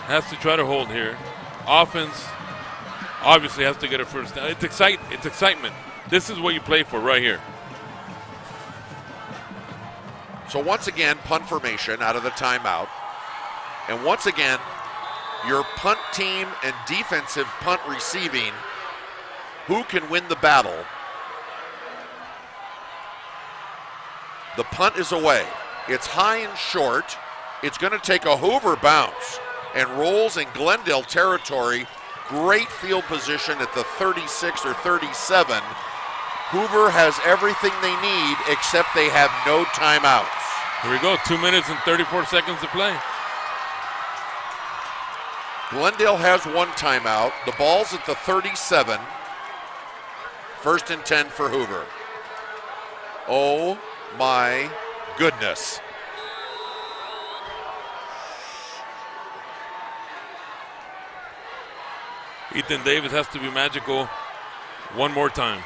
has to try to hold here. Offense obviously has to get a first down. It's excitement. This is what you play for right here. So once again, punt formation out of the timeout. And once again, your punt team and defensive punt receiving, who can win the battle? The punt is away. It's high and short. It's going to take a Hoover bounce and rolls in Glendale territory. Great field position at the 36 or 37. Hoover has everything they need except they have no timeouts. Here we go, 2 minutes and 34 seconds to play. Glendale has one timeout. The ball's at the 37. 1st and 10 for Hoover. Oh my goodness. Ethan Davis has to be magical one more time.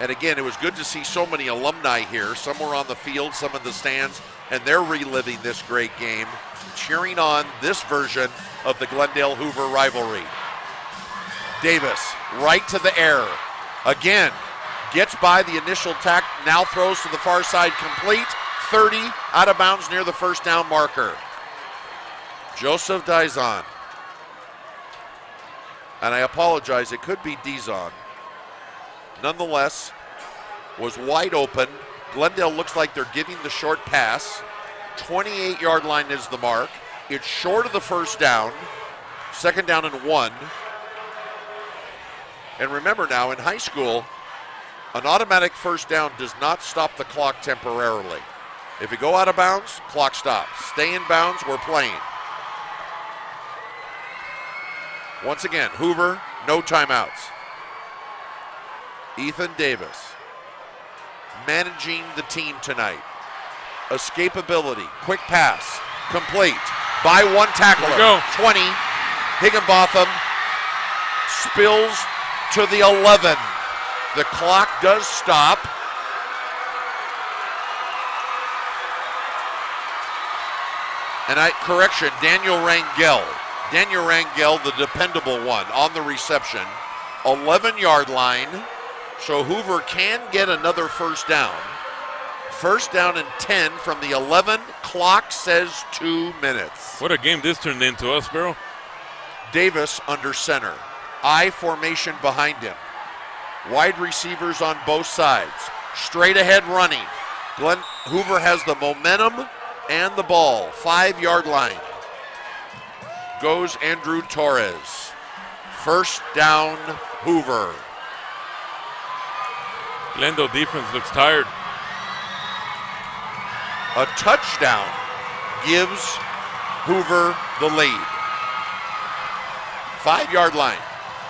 And again, it was good to see so many alumni here. Some were on the field, some in the stands, and they're reliving this great game, cheering on this version of the Glendale-Hoover rivalry. Davis, right to the air. Again, gets by the initial tack, now throws to the far side complete. 30, out of bounds near the first down marker. Joseph Dizon. And I apologize, it could be Dizon. Nonetheless, was wide open. Glendale looks like they're giving the short pass. 28-yard line is the mark. It's short of the first down. 2nd down and 1. And remember now, in high school, an automatic first down does not stop the clock temporarily. If you go out of bounds, clock stops. Stay in bounds, we're playing. Once again, Hoover, no timeouts. Ethan Davis managing the team tonight. Escapability, quick pass, complete by one tackler. 20. Higginbotham spills to the 11. The clock does stop. And Daniel Rangel. Daniel Rangel, the dependable one, on the reception. 11-yard line. So Hoover can get another first down. First down and 10 from the 11. Clock says 2 minutes. What a game this turned into, us, Sparrow. Davis under center. I formation behind him. Wide receivers on both sides. Straight ahead running. Hoover has the momentum and the ball. 5-yard line. Goes Andrew Torres. First down, Hoover. Glendale defense looks tired. A touchdown gives Hoover the lead. 5-yard line.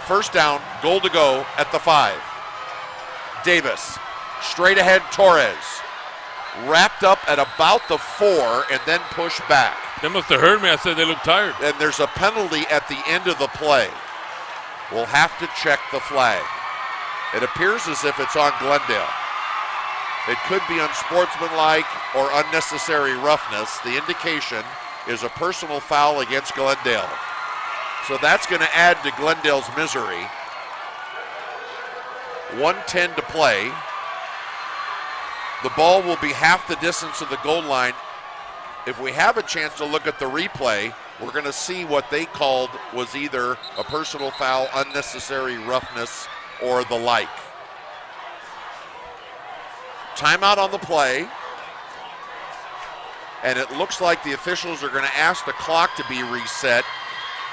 First down, goal to go at the 5. Davis, straight ahead Torres. Wrapped up at about the 4 and then pushed back. They must have heard me. I said they look tired. And there's a penalty at the end of the play. We'll have to check the flag. It appears as if it's on Glendale. It could be unsportsmanlike or unnecessary roughness. The indication is a personal foul against Glendale. So that's going to add to Glendale's misery. 1:10 to play. The ball will be half the distance of the goal line. If we have a chance to look at the replay, we're going to see what they called was either a personal foul, unnecessary roughness, or the like. Timeout on the play. And it looks like the officials are going to ask the clock to be reset.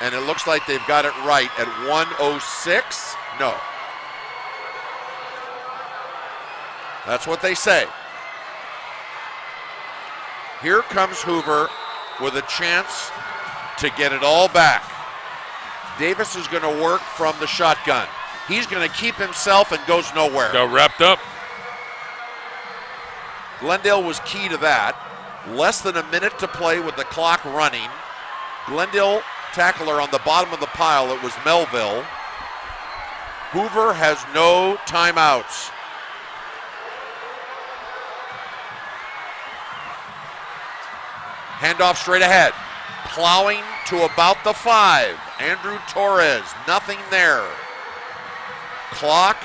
And it looks like they've got it right at 1:06. No. That's what they say. Here comes Hoover with a chance to get it all back. Davis is going to work from the shotgun. He's going to keep himself and goes nowhere. Got wrapped up. Glendale was key to that. Less than a minute to play with the clock running. Glendale tackler on the bottom of the pile, it was Melville. Hoover has no timeouts. Handoff straight ahead. Plowing to about the 5. Andrew Torres, nothing there. Clock,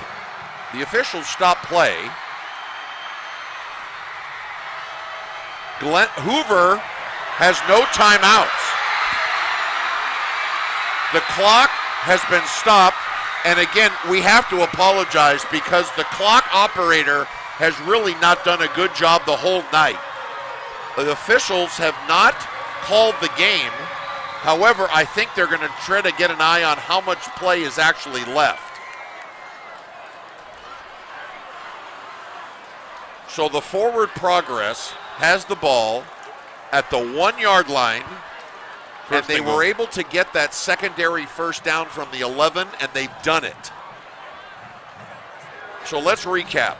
the officials stop play. Hoover has no timeouts. The clock has been stopped, and again, we have to apologize because the clock operator has really not done a good job the whole night. The officials have not called the game. However, I think they're going to try to get an eye on how much play is actually left. So the forward progress has the ball at the 1-yard line, and they were able to get that secondary first down from the 11, and they've done it. So let's recap.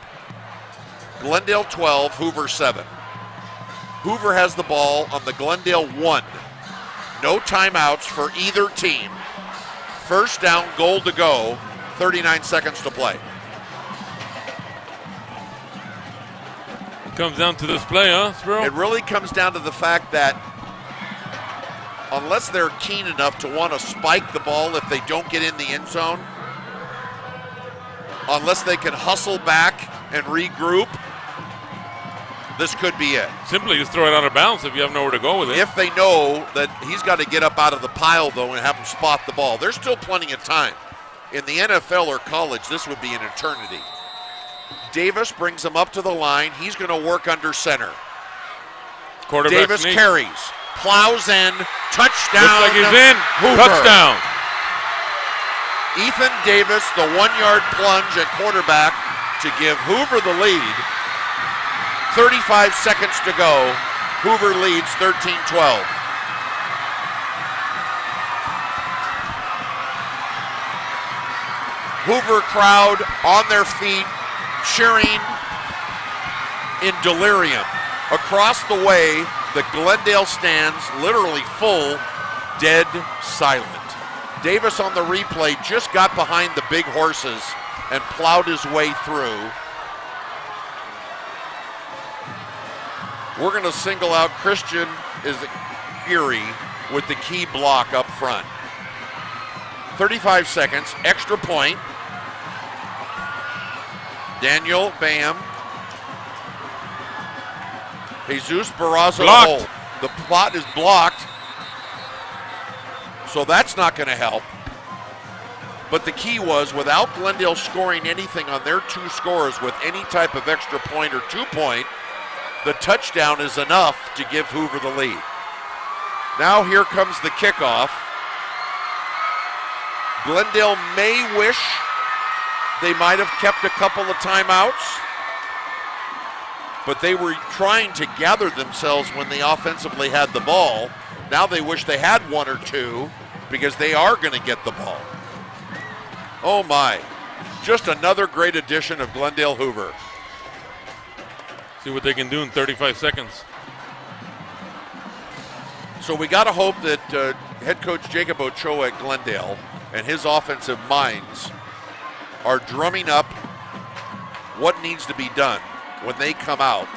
Glendale 12, Hoover 7. Hoover has the ball on the Glendale 1. No timeouts for either team. First down, goal to go, 39 seconds to play. Comes down to this play, huh, Sparrow? It really comes down to the fact that unless they're keen enough to want to spike the ball if they don't get in the end zone, unless they can hustle back and regroup, this could be it. Simply just throw it out of bounds if you have nowhere to go with it. If they know that he's got to get up out of the pile, though, and have him spot the ball. There's still plenty of time. In the NFL or college, this would be an eternity. Davis brings him up to the line. He's going to work under center. Davis sneak. Carries, plows in, touchdown. Looks like he's in. Hoover. Touchdown. Ethan Davis, the 1-yard plunge at quarterback to give Hoover the lead. 35 seconds to go. Hoover leads 13-12. Hoover crowd on their feet, cheering in delirium. Across the way, the Glendale stands literally full, dead silent. Davis on the replay just got behind the big horses and plowed his way through. We're going to single out Christian Geary with the key block up front. 35 seconds, extra point. Daniel Bam. Jesus Barraza Blocked. The plot is blocked. So that's not going to help. But the key was, without Glendale scoring anything on their two scores with any type of extra point or 2 point, the touchdown is enough to give Hoover the lead. Now here comes the kickoff. Glendale may wish they might have kept a couple of timeouts, but they were trying to gather themselves when they offensively had the ball. Now they wish they had one or two because they are going to get the ball. Oh my, just another great addition of Glendale Hoover. See what they can do in 35 seconds. So we got to hope that head coach Jacob Ochoa at Glendale and his offensive minds are drumming up what needs to be done when they come out.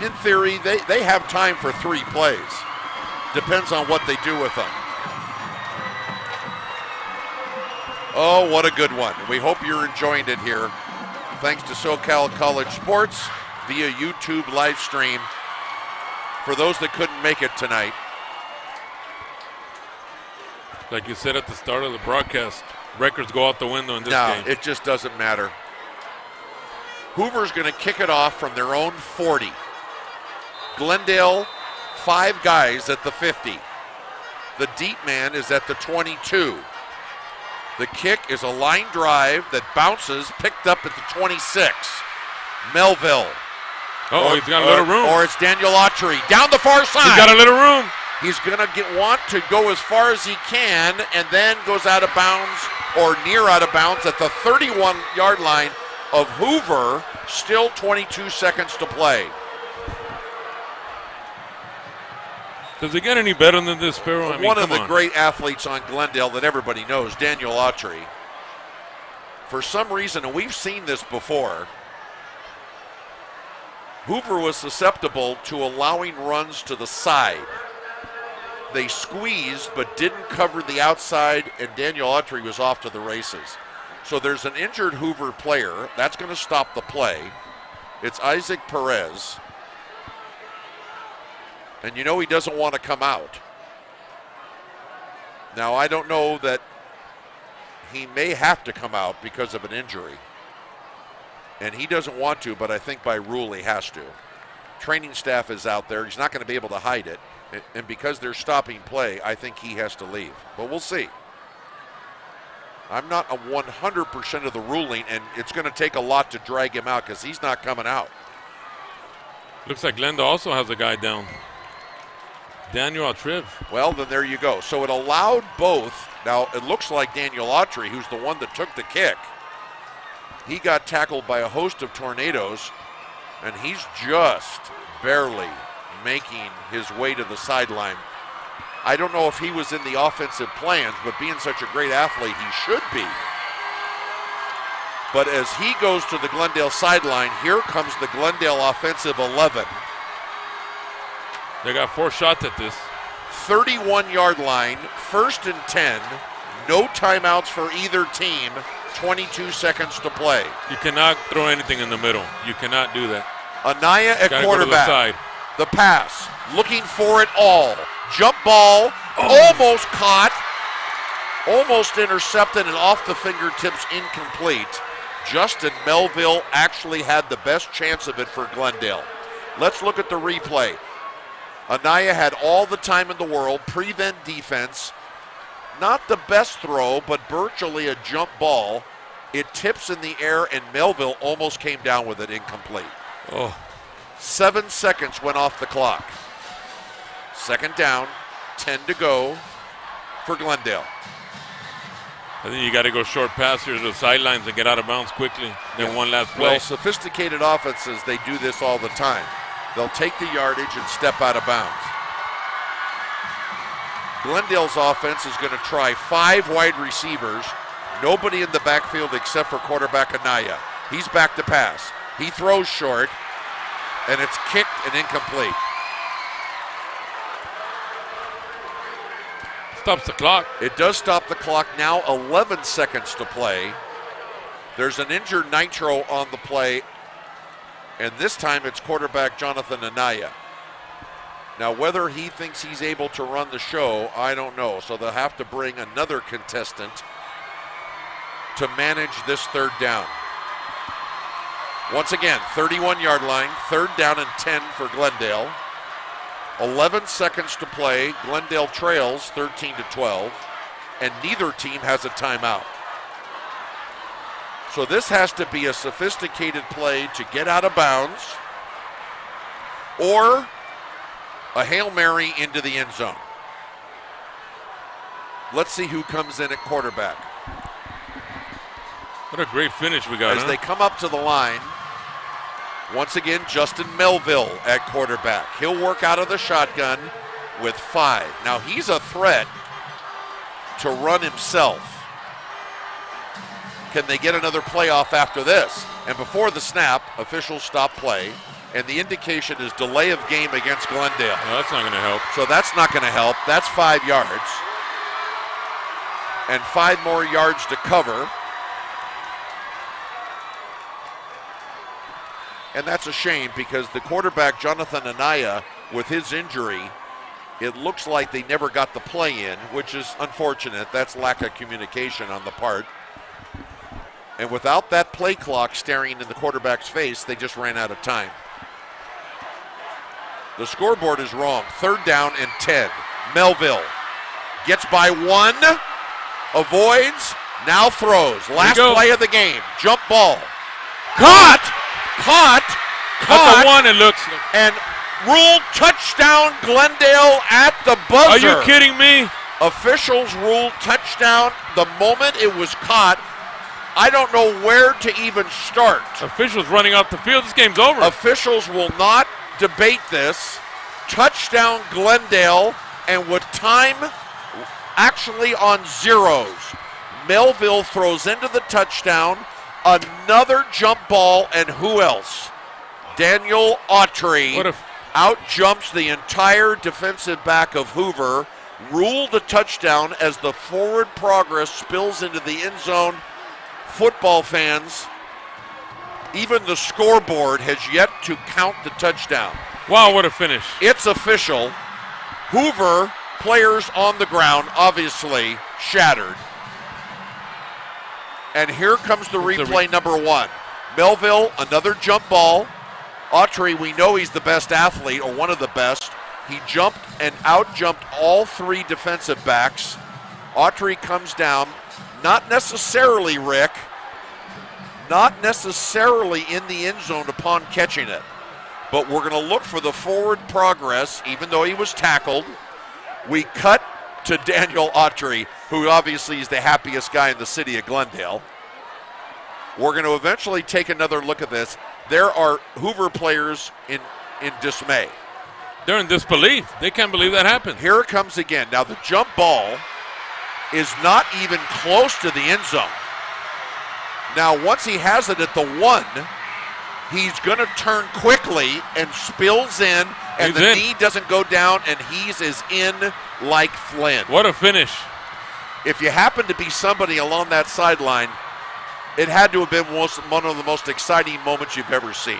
In theory, they have time for 3 plays. Depends on what they do with them. Oh, what a good one. We hope you're enjoying it here. Thanks to SoCal College Sports via YouTube live stream for those that couldn't make it tonight. Like you said at the start of the broadcast, records go out the window in this game. No, it just doesn't matter. Hoover's going to kick it off from their own 40. Glendale, 5 guys at the 50. The deep man is at the 22. The kick is a line drive that bounces, picked up at the 26. Melville. He's got a little room. Or it's Daniel Autry down the far side. He's got a little room. He's going to want to go as far as he can and then goes out of bounds or near out of bounds at the 31-yard line of Hoover. Still 22 seconds to play. Does it get any better than this, Sparrow? I mean, one of the great athletes on Glendale that everybody knows, Daniel Autry. For some reason, and we've seen this before, Hoover was susceptible to allowing runs to the side. They squeezed but didn't cover the outside, and Daniel Autry was off to the races. So there's an injured Hoover player. That's going to stop the play. It's Isaac Perez. And you know he doesn't want to come out. Now, I don't know that he may have to come out because of an injury. And he doesn't want to, but I think by rule he has to. Training staff is out there. He's not going to be able to hide it. And because they're stopping play, I think he has to leave. But we'll see. I'm not a 100% of the ruling, and it's going to take a lot to drag him out because he's not coming out. Looks like Glendale also has a guy down. Daniel Autry. Well, then there you go. So it allowed both. Now, it looks like Daniel Autry, who's the one that took the kick, he got tackled by a host of tornadoes, and he's just barely making his way to the sideline. I don't know if he was in the offensive plans, but being such a great athlete, he should be. But as he goes to the Glendale sideline, here comes the Glendale offensive 11. They got 4 shots at this. 31-yard line, 1st and 10. No timeouts for either team. 22 seconds to play. You cannot throw anything in the middle. You cannot do that. Anaya at quarterback. Go to the pass, looking for it all. Jump ball, almost caught, almost intercepted, and off the fingertips, incomplete. Justin Melville actually had the best chance of it for Glendale. Let's look at the replay. Anaya had all the time in the world, prevent defense. Not the best throw, but virtually a jump ball. It tips in the air, and Melville almost came down with it, incomplete. 7 seconds went off the clock. 2nd down, 10 to go for Glendale. I think you got to go short pass here to the sidelines and get out of bounds quickly. Then one last play. Well, sophisticated offenses, they do this all the time. They'll take the yardage and step out of bounds. Glendale's offense is going to try 5 wide receivers, nobody in the backfield except for quarterback Anaya. He's back to pass. He throws short, and it's kicked and incomplete. Stops the clock. It does stop the clock. Now 11 seconds to play. There's an injured Nitro on the play, and this time it's quarterback Jonathan Anaya. Now, whether he thinks he's able to run the show, I don't know. So they'll have to bring another contestant to manage this third down. Once again, 31-yard line, 3rd down and 10 for Glendale. 11 seconds to play. Glendale trails 13-12, and neither team has a timeout. So this has to be a sophisticated play to get out of bounds or a Hail Mary into the end zone. Let's see who comes in at quarterback. What a great finish we got. As they come up to the line, once again, Justin Melville at quarterback. He'll work out of the shotgun with 5. Now he's a threat to run himself. Can they get another playoff after this? And before the snap, officials stop play, and the indication is delay of game against Glendale. No, that's not going to help. So that's not going to help. That's 5 yards. And 5 more yards to cover. And that's a shame because the quarterback, Jonathan Anaya, with his injury, it looks like they never got the play in, which is unfortunate. That's lack of communication on the part. And without that play clock staring in the quarterback's face, they just ran out of time. The scoreboard is wrong. 3rd down and 10. Melville gets by 1, avoids, now throws. Last play of the game. Jump ball. Caught! That's a 1, it looks. And ruled touchdown Glendale at the buzzer. Are you kidding me? Officials ruled touchdown the moment it was caught. I don't know where to even start. Officials running off the field. This game's over. Officials will not debate this. Touchdown Glendale, and with time actually on zeros, Melville throws into the touchdown. Another jump ball, and who else? Daniel Autry out jumps the entire defensive back of Hoover, ruled a touchdown as the forward progress spills into the end zone. Football fans, even the scoreboard has yet to count the touchdown. Wow, what a finish. It's official. Hoover, players on the ground, obviously shattered. And here comes the replay number 1. Melville, another jump ball. Autry, we know he's the best athlete, or one of the best. He jumped and out-jumped all 3 defensive backs. Autry comes down. Not necessarily, Rick, not necessarily in the end zone upon catching it. But we're going to look for the forward progress, even though he was tackled. We cut to Daniel Autry, who obviously is the happiest guy in the city of Glendale. We're going to eventually take another look at this. There are Hoover players in dismay. They're in disbelief. They can't believe that happened. Here it comes again. Now the jump ball is not even close to the end zone. Now once he has it at the 1, he's going to turn quickly and spills in, and the knee doesn't go down, and he's as in like Flynn. What a finish. If you happen to be somebody along that sideline, it had to have been one of the most exciting moments you've ever seen.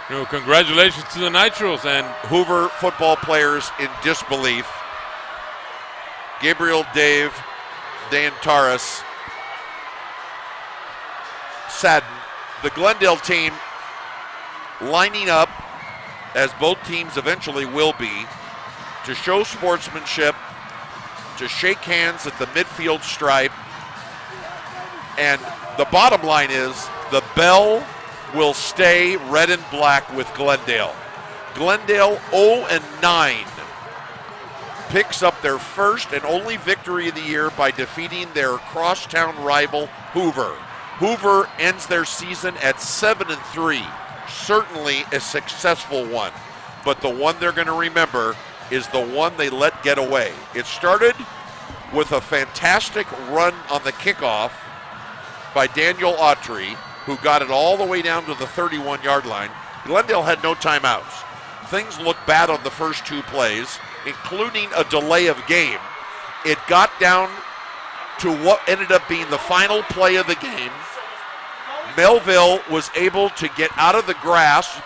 You know, congratulations to the Nitros and Hoover football players in disbelief. Gabriel Dave Deantaris saddened. The Glendale team lining up, as both teams eventually will be, to show sportsmanship, to shake hands at the midfield stripe. And the bottom line is the bell will stay red and black with Glendale. Glendale 0-9 picks up their first and only victory of the year by defeating their crosstown rival, Hoover. Hoover ends their season at 7-3. Certainly a successful one, but the one they're going to remember is the one they let get away. It started with a fantastic run on the kickoff by Daniel Autry, who got it all the way down to the 31-yard line. Glendale had no timeouts. Things looked bad on the first 2 plays, including a delay of game. It got down to what ended up being the final play of the game. Melville was able to get out of the grasp.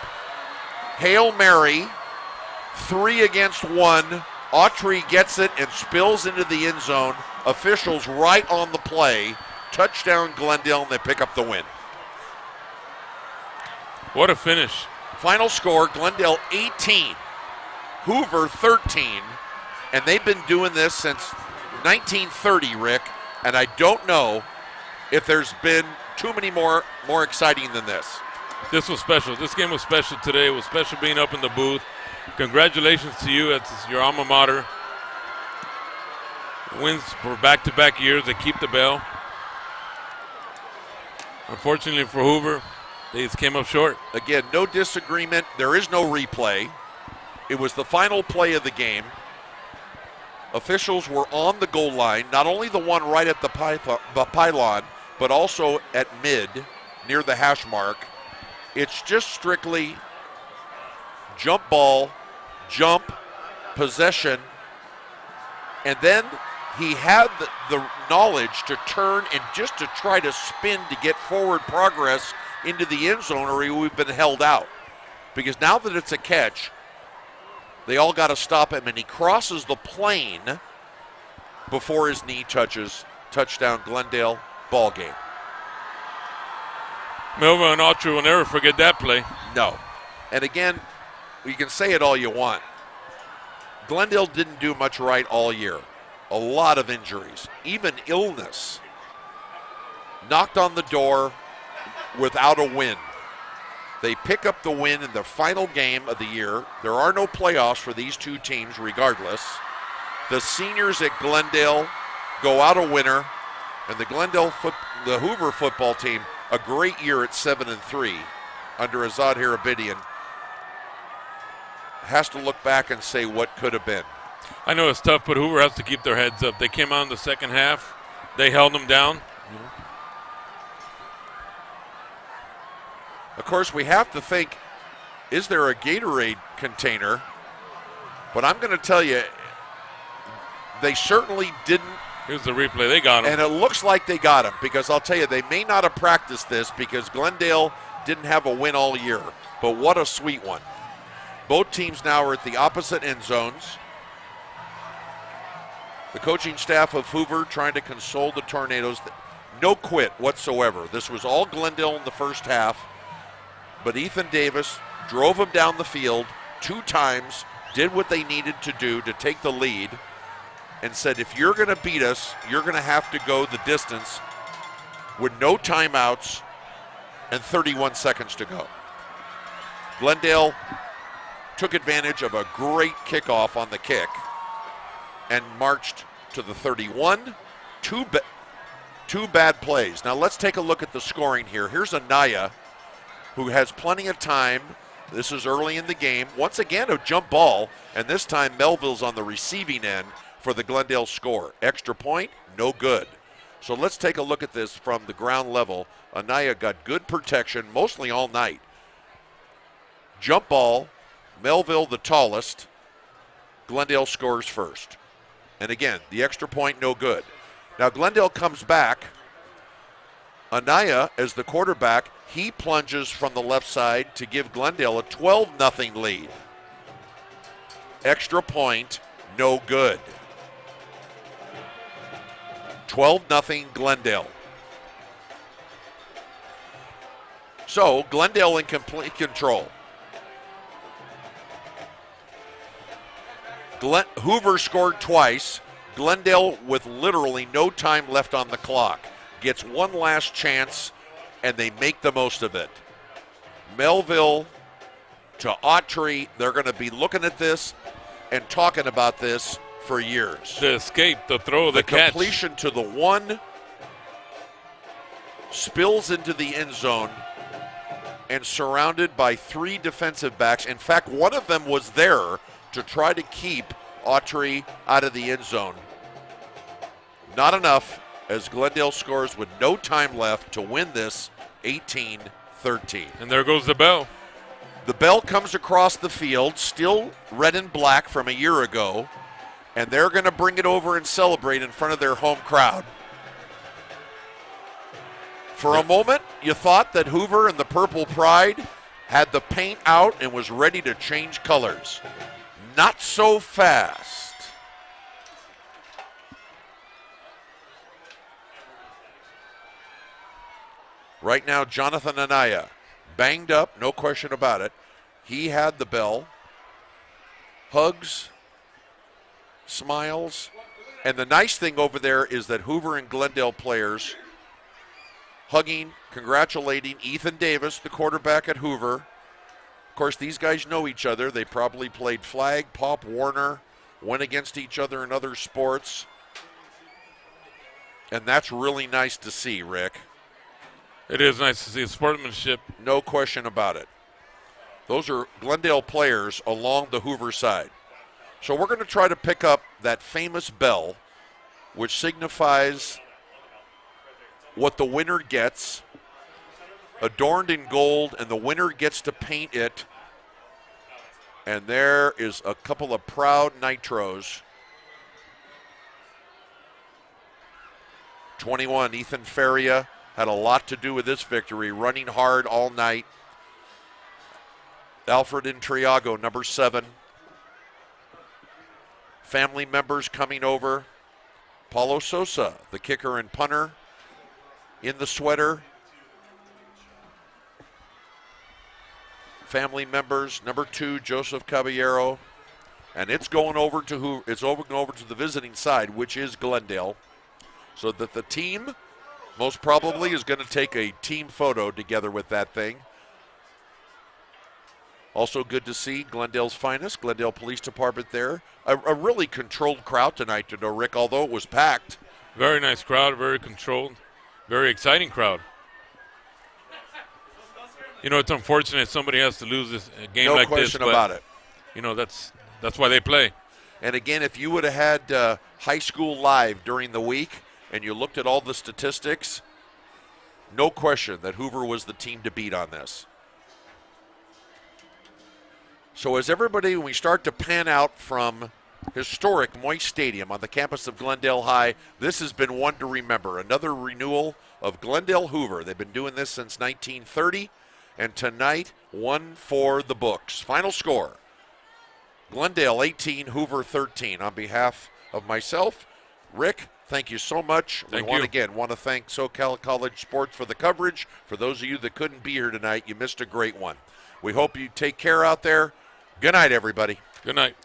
Hail Mary, 3 against 1. Autry gets it and spills into the end zone. Officials right on the play. Touchdown Glendale, and they pick up the win. What a finish. Final score, Glendale 18, Hoover 13, and they've been doing this since 1930, Rick, and I don't know if there's been too many more exciting than this. This was special. This game was special today. It was special being up in the booth. Congratulations to you. It's your alma mater. Wins for back-to-back years. They keep the bell. Unfortunately for Hoover, they just came up short. Again, no disagreement. There is no replay. It was the final play of the game. Officials were on the goal line, not only the one right at the pylon, but also at mid, near the hash mark. It's just strictly jump ball, jump, possession, and then he had the knowledge to turn and just to try to spin to get forward progress into the end zone, or he would have been held out. Because now that it's a catch, they all got to stop him, and he crosses the plane before his knee touches. Touchdown, Glendale, ball game. Melville and Autry will never forget that play. No. And again, you can say it all you want. Glendale didn't do much right all year. A lot of injuries, even illness. Knocked on the door without a win. They pick up the win in the final game of the year. There are no playoffs for these two teams regardless. The seniors at Glendale go out a winner, and the Hoover football team, a great year at 7-3 under Azad Harabidian, has to look back and say what could have been. I know it's tough, but Hoover has to keep their heads up. They came out in the second half. They held them down. Of course, we have to think, is there a Gatorade container? But I'm going to tell you, they certainly didn't. Here's the replay. They got him. And it looks like they got him, because I'll tell you, they may not have practiced this because Glendale didn't have a win all year. But what a sweet one. Both teams now are at the opposite end zones. The coaching staff of Hoover trying to console the Tornadoes. No quit whatsoever. This was all Glendale in the first half. But Ethan Davis drove them down the field 2 times, did what they needed to do to take the lead, and said, if you're going to beat us, you're going to have to go the distance with no timeouts and 31 seconds to go. Glendale took advantage of a great kickoff on the kick and marched to the 31. Two bad plays. Now let's take a look at the scoring here. Here's Anaya, who has plenty of time. This is early in the game. Once again, a jump ball, and this time Melville's on the receiving end for the Glendale score. Extra point, no good. So let's take a look at this from the ground level. Anaya got good protection mostly all night. Jump ball, Melville the tallest. Glendale scores first. And again, the extra point, no good. Now Glendale comes back. Anaya, as the quarterback, he plunges from the left side to give Glendale a 12-0 lead. Extra point, no good. 12-0 Glendale. So Glendale in complete control. Hoover scored twice. Glendale, with literally no time left on the clock, gets one last chance, and they make the most of it. Melville to Autry, they're going to be looking at this and talking about this for years. The escape, the throw, the catch. Completion to the one, spills into the end zone, and surrounded by 3 defensive backs. In fact, one of them was there to try to keep Autry out of the end zone. Not enough, as Glendale scores with no time left to win this 18-13. And there goes the bell. The bell comes across the field, still red and black from a year ago, and they're going to bring it over and celebrate in front of their home crowd. For a moment, you thought that Hoover and the Purple Pride had the paint out and was ready to change colors. Not so fast. Right now, Jonathan Anaya, banged up, no question about it. He had the bell. Hugs, smiles. And the nice thing over there is that Hoover and Glendale players hugging, congratulating Ethan Davis, the quarterback at Hoover. Of course, these guys know each other. They probably played flag, Pop Warner, went against each other in other sports. And that's really nice to see, Rick. It is nice to see sportsmanship. No question about it. Those are Glendale players along the Hoover side. So we're going to try to pick up that famous bell, which signifies what the winner gets, adorned in gold, and the winner gets to paint it. And there is a couple of proud Nitros. 21, Ethan Feria had a lot to do with this victory, running hard all night. Alfred Intriago, number 7. Family members coming over. Paulo Sosa, the kicker and punter, in the sweater. Family members, number 2, Joseph Caballero. And it's going over to going over to the visiting side, which is Glendale. So that the team most probably is going to take a team photo together with that thing. Also good to see Glendale's finest, Glendale Police Department there. A really controlled crowd tonight, to know, Rick, although it was packed. Very nice crowd, very controlled, very exciting crowd. You know, it's unfortunate somebody has to lose this game like this. No question about it. You know, that's why they play. And again, if you would have had high school live during the week and you looked at all the statistics, no question that Hoover was the team to beat on this. So as everybody, when we start to pan out from historic Moist Stadium on the campus of Glendale High, this has been one to remember. Another renewal of Glendale Hoover. They've been doing this since 1930, and tonight, one for the books. Final score, Glendale 18, Hoover 13. On behalf of myself, Rick, thank you so much. Thank we you. Again, want to thank SoCal College Sports for the coverage. For those of you that couldn't be here tonight, you missed a great one. We hope you take care out there. Good night, everybody. Good night.